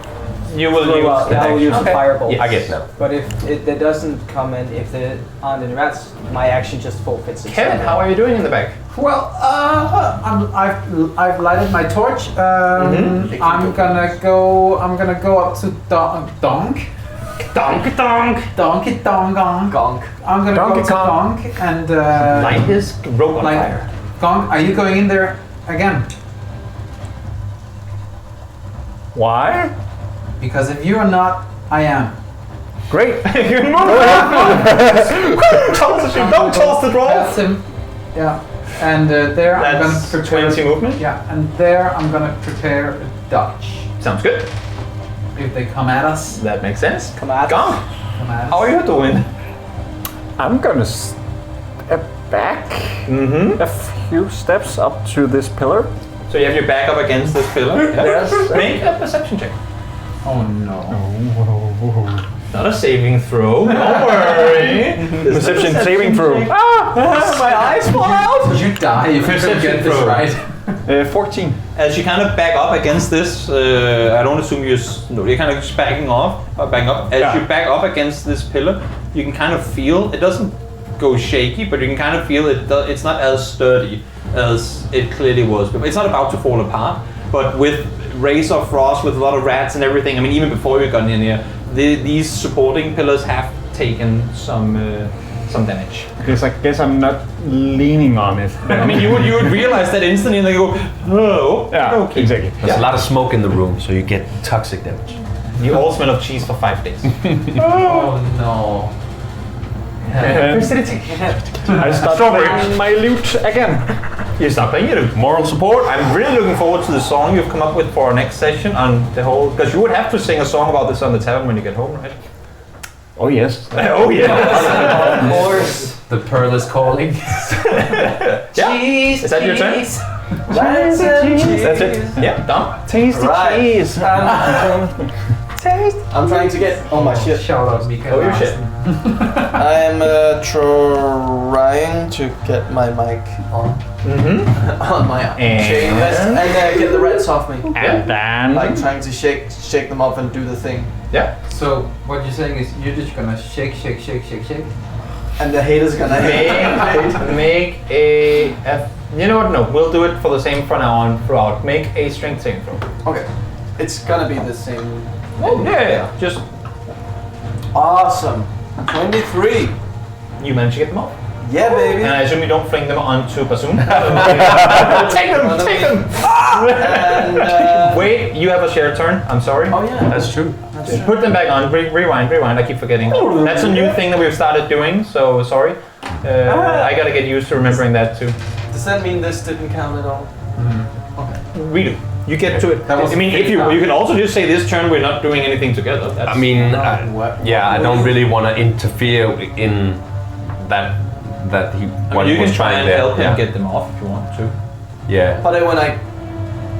You will use I the will use action. a firebolt. Yes. I get now. But if there doesn't come in, if there aren't any rats, my action just forfeits itself. Kevin, how are you doing in the back? Well, I've lighted my torch. I'm gonna go up to Donk. Donk, donk. Donkey Dong Gong. Gonk. I'm gonna Donkey go to Kong. Donk and Light his rope on like fire. Gong. Are you going in there again? Why? Because if you are not, I am. Great. You move. Toss the ship. Don't toss the draw. That's him. Yeah. And there I'm gonna That's prepare 20 movement. Yeah, and there I'm gonna prepare a dodge. Sounds good. If they come at us, That makes sense. Come at Gong. come at us. How are you doing? I'm gonna step back Mm-hmm. a few steps up to this pillar. So you have your back up against this pillar. Yes. Make a perception check. Oh no. Not a saving throw. Don't worry. Perception saving throw. My eyes fall out. You die if you don't Perception get this throw. right. 14. As you kind of back up against this, I don't assume you're kind of just backing off, or backing up. As you back up against this pillar, you can kind of feel, it doesn't go shaky, but you can kind of feel it's not as sturdy as it clearly was. It's not about to fall apart, but with rays of frost, with a lot of rats and everything, I mean, even before you got in here, these supporting pillars have taken some damage. Because I guess I'm not leaning on it. I mean, you would realize that instantly, and then you go, oh, Yeah, okay. exactly. There's a lot of smoke in the room, so you get toxic damage. You all smell of cheese for 5 days. Oh no. And I start playing my lute again. You start playing it. Moral support. I'm really looking forward to the song you've come up with for our next session on the whole. Because you would have to sing a song about this on the tavern when you get home, right? Oh yes. Oh yeah. Of course. The pearl is calling. Cheese. Is that your turn? That's it. Yeah. Done. Tasty Right. cheese. I'm trying to get. Oh my shit. Shout out Mika. Oh your shit. I'm trying to get my mic on. On my chain vest and get the rats off me. And then Like trying to shake them off and do the thing. Yeah. So what you're saying is you're just gonna shake. And the haters gonna hate. Make a. You know what? No, we'll do it for the same from now on throughout. Make a strength saving throw. Okay. It's gonna be the same. Oh yeah. Just Awesome. 23. you manage to get them off. Yeah, baby. And I assume you don't fling them onto Bassoon. Take them! Take them! And, Wait, you have a shared turn. I'm sorry. oh yeah. That's true. Put them back on. Rewind. I keep forgetting. That's a new thing that we've started doing. So sorry. I gotta get used to remembering that too. Does that mean this didn't count at all? Redo. You get to it. That was I mean, if you can also just say this turn we're not doing anything together. That's, I mean, What? I don't really want to interfere in that he. I mean, you can try and help him get them off if you want to. Yeah. But when I.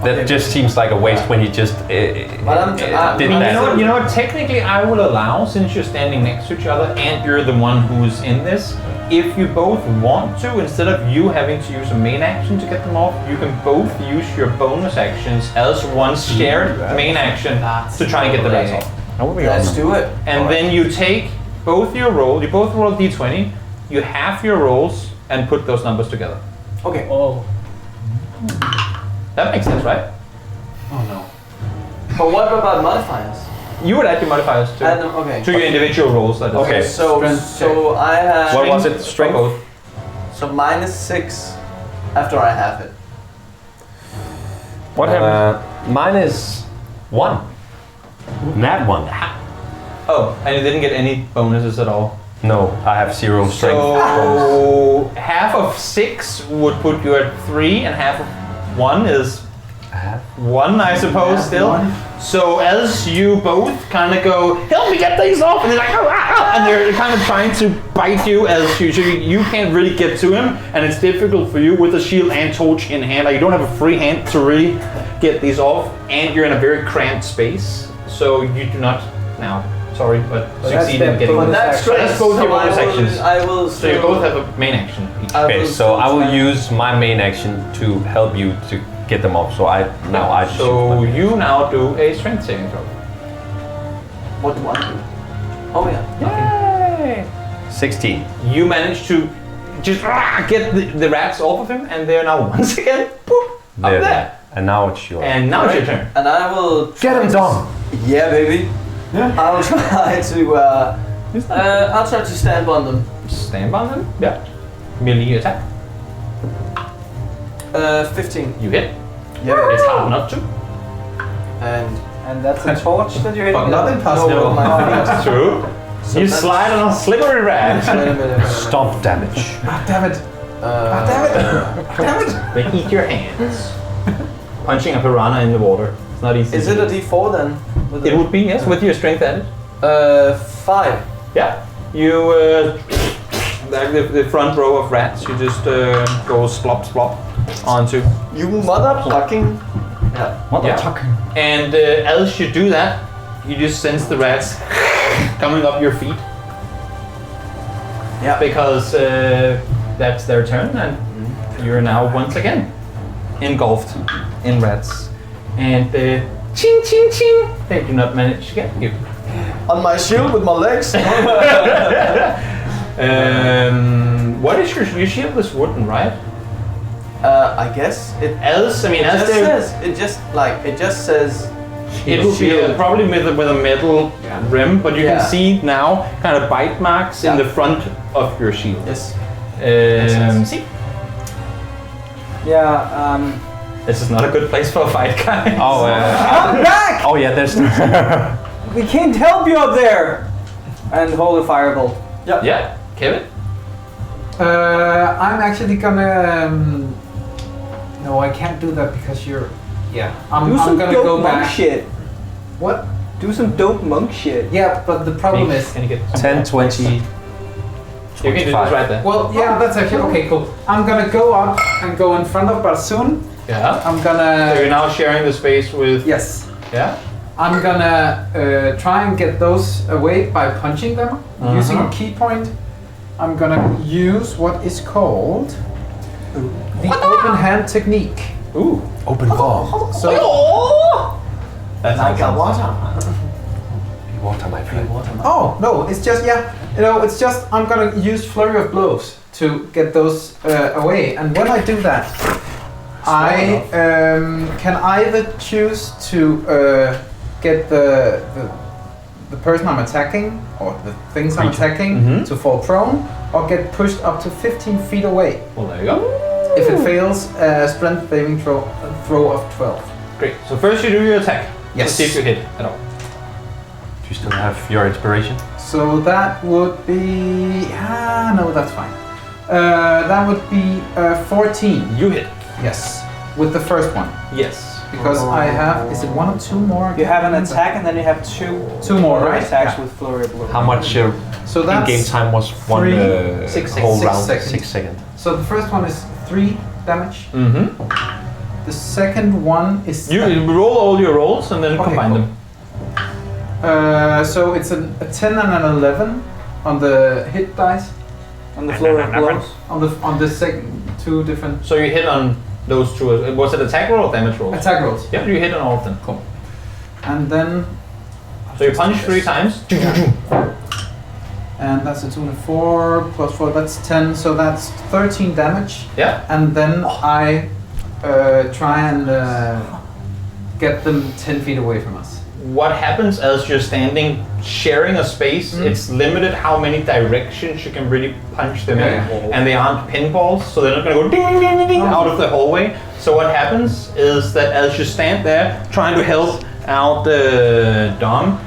That just seems like a waste when he just did I mean, that. you know what? Technically, I will allow, since you're standing next to each other and you're the one who's in this, if you both want to, instead of you having to use a main action to get them off, you can both use your bonus actions as one shared main action to try and get the rest off. Let's do it. And then you take both your rolls, you both roll d20, you half your rolls and put those numbers together. Okay. Oh. That makes sense, right? Oh no. But what about modifiers? You would add your modifiers too. Add them, okay. To your individual rolls, that is. Okay. So I have. What was it? For Strength? both. So -6 after I have it. What happened? -1. Nat 1. Oh, and you didn't get any bonuses at all. No, I have 0 strength. So half of 6 would put you at 3, and half of 1 is 1, I suppose. Still. So as you both kind of go, help me get these off, and they're like, oh, and they're kind of trying to bite you as you can't really get to him, and it's difficult for you with a shield and torch in hand. Like you don't have a free hand to really get these off, and you're in a very cramped space, so you do not now. Sorry, but succeed in getting But this. that's great. That's both your bonus actions. I will. So you both have a main action each. Okay, so I will use my main action to help you to get them off. So I just So use my main you now do a strength saving throw. What do I do? Oh yeah. Yay! 16. You manage to just get the rats off of him, and they're now once again up there. And now it's yours. And now it's your turn. And I will. Get him done. Yeah, baby. I'll try to. I'll try to stamp on them. Stamp on them. Yeah. Melee attack. 15. You hit. Yeah. It's hard enough to. And that's a torch that you're hitting. But not impossible. No, my That's true. So You that's- slide on a slippery rat. Wait a minute. Stomp damage. Damn it. Damn it. They eat your hands. Punching a piranha in the water. It's not easy. Is to it a do. D4 then? It would be, yes, with your strength added. 5. Yeah. You the front row of rats, you just go splop onto. You mother plucking. Yeah. And as you do that, you just sense the rats coming up your feet. Yeah. Because that's their turn, and you're now once again engulfed in rats. And ching ching ching, they do not manage to get you. On my shield with my legs. What is your shield is wooden, right? I guess it. It just says. It will be probably with a metal rim, but you can see now kind of bite marks in the front of your shield. Yes. See? Yeah. This is not a good place for a fight, guys. I'm back. Oh yeah, there's. We can't help you up there. And hold a firebolt. Yep. Yeah, Kevin. I'm actually gonna. No, I can't do that because you're. Yeah, I'm gonna dope go monk back. shit. What? Do some dope monk shit. Yeah, but the problem is. Can you get 10, 20, You can do this right there. Well, yeah, that's actually okay. Cool. I'm gonna go up and go in front of Barsoon. Yeah. I'm gonna. So you're now sharing the space with. Yes. Yeah. I'm gonna try and get those away by punching them using a key point. I'm gonna use what is called the open hand technique. Ooh. Open palm. So That's Like a water. Be water, my friend. oh no, it's just it's just I'm gonna use flurry of blows to get those away. And when I do that, I can either choose to get the person I'm attacking or the things I'm attacking to fall prone, or get pushed up to 15 feet away. Well, there you go. If it fails, strength saving throw of 12. Great. So first you do your attack. Yes. To see if you hit at all. Do you still have your inspiration? So that would be no, that's fine. That would be 14. You hit. Yes, with the first one. Yes. Because I have, is it one or two more? You have an attack and then you have two more, right? attacks Yeah. with flurry of blows. How much So that's in-game time was one 6 whole seconds. round? 6 seconds. 6 seconds. So the first one is 3 damage. Mm-hmm. The second one is You roll all your rolls and then Okay, combine cool. them. so it's a 10 and an 11 on the hit dice. On the flurry of blows. On the second 2 different So you hit on those two. Was it attack roll or damage rolls? attack rolls. Yeah, you hit on all of them. Cool. And then So you punch 3 times. and that's a 2 and a 4 plus 4. That's 10. So that's 13 damage. Yeah. And then I try and get them 10 feet away from us. What happens as you're standing, sharing a space? It's limited how many directions you can really punch them in, and they aren't pinballs, so they're not going to go ding, ding, ding, ding out of the hallway. So what happens is that as you stand there trying to help out the Dom,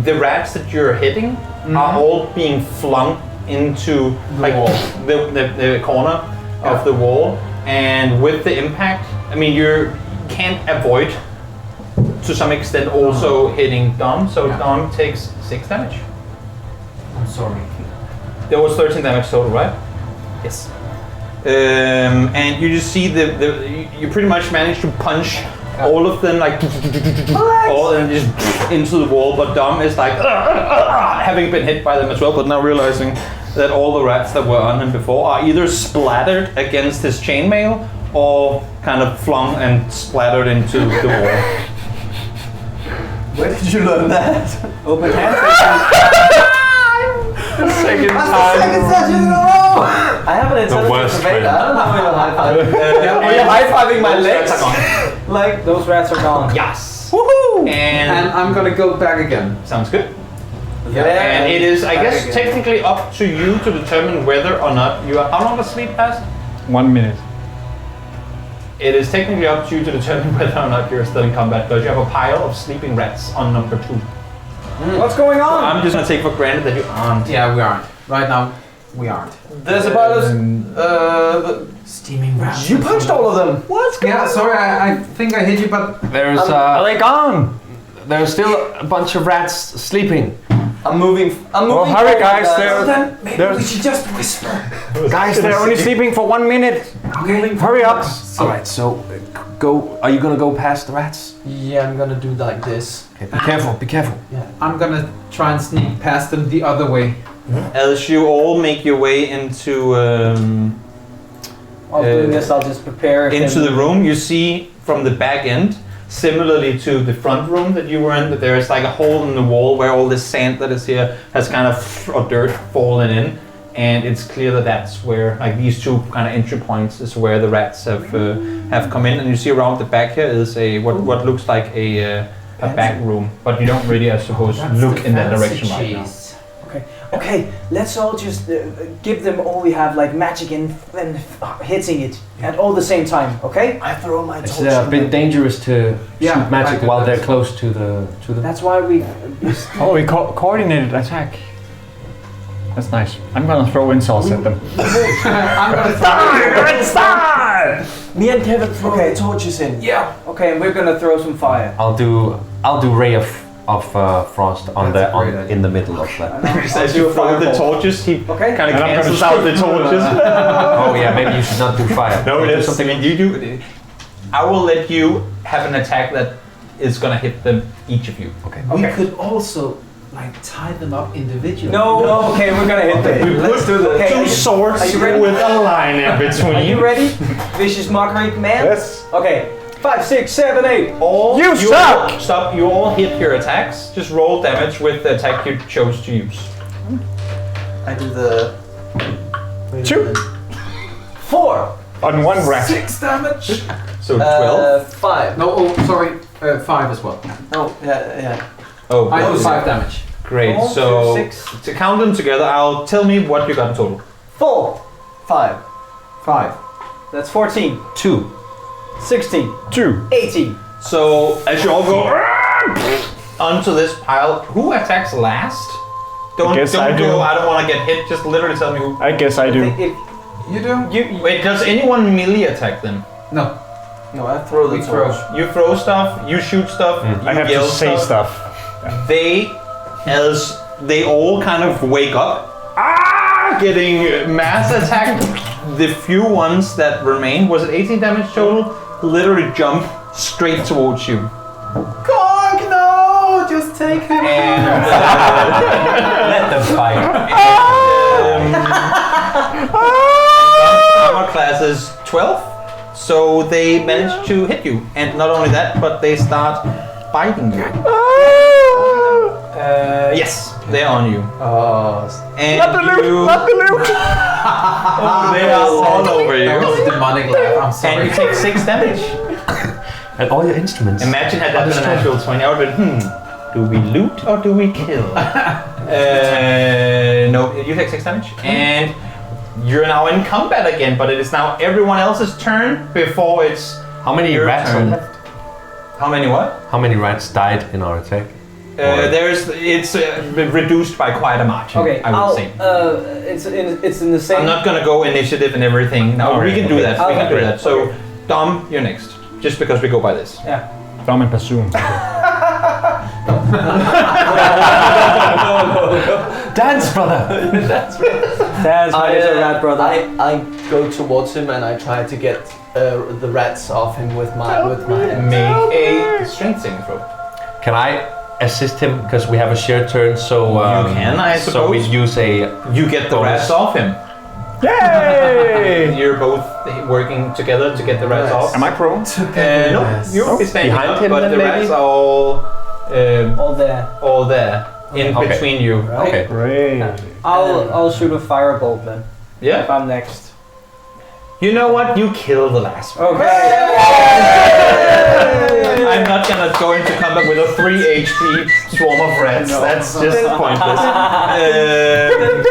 the rats that you're hitting are all being flung into the corner of the wall, and with the impact, I mean you can't avoid to some extent also hitting Dom, so Dom takes 6 damage. I'm sorry. There was 13 damage total, right? Yes. And you just see you pretty much managed to punch all of them like all and just into the wall, but Dom is like having been hit by them as well, but now realizing that all the rats that were on him before are either splattered against his chainmail or kind of flung and splattered into the wall. Where did you learn that? Open hand. Second That's the time. second session in a row! I have an intelligence worst debate. I don't know how you're high-fiving. Are you high-fiving my Those legs? rats are gone. Like, Those rats are gone. Yes. woohoo! And I'm gonna go back again. sounds good. Yeah. And it is, I Back guess, again. technically up to you to determine whether or not you are. How long does sleep last? 1 minute. It is technically up to you to determine whether or not you're still in combat, because you have a pile of sleeping rats on number 2. What's going on? I'm just gonna take for granted that you aren't. Yeah, we aren't. Right now, we aren't. There's about Steaming rats. you punched all of them. What's going Yeah, on? sorry, I think I hit you, but There's Are they gone? there's still a bunch of rats sleeping. I'm moving. Oh, hurry, guys! We should just whisper. Guys, they're only sleeping for 1 minute. Okay. Hurry up! All right, so go. Are you gonna go past the rats? Yeah, I'm gonna do like this. Okay, be careful. Be careful. Yeah. I'm gonna try and sneak past them the other way. As you all make your way into While doing this, I'll just prepare. into the room, you see from the back end, similarly to the front room that you were in, that there is like a hole in the wall where all this sand that is here has kind of, or dirt fallen in, and it's clear that that's where, like these two kind of entry points is where the rats have come in, and you see around the back here is a what looks like a back room, but you don't really, I suppose, look in that direction right now. Okay, let's all just give them all we have, like magic and hitting it at all the same time. Okay? I throw my It's torch. a bit dangerous to Yeah, shoot magic I could while do they're this. close to the. That's why we. Oh, we coordinated attack. That's nice. I'm gonna throw insults at them. I'm gonna throw. Me and Kevin throw Okay. the torches in. Yeah. Okay, and we're gonna throw some fire. I'll do ray of frost on That's a great the idea. in the middle of that. As you throw the torches, he Okay. kind of And I'm gonna cancels out the torches. Oh yeah, maybe you should not do fire. No, Do it is something. something you do. I will let you have an attack that is gonna hit them, each of you. Okay. We could also like tie them up individually. No, okay, we're gonna hit them. Let's do Okay, two are you- swords are you ready? with a line in between. Are you ready? Vicious mockery command? Yes. Okay. 5, 6, 7, 8. All You suck! Stop! You all hit your attacks. Just roll damage with the attack you chose to use. I do the. wait a 2 minute. 4. on 1 rat. 6 damage. So 12. 5. No, oh, sorry. 5 as well. Oh, yeah. Oh, I do well, 5 damage. great. 4, So 2, 6. to count them together, I'll tell me what you got in total. 4. 5. 5. That's 14. 2. 16. 2. 18. So as you all go onto this pile, who attacks last? Don't guess I do. go. I don't want to get hit. Just literally tell me who. I guess I do. If You do? Wait, does anyone melee attack them? No. No, I throw the We throw. torch. You throw stuff. You shoot stuff. You I have to yell say stuff. They, as they all kind of wake up, getting mass attacked. The few ones that remain, was it 18 damage total? Literally jump straight towards you. Cork, no! Just take him. And Let them fight. armor class is 12, so they manage to hit you. And not only that, but they start biting you. Yes, they're on you. Oh, And Not the loot! you, Not the loot! they are all over That you. was a demonic laugh. I'm And sorry. you take 6 damage. And all your instruments. Imagine had that been an actual 20, I would have been, do we loot or do we kill? No, you take 6 damage. And you're now in combat again, but it is now everyone else's turn before it's How many your rats turn. are left? How many what? How many rats died in our attack? It's reduced by quite a margin, Okay, I would say. it's in the same. I'm not gonna go initiative and everything. No, we can do that. We can do that. So, Dom, you're next. Just because we go by this. Yeah. Dom and Bassoon. Dance, brother! That's my little rat brother. I go towards him and I try to get the rats off him with my hand. Make a strength saving throw. Can I assist him? Because we have a shared turn, so... You can, I So we suppose. use a... You get the Bonus. rats off him. Yay! You're both working together to get the rats off. Am I prone? No, you'll be standing Behind up, him but then, the maybe? rats are All there. all there in Okay. between you. Okay. Great. I'll shoot a firebolt then. Yeah. If I'm next. You know what? You kill the last one. Okay. I'm not gonna go into combat with a 3 HP swarm of rats. That's just pointless.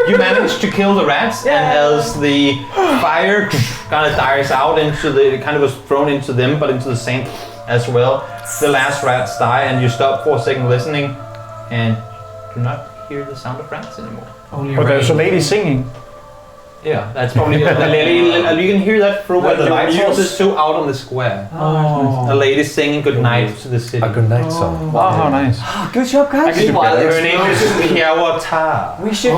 You manage to kill the rats, and as the fire kind of dies out into the, it kind of was thrown into them, but into the sand as well. The last rats die, and you stop for a second listening, and do not hear the sound of rats anymore. Only But there's a rain. lady singing. Yeah, that's probably the lady. You can hear that through where the light source is too out on the square. A lady singing good night to the city. A good night song. Oh, how nice. Good job, guys. Her name is Piawata. We should.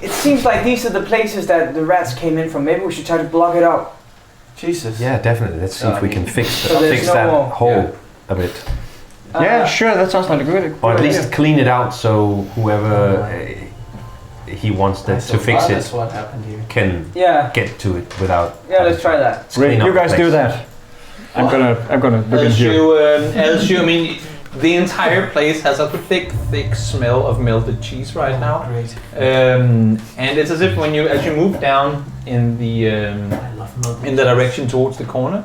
It seems like these are the places that the rats came in from. Maybe we should try to block it up. Jesus. Yeah, definitely. Let's see if we can fix So there's that no more- hole a bit. Yeah, sure, that sounds like a good Or at idea. least clean it out so whoever he wants to fix That's it what happened here. can Yeah. get to it without. Yeah, let's try that. Great, clean up you the guys do place. that. I'm gonna look in As here. you, I mean, the entire place has a thick smell of melted cheese right now. Great. And it's as if as you move down in the in the direction towards the corner,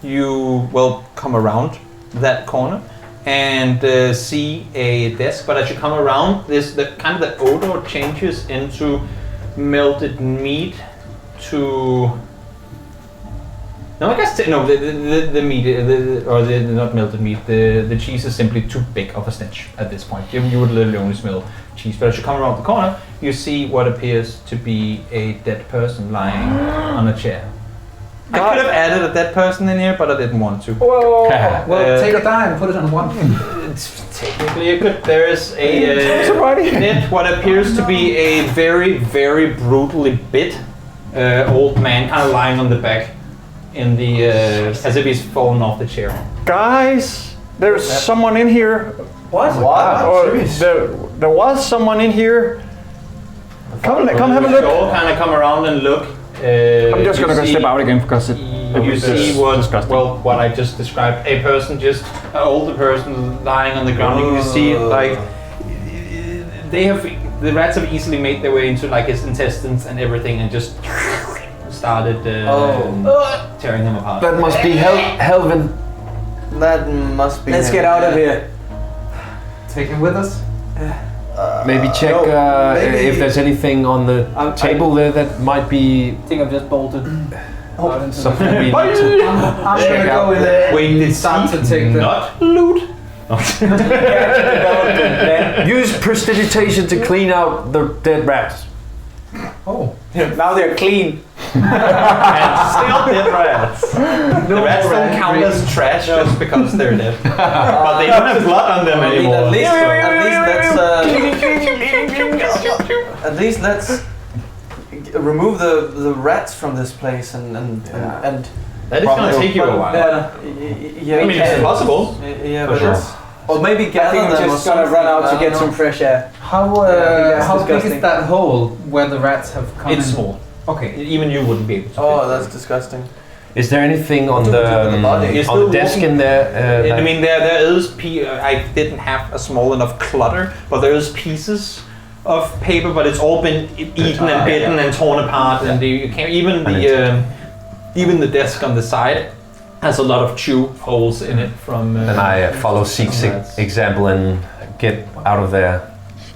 you come around that corner and see a desk. But as you come around, the odor changes into melted meat to. No, I guess the meat, not melted meat. The cheese is simply too big of a stench at this point. You would literally only smell cheese. But as you come around the corner, you see what appears to be a dead person lying on a chair. I could have added a dead person in here, but I didn't want to. Whoa. Well, take a die and put it on one. It's technically a good. There is a what appears to be a very, very brutally bit old man, kind of lying on the back. In the as if he's fallen off the chair. Guys, there's someone in here. What? Or there was someone in here. Come have a You look. all kind of come around and look. I'm just gonna go step out again because You see what I just described. A person, just an older person lying on the ground. You can see like the rats have easily made their way into like his intestines and everything, and just started tearing him apart. That must be Helvin. That must be. Let's get out of here. Take him with us. Maybe check if there's anything on the table there that might be I think I've just bolted. Out into something we need to I'm check gonna out. go in there. Wait, did Start to take the. not loot? Use prestidigitation to clean out the dead rats. Oh. Now they're clean. And still dead rats. The rats don't count as trash just because they're dead. But they don't have blood on them anymore. At least let's remove the rats from this place and That is going to take you a while. yeah, I mean, it's possible. Yeah, For but sure. or maybe I gather think we're them just or gonna run out to something, get I some don't fresh air. How big disgusting. is that hole where the rats have come It's in? small. Okay. Even you wouldn't be able to. know. Oh, fit that's through. disgusting. Is there anything on What do we do with the body? You're on the still desk walking- in there? I mean, there is. I didn't have a small enough clutter, but there is pieces of paper, but it's all been eaten and bitten and torn apart, and you can't even the desk on the side has a lot of chew holes in it from. then I follow Seek's rats. example and get out of there,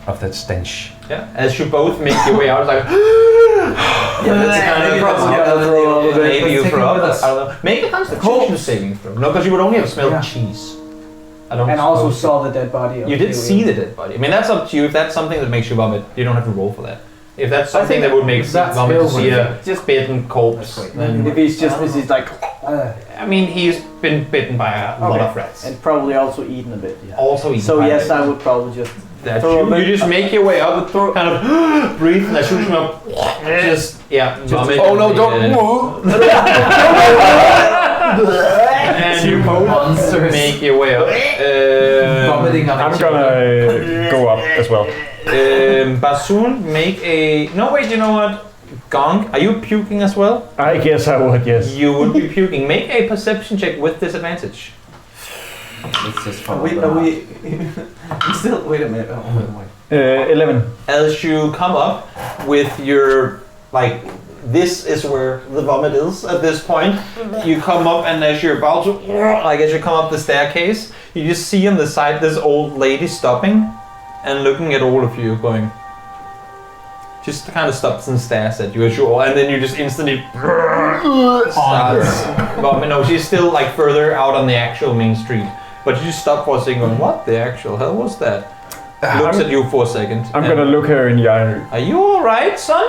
of that stench. Yeah, as you both make your way out, it's like. That's kind of problem. Maybe you Let's take throw him up. with us. I don't know. Make a constitution saving throw. No, because you would only have smelled cheese. I don't. And also suppose. saw the dead body. Of You did Leo. see the dead body. I mean, that's up to you. If that's something that makes you vomit, you don't have to roll for that. If that's something that would make you that's vomit to Bill see a Just- bitten corpse, then If he's just he's like, I mean, he's been bitten by a lot of rats. and probably also eaten a bit. Yeah. Also eaten So by yes, them. I would probably just. That throw a you bit- just make your way up, kind of breathe, and as soon as you up, just vomit. Oh no! and, Don't move! And you both Monsters. make your way up. Vomiting on I'm each other. gonna go up as well. Basoon, make a. No, wait. You know what? Gong, are you puking as well? I guess I would, yes. You would be puking. Make a perception check with disadvantage. Let's just Are we still? Wait a minute. Oh, wait. 11. As you come up with your this is where the vomit is at this point. You come up, and as you're about to, as you come up the staircase, you just see on the side this old lady stopping and looking at all of you, going. Just kind of stops and stares at you as you all, and then you just instantly starts vomiting. No, she's still further out on the actual main street, but you just stop for a second, going, "What the actual hell was that?" Looks at you for a second. I'm and- gonna look her in the eye. Are you all right, son?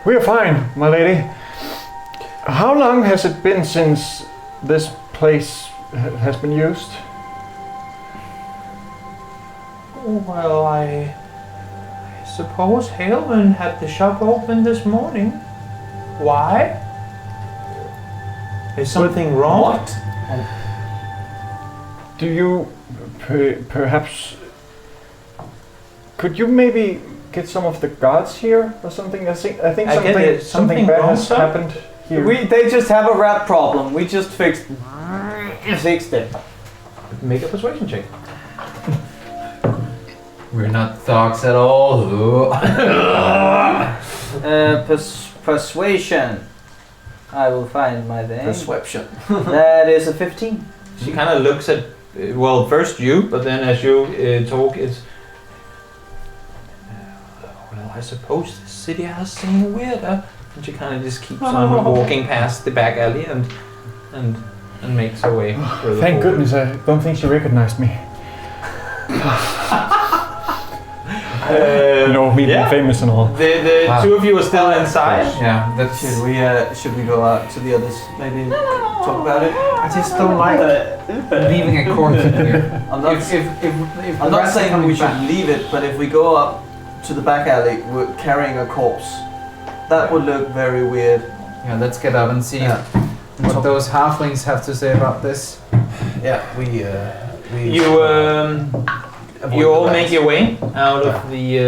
We're fine, my lady. How long has it been since this place has been used? Well, I suppose Haleman had the shop open this morning. Why? Is something wrong? What? Do you perhaps... Could you maybe get some of the guards here or something? I think something bad has happened here. They just have a rat problem. We just fixed it. Make a persuasion check. We're not thugs at all. Persuasion. I will find my thing. Persuasion. That is a 15. She kind of looks at, well, first you, but then as you talk, it's... well, I suppose the city has something weirder. And she kind of just keeps on walking past the back alley and makes her way further Thank forward. goodness, I don't think she recognized me. Me being famous and all. The two of you are still inside. Yeah, that's... Should we go out to the others? Maybe talk about it. I just don't like leaving a corpse in here. I'm not saying we should leave it, but if we go up to the back alley, we're carrying a corpse. That would look very weird. Yeah, let's get up and see what those halflings have to say about this. Yeah, we You all make your way out of the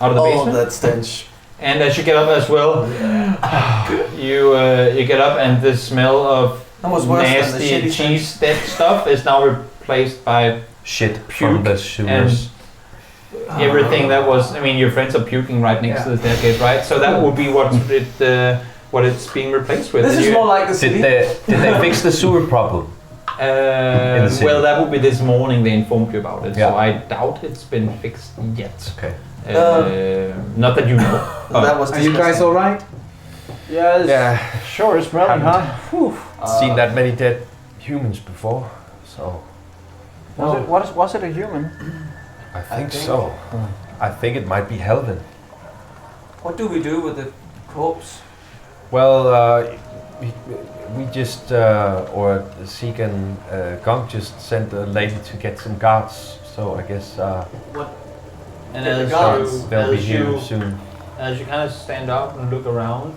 all basement. that stench. And as you get up as well, you get up and the smell of That was worse than the nasty shitty cheese dead stuff is now replaced by Shit puke from the sewers. and everything that was. I mean, your friends are puking right next to the staircase, right? So that would be what it's being replaced with. This And is more like the city. Did they fix the sewer problem? the city? Well, that would be this morning they informed you about it, Yeah. so I doubt it's been fixed yet. Okay. Not that you know. That was Are you guys all right? Yes. Yeah. Sure, it's smelling, huh? Whew. Seen that many dead humans before, so Was it a human? I think so. I think it might be Helvin. What do we do with the corpse? Well, we just, or Zeke and Gong just sent a lady to get some guards, so I guess And Get the as guards. you, they'll be as here you, soon. as you kind of stand up and look around,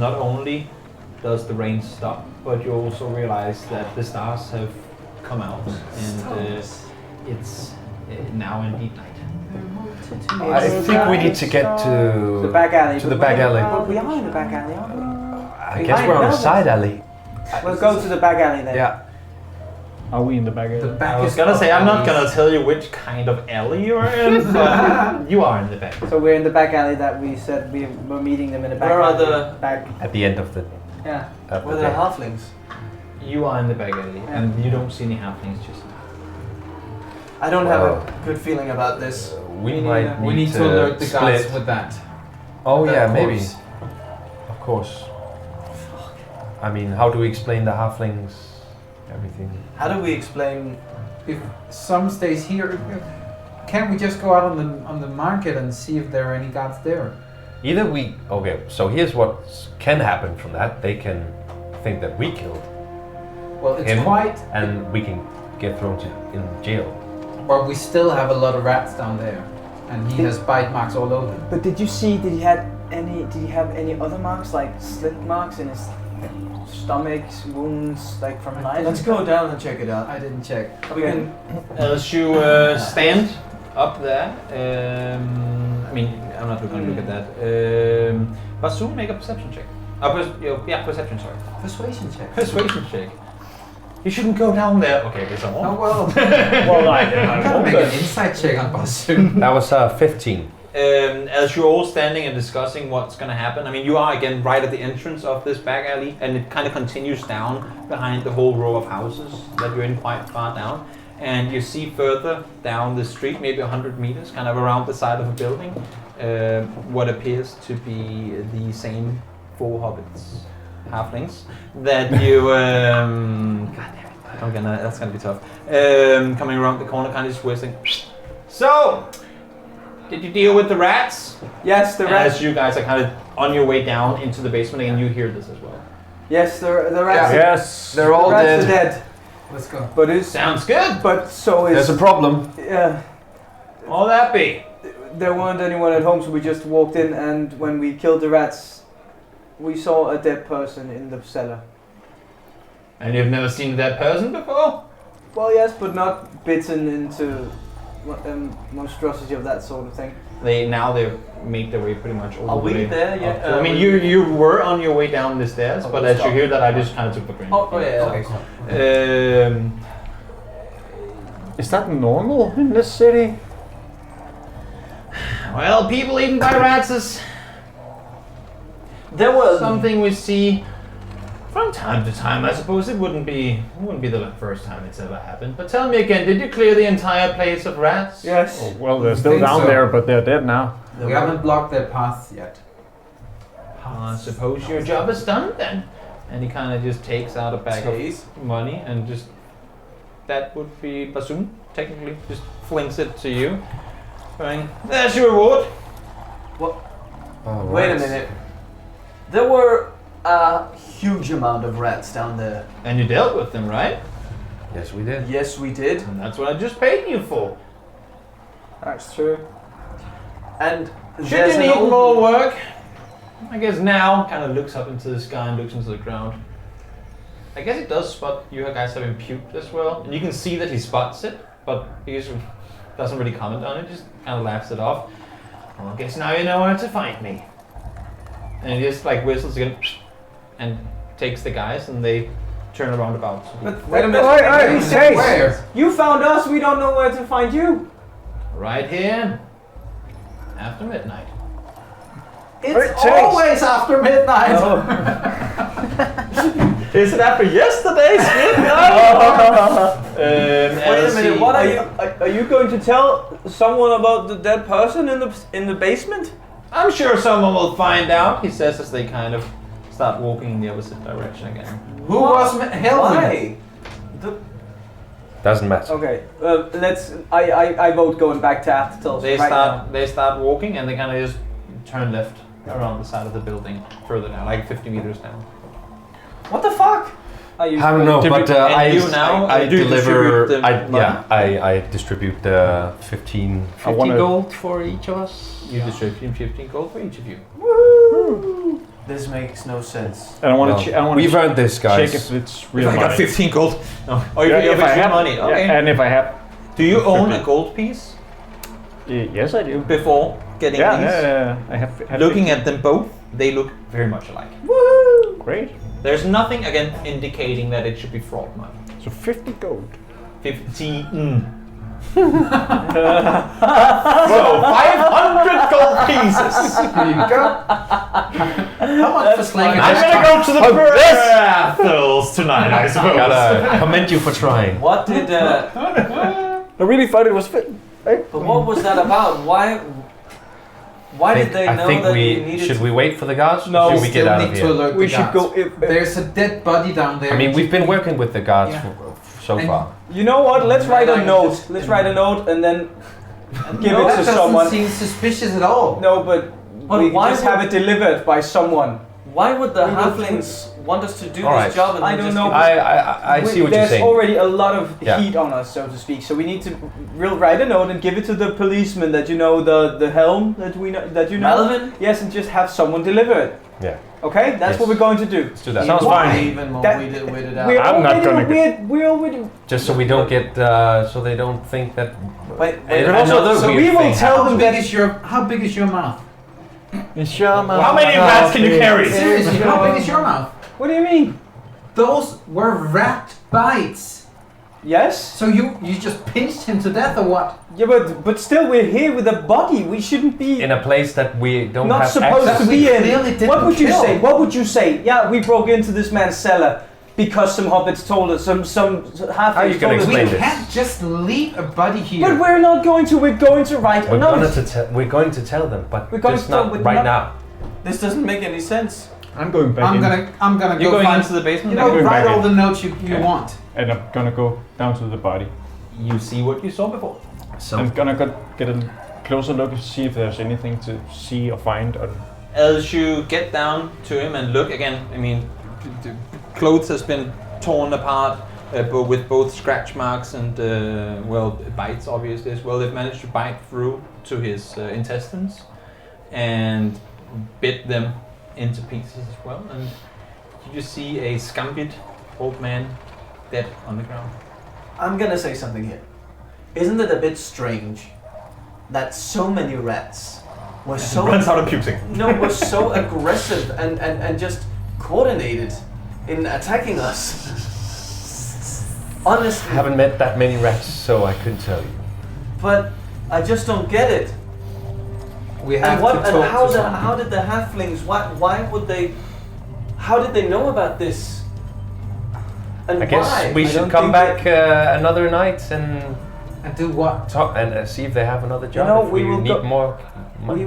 not only does the rain stop, but you also realize that the stars have come out, and it's now indeed night. I think we need to get to the back alley. To the back alley. Well, we are in the back alley, aren't we? I guess we're on a side alley. We'll go to the back alley then. Yeah. Are we in the back The area? back I was is gonna say, I'm not up. gonna tell you which kind of alley you're in, but you are in the back. So we're in the back alley that we said we were meeting them in the back Where are alley. the- back? At the end of the Yeah. Were there halflings? You are in the back alley, and you don't see any halflings just now. I don't have Well, a good feeling about this. we might We need to alert the split. guards with that. Oh that yeah, maybe. corpse. Of course. I mean, how do we explain the halflings? Everything. How do we explain? If some stays here, can't we just go out on the market and see if there are any guards there? Either we. Okay, so here's what can happen from that. They can think that we killed Well, it's him, quite. and we can get thrown in jail. Or we still have a lot of rats down there, and he has bite marks all over. But did you see? Did he have any other marks, like slit marks in his stomach, wounds, like from knives? Let's go down and check it out. I didn't check. We can. As you stand up there, I mean, I'm not going to look at that. Basu, make a perception check. Perception, sorry. Persuasion check. Persuasion check. You shouldn't go down there. Okay, there's someone. Oh well. Well, I Gotta make an insight check on Basu. That was 15. As you're all standing and discussing what's going to happen, I mean, you are again right at the entrance of this back alley, and it kind of continues down behind the whole row of houses that you're in quite far down. And you see further down the street, maybe 100 meters, kind of around the side of a building, what appears to be the same 4 hobbits, halflings, that you. God damn it! That's gonna be tough. Coming around the corner, kind of just whistling. So. Did you deal with the rats? Yes, the rats. As you guys are kind of on your way down into the basement, and you hear this as well. Yes, the rats. Yes. They're all The rats are dead. dead. Let's go. But it's Sounds good. but so is There's a problem. yeah. All that be. There weren't anyone at home, so we just walked in, and when we killed the rats, we saw a dead person in the cellar. And you've never seen that person before? Well, yes, but not bitten into monstrosity of that sort of thing. They make their way pretty much all Are the we way there yet? up to- I mean, you were on your way down the stairs, Oh, but we as you stopped. hear that, I just kind of took for granted. Oh yeah. Okay. Is that normal in this city? Well, people eaten by rats is There were something we see from time to time. I suppose it wouldn't be the first time it's ever happened. But tell me again, did you clear the entire place of rats? Yes. Oh, well, they're still think down so. there, but they're dead now. We haven't blocked their paths yet. I suppose your job is done then. And he kind of just takes out a bag Chase. of money and just that would be bassoon technically. Just flings it to you. Going, there's your reward. Wait a minute. There were a huge amount of rats down there. And you dealt with them, right? Yes, we did. Yes, we did. And that's what I just paid you for. That's true. And Should there's you an need old- more work? I guess now kind of looks up into the sky and looks into the ground. I guess it does spot you guys having puked as well. And you can see that he spots it, but he just doesn't really comment on it, just kind of laughs it off. Well, I guess now you know where to find me. And he just like whistles again and takes the guys and they turn around about. But Wait a minute. Hey, Where? you found us. We don't know where to find you. Right here, after midnight. It's always after midnight. Is it after yesterday's midnight? Wait a minute. What Are you going to tell someone about the dead person in the basement? I'm sure someone will find out, he says as they kind of start walking in the opposite direction again. Who was Helmet? Why? Doesn't matter. Okay, let's. I vote going back to Aftertales They right they start walking and they kind of just turn left around the side of the building further down, like 50 meters down. now. What the fuck? I don't know, but I do deliver. distribute the money? I distribute 15 I wanna- gold for each of us. You distribute 15 gold for each of you. This makes no sense. And I want Well, to. I want we've to earned this, guys. check if it's real I money. got 15 gold. No. Oh, you Yeah, if if I it's have money. yeah, Okay. and if I have, Do you own a gold piece yes, I do. before getting Yeah, these? yeah, I have. Looking at them both, they look very much alike. Great. There's nothing again indicating that it should be fraud money. So 50 gold. 15. So 500 gold pieces. There you go. How much for slaying I'm gonna go to the brothels tonight, I suppose. Gotta commend you for trying. What did? I really thought it was fit. But what was that about? Why did they I know think that we we needed? should we wait for the guards? No. or should we get Still out need of to here? alert We the should guards. go. If, There's a dead body down there. I mean, we've been working with the guards Yeah. so And- far. you know what? Let's write Like a note. just- Let's write a note and then give No, it that to doesn't someone. seem suspicious at all. No, but we why just would- have it delivered by someone. Why would the We will- halflings want us to do All right. this job? And I we don't just know. keep- I see what you're There's saying. already a lot of Yeah. heat on us, so to speak. So we need to write a note and give it to the policeman that you know, the helm that we know that you know. Melvin? Yes, and just have someone deliver it. Yeah. Okay, that's Yes. what we're going to do. Let's do that. Sounds Why? fine. Even more That- weirded We're out. I'm not already, gonna we're already. Just so we don't get, so they don't think that. Wait, And But also, another so weird we will thing tell them that. How big is your mouth? How many rats can you carry? Seriously, how big is your mouth? What do you mean? Those were rat bites. Yes. So you just pinched him to death or what? Yeah, but still, we're here with a body. We shouldn't be. In a place that we don't not have supposed access to be in. clearly didn't What would you kill. say? What would you say? Yeah, we broke into this man's cellar because some hobbits told us, some half How are you gonna told us. explain We this? can't just leave a body here. But we're not going to. We're going to write a We're note. going to tell them, but We're going just to tell not with right not- now. This doesn't make any sense. I'm going back I'm in. gonna You're go going find. into the basement? You know, going write back all in. the notes you Okay. want. And I'm gonna go down to the body. You see what you saw before. So I'm gonna get a closer look to see if there's anything to see or find? As you get down to him and look again, I mean, the clothes has been torn apart, but with both scratch marks and bites obviously as well. They've managed to bite through to his intestines and bit them into pieces as well. And you just see a scambit old man dead on the ground. I'm gonna say something here. Isn't it a bit strange that so many rats were so runs out of puking? No, were so aggressive and just coordinated in attacking us. Honestly, I haven't met that many rats, so I couldn't tell you. but I just don't get it. We have And what? to And talk how? to some How did the halflings? Why would they? How did they know about this? And I guess why? we I should don't come think back another night and and do what? talk and see if they have another job. know, if we will need go- more money.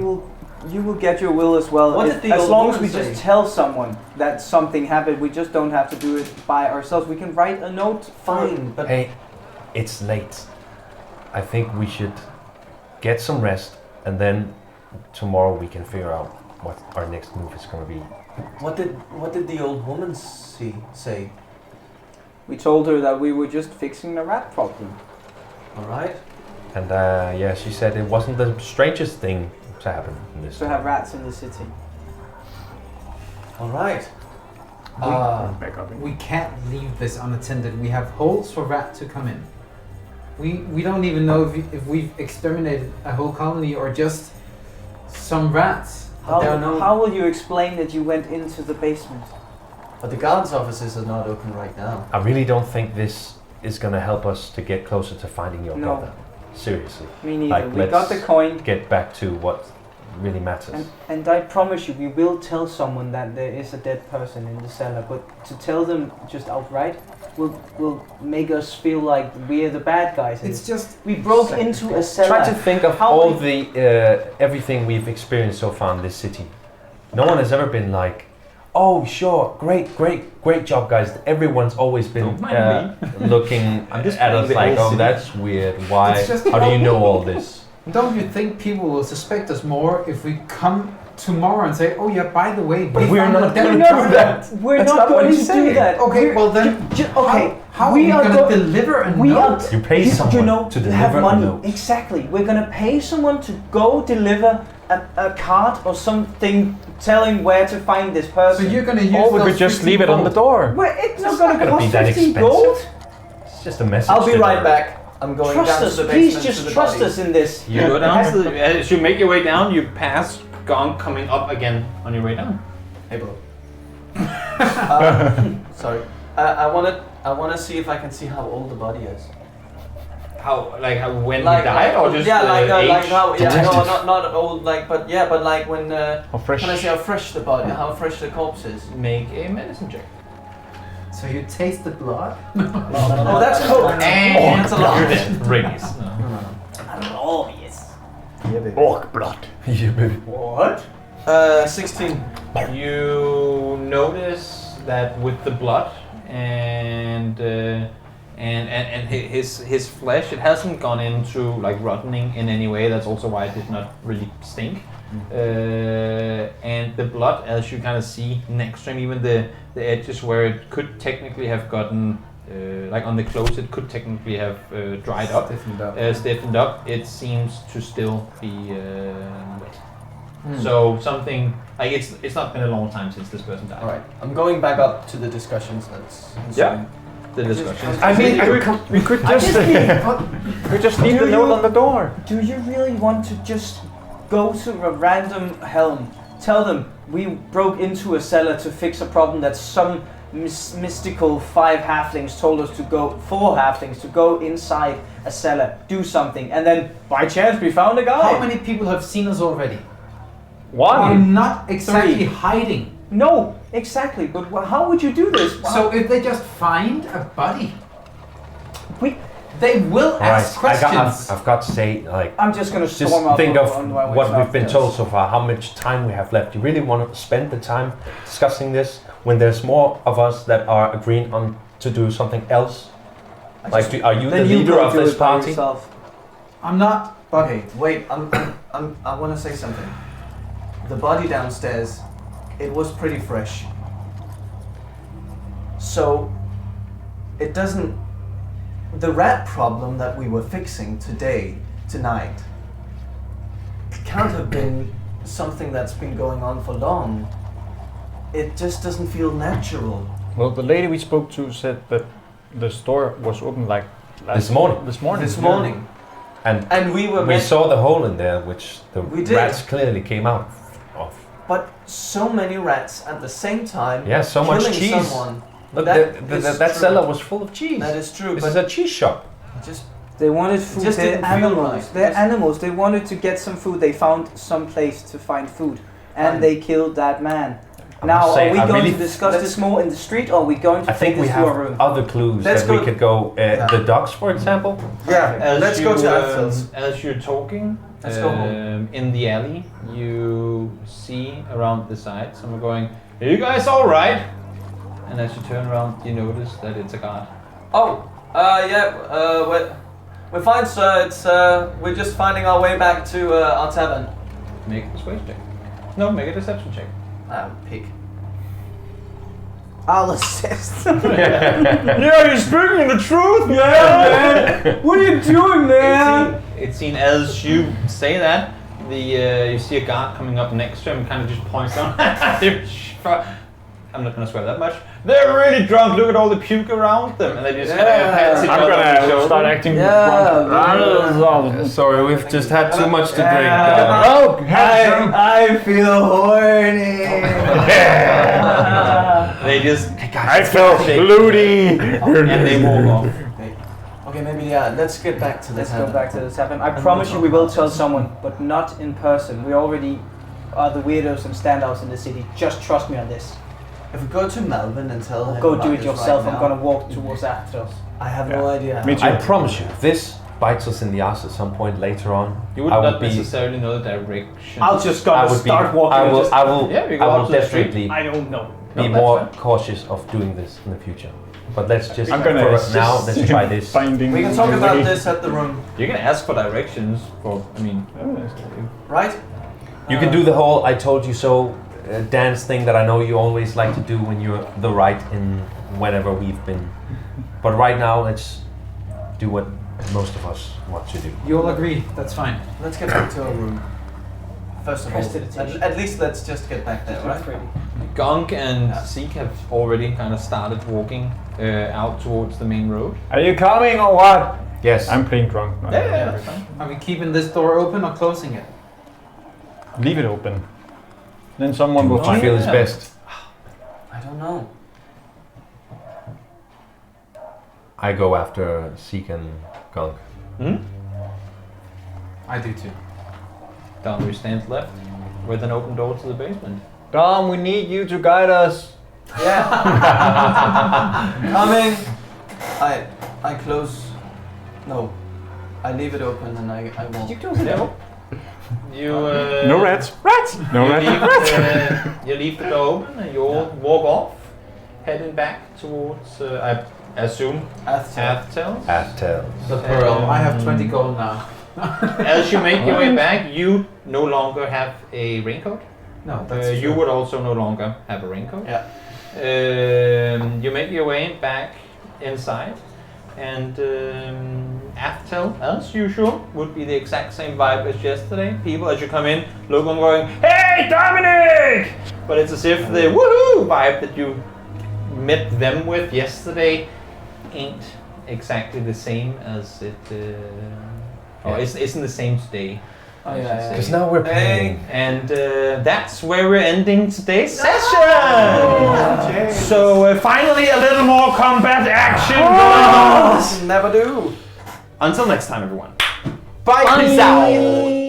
You will get your will as well. What If- did the as old long as woman we say? just tell someone that something happened, we just don't have to do it by ourselves. We can write a note. Fine, but Hey, it's late. I think we should get some rest, and then tomorrow we can figure out what our next move is going to be. what did the old woman say? We told her that we were just fixing the rat problem. All right. And she said it wasn't the strangest thing to happen in this. To have rats in the city. All right. Back up. We can't leave this unattended. We have holes for rat to come in. We don't even know if we've exterminated a whole colony or just some rats. How will you explain that you went into the basement? But the guards' offices are not open right now. I really don't think this is going to help us to get closer to finding your No. brother. Seriously. Me neither. Like, We got the let's coin. Get back to what really matters. And I promise you, we will tell someone that there is a dead person in the cellar. But to tell them just outright will make us feel like we're the bad guys. It's just We broke into a cellar. Try to think of How all many- the everything we've experienced so far in this city. No one has ever been like, "Oh, sure, great job, guys." Everyone's always been Don't mind looking I'm just at us playing the like, whole "Oh, city." that's weird. Why? It's just- How do you know all this?" don't you think people will suspect us more if we come tomorrow and say, "Oh yeah, by the way, But we we're found not a dead gonna brother." do that. We're That's not not what going he's to do saying. that. Okay, We're- well then, okay. how are we we are gonna go- deliver a we note? are- You pay someone to you deliver have a money. note. Exactly. We're gonna pay someone to go deliver a card or something telling where to find this So person. you're gonna use Or we those could just 15 leave it on the gold. door. Well, it's not It's gonna not gonna be cost that 15 expensive. gold. It's just a message. I'll be to right them. back. I'm going Trust down us, to the please. basement to Just the trust body. us in this. You go down to the, as you make your way down, you pass Gong coming up again on your way down. Hey, bro. Sorry. I wanna see if I can see how old the body is. How when he died or just yeah, like age? how yeah, no, Detective. not old, like, but yeah, but like when How fresh? can I see how fresh the body, how fresh the corpse is? Make a medicine check. So you taste the blood? Oh, that's cool. And that's a lot. you're dead. Rings. Oh yes. Orc blood. Yeah, baby. What? 16. You notice that with the blood and his flesh, it hasn't gone into like rotting in any way. That's also why it did not really stink. And the blood, as you kind of see next to him, even the edges where it could technically have gotten like on the clothes, it could technically have dried up, stiffened up. It seems to still be wet. So something like it's not been a long time since this person died. All right, I'm going back up to the discussions. That's Yeah. The discussions. I mean, we could just we just leave the note on the door. Do you really want to just go to a random helm? Tell them we broke into a cellar to fix a problem that some mystical 5 halflings told us to go. 4 halflings to go inside a cellar, do something, and then by chance we found a guy. How many people have seen us already? We're One. not exactly 3. hiding. No, exactly. But how would you do this? So if they just find a body, We- they will All right, ask questions. I've got to say, like, I'm just gonna just storm up think of on my way what south, we've been yes. told so far, how much time we have left. You really want to spend the time discussing this when there's more of us that are agreeing on to do something else? Like, are you the Then leader go of do this it by party? yourself. I'm not. But Okay, wait. I want to say something. The body downstairs, it was pretty fresh. So, it doesn't. The rat problem that we were fixing tonight, can't have been something that's been going on for long. It just doesn't feel natural. Well, the lady we spoke to said that the store was open like This morning. This morning. This morning. And we saw the hole in there, which the We did. rats clearly came out of. But so many rats at the same time. Yeah, so much killing cheese. Someone. Look, That that is cellar true. was full of cheese. That is true. This But is a cheese shop. just They wanted food. just They're didn't feel animals. right. They're Just- animals. They wanted to get some food. They found some place to find food, and Fine. they killed that man. I Now, must say, are we I going really to discuss let's- this more in the street, or are we going to I think take we this to our have room? other clues Let's that we go- could go. The dogs, for example. yeah. Let's go to Athel's. As you're talking, Let's go home. in the alley, you see around the side someone going, "Are you guys all right?" And as you turn around, you notice that it's a guard. Oh, yeah. We're fine, sir. It's we're just finding our way back to our tavern. Make a persuasion check. No, make a deception check. Pig. I'll assist. Yeah, you're speaking the truth, man. What are you doing, man? It's seen as you say that, you see a guard coming up next to him, kind of just points down. I'm not gonna swear that much. They're really drunk. Look at all the puke around them, and they just kind of pat each I'm other on the gonna shoulder. start acting Yeah, drunk. Sorry, we've just had too much to drink. Oh, handsome. I feel horny. They just I felt bloody. and they walk off. Okay, maybe let's get back to this. Let's go back to the tavern. I promise you we will tell someone, but not in person. We already are the weirdos and standouts in the city. Just trust me on this. If we go to Melvin and tell him Go about do it this yourself. right I'm now, gonna walk towards Athos. I have no idea. Me too. I promise you, if this bites us in the ass at some point later on, You would I not would be. necessarily know the direction. I'll just I gonna would be. start walking. I and will. just, I will. Yeah, we go I out will to the street. definitely I don't know. be No, more that's fine. cautious of doing this in the future. But let's just I'm gonna for assist now. Let's try in this. Finding We can talk the about way. this at the room, You can ask for directions. right? You can do the whole "I told you so" dance thing that I know you always like to do when you're the right in whenever we've been. But right now, let's do what most of us want to do. you'll agree. That's fine. Let's get back to our room. First of all, Prestidigitation. at least let's just get back there, right? Gunk and Zeke have already kind of started walking out towards the main road. Are you coming or what? Yes. I'm playing drunk. No, That's fine. Are we keeping this door open or closing it? Leave it open. Then someone will I find feel it. is best. I don't know. I go after Seek and Gunk. Hmm? I do too. Downward stands left with an open door to the basement. Dom, we need you to guide us. Yeah. Coming. I close. No. I leave it open and I won't. You close it up. You No rats. Rats. No you rats. leave, you leave the door open and you all walk off, heading back towards I assume Athel. After. The pearl. I have 20 gold now. As you make your way back, you no longer have a raincoat. No, that's You true. would also no longer have a raincoat. Yeah. You make your way back inside, and Aftel, as usual, would be the exact same vibe as yesterday. People, as you come in, look on going, "Hey, Dominic!" But it's as if the woohoo vibe that you met them with yesterday ain't exactly the same as it. Or isn't the same today. Oh, I should yeah, say. Because now we're playing. And that's where we're ending today's session. So finally, a little more combat action going on. Never do. Until next time, everyone. Bye. Peace out.